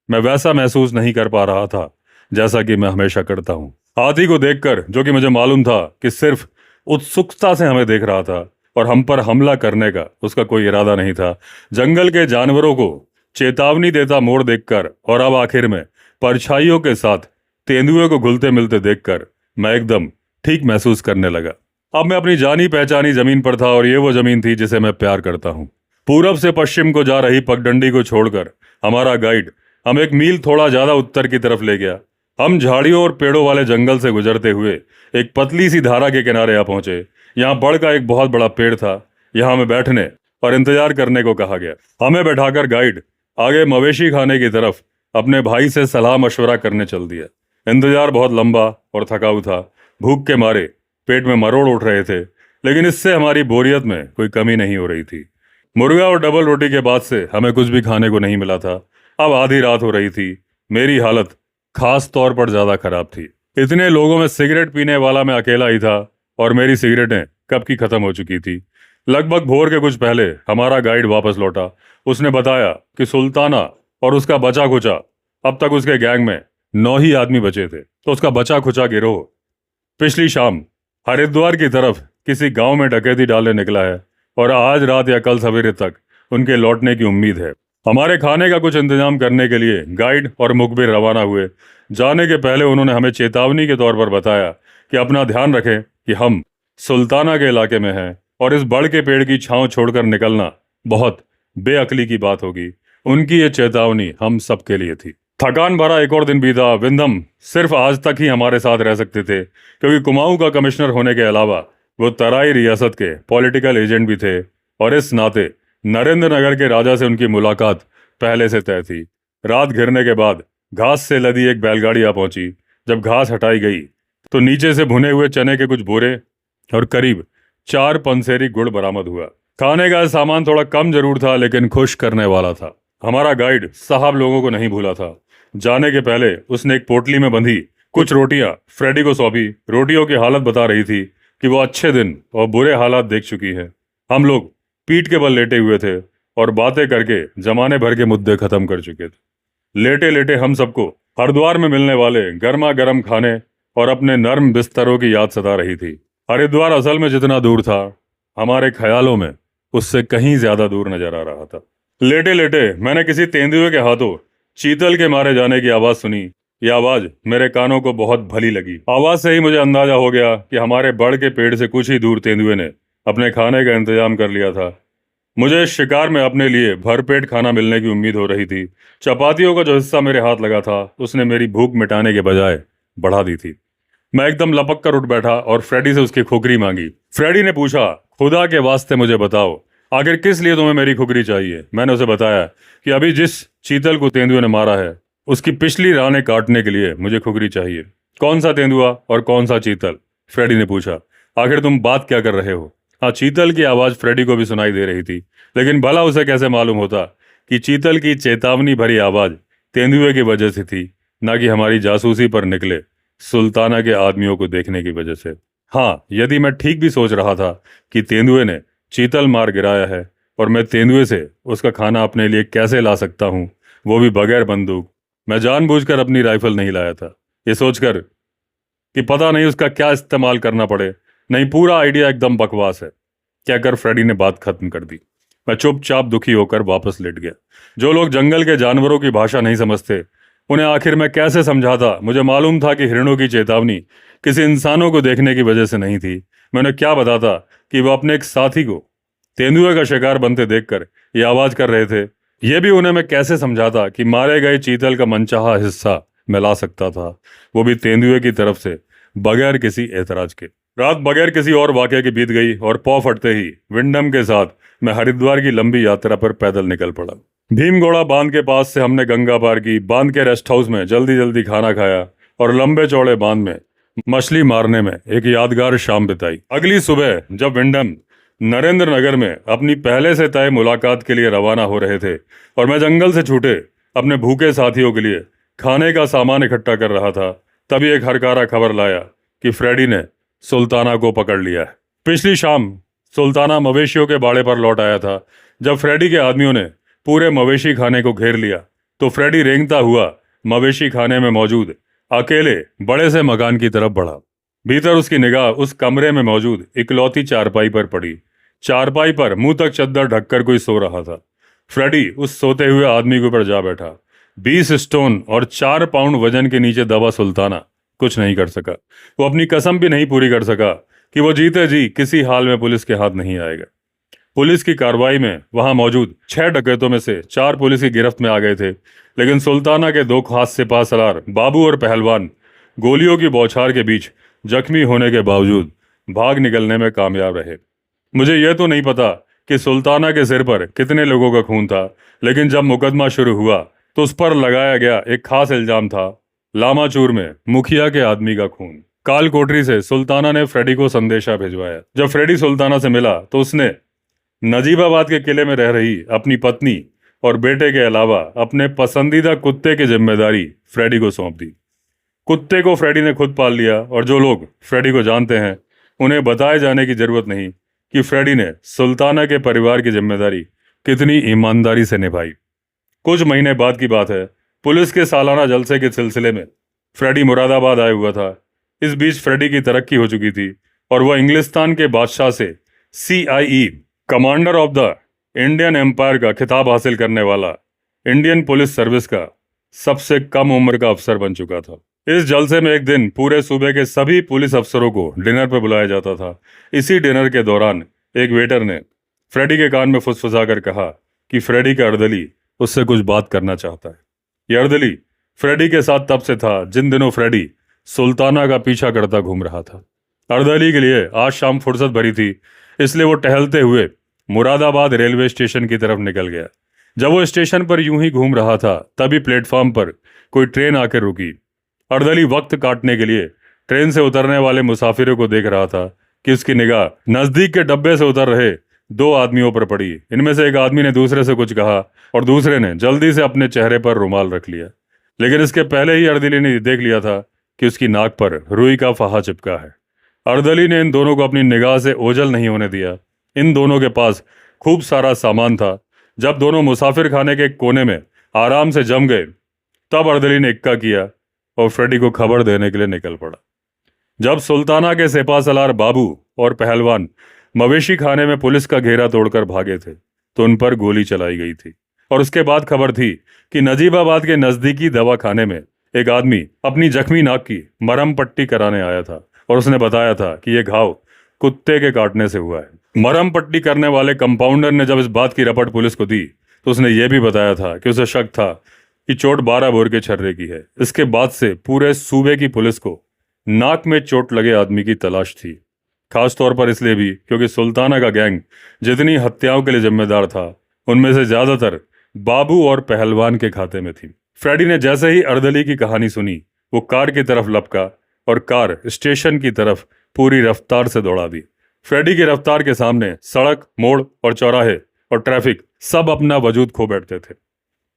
मैं वैसा महसूस नहीं कर पा रहा था जैसा कि मैं हमेशा करता हूँ। हाथी को देखकर, जो कि मुझे मालूम था कि सिर्फ उत्सुकता से हमें देख रहा था और हम पर हमला करने का उसका कोई इरादा नहीं था, जंगल के जानवरों को चेतावनी देता मोड़ देखकर और अब आखिर में परछाइयों के साथ तेंदुए को घुलते मिलते देखकर मैं एकदम ठीक महसूस करने लगा। अब मैं अपनी जानी पहचानी जमीन पर था और ये वो जमीन थी जिसे मैं प्यार करता हूँ। पूरब से पश्चिम को जा रही पगडंडी को छोड़कर हमारा गाइड हम एक मील थोड़ा ज्यादा उत्तर की तरफ ले गया। हम झाड़ियों और पेड़ों वाले जंगल से गुजरते हुए एक पतली सी धारा के किनारे आ पहुंचे। यहाँ बड़ का एक बहुत बड़ा पेड़ था। यहाँ हमें बैठने और इंतजार करने को कहा गया। हमें बैठाकर गाइड आगे मवेशी खाने की तरफ अपने भाई से सलाह मशवरा करने चल दिया। इंतजार बहुत लंबा और थकाऊ था। भूख के मारे पेट में मरोड़ उठ रहे थे, लेकिन इससे हमारी बोरियत में कोई कमी नहीं हो रही थी। मुर्गा और डबल रोटी के बाद से हमें कुछ भी खाने को नहीं मिला था। अब आधी रात हो रही थी। मेरी हालत खास तौर पर ज्यादा खराब थी। इतने लोगों में सिगरेट पीने वाला मैं अकेला ही था और मेरी सिगरेटें कब की खत्म हो चुकी थी। लगभग भोर के कुछ पहले हमारा गाइड वापस लौटा। उसने बताया कि सुल्ताना और उसका बचा खुचा, अब तक उसके गैंग में 9 ही आदमी बचे थे। तो उसका बचा खुचा गिरोह पिछली शाम हरिद्वार की तरफ किसी गांव में डकैती डालने निकला है और आज रात या कल सवेरे तक उनके लौटने की उम्मीद है। हमारे खाने का कुछ इंतजाम करने के लिए गाइड और मुखबिर रवाना हुए। जाने के पहले उन्होंने हमें चेतावनी के तौर पर बताया कि अपना ध्यान रखें कि हम सुल्ताना के इलाके में हैं और इस बड़ के पेड़ की छांव छोड़कर निकलना बहुत बेअक्ली की बात होगी। उनकी ये चेतावनी हम सबके लिए थी। थकान भरा एक और दिन बीता। विंदम सिर्फ आज तक ही हमारे साथ रह सकते थे क्योंकि कुमाऊं का कमिश्नर होने के अलावा वो तराई रियासत के पॉलिटिकल एजेंट भी थे और इस नाते नरेंद्र नगर के राजा से उनकी मुलाकात पहले से तय थी। रात घिरने के बाद घास से लदी एक बैलगाड़ी आ पहुंची। जब घास हटाई गई तो नीचे से भुने हुए चने के कुछ बोरे और करीब 4 पंसेरी गुड़ बरामद हुआ। खाने का सामान थोड़ा कम जरूर था लेकिन खुश करने वाला था। हमारा गाइड साहब लोगों को नहीं भूला था। जाने के पहले उसने एक पोटली में बंधी कुछ रोटियां फ्रेडी को सौंपी। रोटियों की हालत बता रही थी कि वो अच्छे दिन और बुरे हालात देख चुकी है। हम लोग पीठ के बल लेटे हुए थे और बातें करके जमाने भर के मुद्दे खत्म कर चुके थे। लेटे लेटे हम सबको हरिद्वार में मिलने वाले गर्मा गर्म खाने और अपने नर्म बिस्तरों की याद सता रही थी। हरिद्वार असल में जितना दूर था, हमारे ख्यालों में उससे कहीं ज्यादा दूर नजर आ रहा था। लेटे लेटे मैंने किसी तेंदुए के हाथों चीतल के मारे जाने की आवाज सुनी। यह आवाज मेरे कानों को बहुत भली लगी। आवाज से ही मुझे अंदाजा हो गया कि हमारे बड़ के पेड़ से कुछ ही दूर तेंदुए ने अपने खाने का इंतजाम कर लिया था। मुझे इस शिकार में अपने लिए भरपेट खाना मिलने की उम्मीद हो रही थी। चपातियों का जो हिस्सा मेरे हाथ लगा था, उसने मेरी भूख मिटाने के बजाय बढ़ा दी थी। मैं एकदम लपक कर उठ बैठा और फ्रेडी से उसकी खुकरी मांगी। फ्रेडी ने पूछा, खुदा के वास्ते मुझे बताओ, आखिर किस लिए तुम्हें मेरी खुकरी चाहिए? मैंने उसे बताया कि अभी जिस चीतल को तेंदुए ने मारा है, उसकी पिछली रानें काटने के लिए मुझे खुकरी चाहिए। कौन सा तेंदुआ और कौन सा चीतल? फ्रेडी ने पूछा। आखिर तुम बात क्या कर रहे हो? हाँ, चीतल की आवाज फ्रेडी को भी सुनाई दे रही थी, लेकिन भला उसे कैसे मालूम होता कि चीतल की चेतावनी भरी आवाज तेंदुए की वजह से थी, ना कि हमारी जासूसी पर निकले सुल्ताना के आदमियों को देखने की वजह से। हाँ, यदि मैं ठीक भी सोच रहा था कि तेंदुए ने चीतल मार गिराया है और मैं तेंदुए से उसका खाना अपने लिए कैसे ला सकता हूँ, वो भी बगैर बंदूक। मैं जानबूझकर अपनी राइफल नहीं लाया था, ये सोचकर कि पता नहीं उसका क्या इस्तेमाल करना पड़े। नहीं, पूरा आइडिया एकदम बकवास है, कहकर फ्रेडी ने बात खत्म कर दी। मैं चुपचाप दुखी होकर वापस लेट गया। जो लोग जंगल के जानवरों की भाषा नहीं समझते, उन्हें आखिर मैं कैसे समझाता? मुझे मालूम था कि हिरणों की चेतावनी किसी इंसानों को देखने की वजह से नहीं थी। मैं उन्हें क्या बताता कि वो अपने एक साथी को तेंदुए का शिकार बनते देखकर ये आवाज कर रहे थे? यह भी उन्हें मैं कैसे समझाता कि मारे गए चीतल का मनचाहा हिस्सा मैं ला सकता था, वो भी तेंदुए की तरफ से, बगैर किसी ऐतराज के। रात बगैर किसी और वाकये की बीत गई और पौ फटते ही विंडम के साथ मैं हरिद्वार की लंबी यात्रा पर पैदल निकल पड़ा। भीमगोड़ा बांध के पास से हमने गंगा पार की, बांध के रेस्ट हाउस में जल्दी जल्दी खाना खाया और लंबे चौड़े बांध में मछली मारने में एक यादगार शाम बिताई। अगली सुबह जब विंडम नरेंद्र नगर में अपनी पहले से तय मुलाकात के लिए रवाना हो रहे थे और मैं जंगल से छूटे अपने भूखे साथियों के लिए खाने का सामान इकट्ठा कर रहा था, तभी एक हरकारा खबर लाया कि फ्रेडी ने सुल्ताना को पकड़ लिया है। पिछली शाम सुल्ताना मवेशियों के बाड़े पर लौट आया था। जब फ्रेडी के आदमियों ने पूरे मवेशी खाने को घेर लिया तो फ्रेडी रेंगता हुआ मवेशी खाने में मौजूद अकेले बड़े से मकान की तरफ बढ़ा। भीतर उसकी निगाह उस कमरे में मौजूद इकलौती चारपाई पर पड़ी। चारपाई पर मुंह तक चद्दर ढककर कोई सो रहा था। फ्रेडी उस सोते हुए आदमी के ऊपर जा बैठा। 20 स्टोन और 4 पाउंड वजन के नीचे दबा सुल्ताना कुछ नहीं कर सका। वो अपनी कसम भी नहीं पूरी कर सका कि वो जीते जी किसी हाल में पुलिस के हाथ नहीं आएगा। पुलिस की कार्रवाई में वहां मौजूद 6 डकैतों में से 4 पुलिस की गिरफ्त में आ गए थे, लेकिन सुल्ताना के 2 खास सिपाह सलार बाबू और पहलवान गोलियों की बौछार के बीच जख्मी होने के बावजूद भाग निकलने में कामयाब रहे। मुझे यह तो नहीं पता कि सुल्ताना के सिर पर कितने लोगों का खून था, लेकिन जब मुकदमा शुरू हुआ तो उस पर लगाया गया एक खास इल्जाम था लामाचूर में मुखिया के आदमी का खून। काल कोठरी से सुल्ताना ने फ्रेडी को संदेशा भिजवाया। जब फ्रेडी सुल्ताना से मिला तो उसने नजीबाबाद के किले में रह रही अपनी पत्नी और बेटे के अलावा अपने पसंदीदा कुत्ते की जिम्मेदारी फ्रेडी को सौंप दी। कुत्ते को फ्रेडी ने खुद पाल लिया और जो लोग फ्रेडी को जानते हैं उन्हें बताए जाने की जरूरत नहीं कि फ्रेडी ने सुल्ताना के परिवार की जिम्मेदारी कितनी ईमानदारी से निभाई। कुछ महीने बाद की बात है। पुलिस के सालाना जलसे के सिलसिले में फ्रेडी मुरादाबाद आया हुआ था। इस बीच फ्रेडी की तरक्की हो चुकी थी और वह इंग्लिस्तान के बादशाह से CIE commander of the Indian Empire का खिताब हासिल करने वाला इंडियन पुलिस सर्विस का सबसे कम उम्र का अफसर बन चुका था। इस जलसे में एक दिन पूरे सूबे के सभी पुलिस अफसरों को डिनर पर बुलाया जाता था। इसी डिनर के दौरान एक वेटर ने फ्रेडी के कान में फुसफुसाकर कहा कि फ्रेडी का अर्दली उससे कुछ बात करना चाहता है। यह अर्दली फ्रेडी के साथ तब से था जिन दिनों फ्रेडी सुल्ताना का पीछा करता घूम रहा था। अर्दली के लिए आज शाम फुर्सत भरी थी, इसलिए वो टहलते हुए मुरादाबाद रेलवे स्टेशन की तरफ निकल गया। जब वो स्टेशन पर यूं ही घूम रहा था तभी प्लेटफॉर्म पर कोई ट्रेन आकर रुकी। अर्दली वक्त काटने के लिए ट्रेन से उतरने वाले मुसाफिरों को देख रहा था कि उसकी निगाह नजदीक के डब्बे से उतर रहे 2 आदमियों पर पड़ी। इनमें से एक आदमी ने दूसरे से कुछ कहा और दूसरे ने जल्दी से अपने चेहरे पर रुमाल रख लिया, लेकिन इसके पहले ही अर्दली ने देख लिया था कि उसकी नाक पर रुई का फाहा चिपका है। अर्दली ने इन दोनों को अपनी निगाह से ओझल नहीं होने दिया। इन दोनों के पास खूब सारा सामान था। जब दोनों मुसाफिर खाने के कोने में आराम से जम गए तब अर्दली ने इक्का किया और फ्रेडी को खबर देने के लिए निकल पड़ा। जब सुल्ताना के सेपासलार बाबू और पहलवान मवेशी खाने में पुलिस का घेरा तोड़कर भागे थे तो उन पर गोली चलाई गई थी। और उसके बाद खबर थी कि नजीबाबाद के नजदीकी दवाखाने में एक आदमी अपनी जख्मी नाक की मरहम पट्टी कराने आया था और उसने बताया था कि यह घाव कुत्ते के काटने से हुआ है। मरहम पट्टी करने वाले कंपाउंडर ने जब इस बात की रपट पुलिस को दी तो उसने यह भी बताया था कि उसे शक था कि चोट 12 बोर के छर्रे की है। इसके बाद से पूरे सूबे की पुलिस को नाक में चोट लगे आदमी की तलाश थी, खास तौर पर इसलिए भी क्योंकि सुल्ताना का गैंग जितनी हत्याओं के लिए जिम्मेदार था उनमें से ज्यादातर बाबू और पहलवान के खाते में थी। फ्रेडी ने जैसे ही अर्दली की कहानी सुनी वो कार की तरफ लपका और कार स्टेशन की तरफ पूरी रफ्तार से दौड़ा दी। फ्रेडी की रफ्तार के सामने सड़क, मोड़ और चौराहे और ट्रैफिक सब अपना वजूद खो बैठते थे।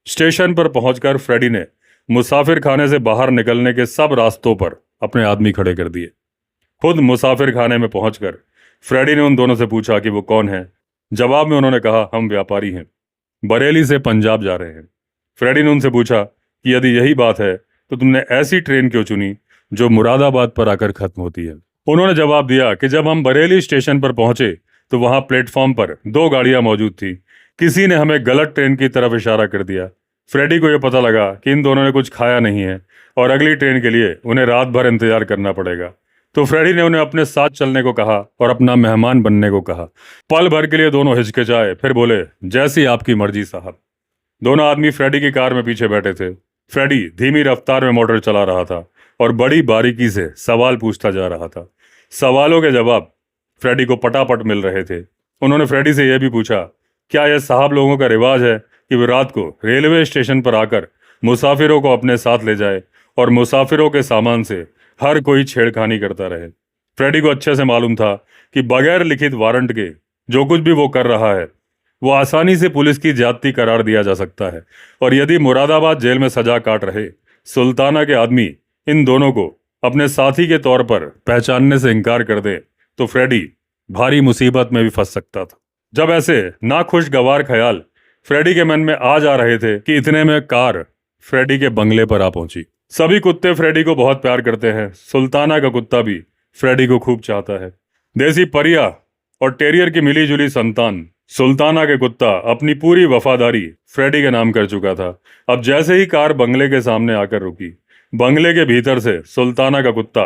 स्टेशन पर पहुंचकर फ्रेडी ने मुसाफिर खाने से बाहर निकलने के सब रास्तों पर अपने आदमी खड़े कर दिए। खुद मुसाफिर खाने में पहुंचकर फ्रेडी ने उन दोनों से पूछा कि वो कौन है। जवाब में उन्होंने कहा, हम व्यापारी हैं, बरेली से पंजाब जा रहे हैं। फ्रेडी ने उनसे पूछा कि यदि यही बात है तो तुमने ऐसी ट्रेन क्यों चुनी जो मुरादाबाद पर आकर खत्म होती है। उन्होंने जवाब दिया कि जब हम बरेली स्टेशन पर पहुंचे तो वहां प्लेटफॉर्म पर 2 गाड़ियां मौजूद थी। किसी ने हमें गलत ट्रेन की तरफ इशारा कर दिया। फ्रेडी को यह पता लगा कि इन दोनों ने कुछ खाया नहीं है और अगली ट्रेन के लिए उन्हें रात भर इंतजार करना पड़ेगा। तो फ्रेडी ने उन्हें अपने साथ चलने को कहा और अपना मेहमान बनने को कहा। पल भर के लिए दोनों हिचकिचाए, फिर बोले, जैसी आपकी मर्जी साहब। दोनों आदमी फ्रेडी की कार में पीछे बैठे थे। फ्रेडी धीमी रफ्तार में मोटर चला रहा था और बड़ी बारीकी से सवाल पूछता जा रहा था। सवालों के जवाब फ्रेडी को पटापट मिल रहे थे। उन्होंने फ्रेडी से यह भी पूछा, क्या यह साहब लोगों का रिवाज है कि वे रात को रेलवे स्टेशन पर आकर मुसाफिरों को अपने साथ ले जाए और मुसाफिरों के सामान से हर कोई छेड़खानी करता रहे। फ्रेडी को अच्छे से मालूम था कि बगैर लिखित वारंट के जो कुछ भी वो कर रहा है वो आसानी से पुलिस की ज्यादती करार दिया जा सकता है। और यदि मुरादाबाद जेल में सजा काट रहे सुल्ताना के आदमी इन दोनों को अपने साथी के तौर पर पहचानने से इनकार कर दे तो फ्रेडी भारी मुसीबत में भी फंस सकता था। जब ऐसे नाखुशगवार ख्याल फ्रेडी के मन में आ जा रहे थे कि इतने में कार फ्रेडी के बंगले पर आ पहुंची। सभी कुत्ते फ्रेडी को बहुत प्यार करते हैं। सुल्ताना का कुत्ता भी फ्रेडी को खूब चाहता है। देसी परिया और टेरियर की मिलीजुली संतान सुल्ताना के कुत्ता अपनी पूरी वफादारी फ्रेडी के नाम कर चुका था। अब जैसे ही कार बंगले के सामने आकर रुकी, बंगले के भीतर से सुल्ताना का कुत्ता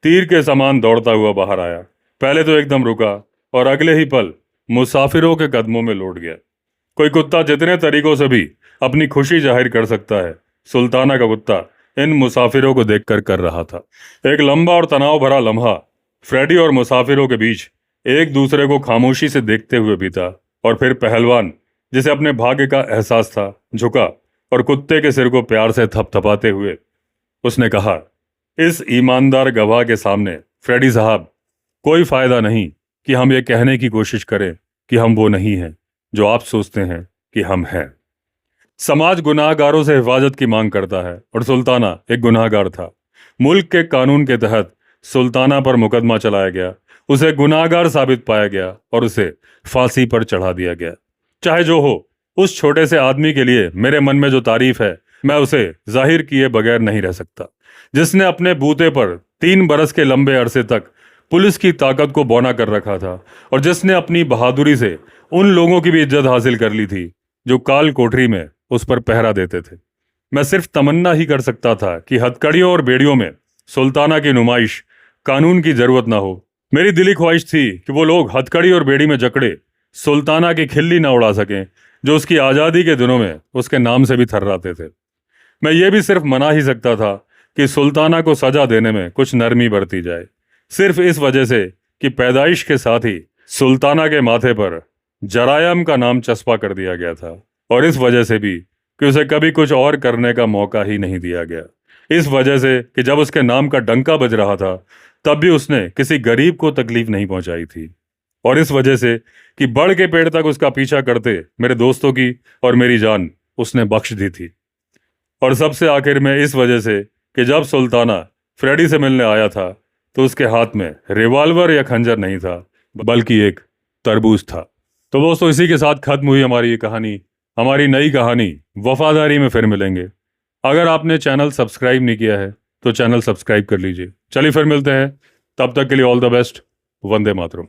तीर के समान दौड़ता हुआ बाहर आया। पहले तो एकदम रुका और अगले ही पल मुसाफिरों के कदमों में लौट गया। कोई कुत्ता जितने तरीकों से भी अपनी खुशी जाहिर कर सकता है, सुल्ताना का कुत्ता इन मुसाफिरों को देखकर कर रहा था। एक लंबा और तनाव भरा लम्हा फ्रेडी और मुसाफिरों के बीच एक दूसरे को खामोशी से देखते हुए बीता और फिर पहलवान, जिसे अपने भाग्य का एहसास था, झुका और कुत्ते के सिर को प्यार से थपथपाते हुए उसने कहा, इस ईमानदार गवाह के सामने फ्रेडी साहब, कोई फायदा नहीं कि हम ये कहने की कोशिश करें कि हम वो नहीं हैं जो आप सोचते हैं कि हम हैं। समाज गुनाहगारों से हिफाजत की मांग करता है और सुल्ताना एक गुनाहगार था। मुल्क के कानून के तहत सुल्ताना पर मुकदमा चलाया गया, उसे गुनाहगार साबित पाया गया और उसे फांसी पर चढ़ा दिया गया। चाहे जो हो, उस छोटे से आदमी के लिए मेरे मन में जो तारीफ है मैं उसे जाहिर किए बगैर नहीं रह सकता, जिसने अपने बूते पर 3 बरस के लंबे अरसे तक पुलिस की ताकत को बौना कर रखा था और जिसने अपनी बहादुरी से उन लोगों की भी इज्जत हासिल कर ली थी जो काल कोठरी में उस पर पहरा देते थे। मैं सिर्फ तमन्ना ही कर सकता था कि हथकड़ियों और बेड़ियों में सुल्ताना की नुमाइश कानून की जरूरत ना हो। मेरी दिली ख्वाहिश थी कि वो लोग हथकड़ी और बेड़ी में जकड़े सुल्ताना की खिल्ली ना उड़ा सकें जो उसकी आज़ादी के दिनों में उसके नाम से भी थर्राते थे। मैं ये भी सिर्फ मना ही सकता था कि सुल्ताना को सजा देने में कुछ नरमी बरती जाए, सिर्फ इस वजह से कि पैदाइश के साथ ही सुल्ताना के माथे पर जरायम का नाम चस्पा कर दिया गया था और इस वजह से भी कि उसे कभी कुछ और करने का मौका ही नहीं दिया गया। इस वजह से कि जब उसके नाम का डंका बज रहा था तब भी उसने किसी गरीब को तकलीफ नहीं पहुंचाई थी और इस वजह से कि बड़ के पेड़ तक उसका पीछा करते मेरे दोस्तों की और मेरी जान उसने बख्श दी थी। और सबसे आखिर में इस वजह से कि जब सुल्ताना फ्रेडी से मिलने आया था तो उसके हाथ में रिवॉल्वर या खंजर नहीं था बल्कि एक तरबूज था। तो दोस्तों, इसी के साथ खत्म हुई हमारी ये कहानी। हमारी नई कहानी वफादारी में फिर मिलेंगे। अगर आपने चैनल सब्सक्राइब नहीं किया है तो चैनल सब्सक्राइब कर लीजिए। चलिए फिर मिलते हैं, तब तक के लिए all the best. Vande Mataram.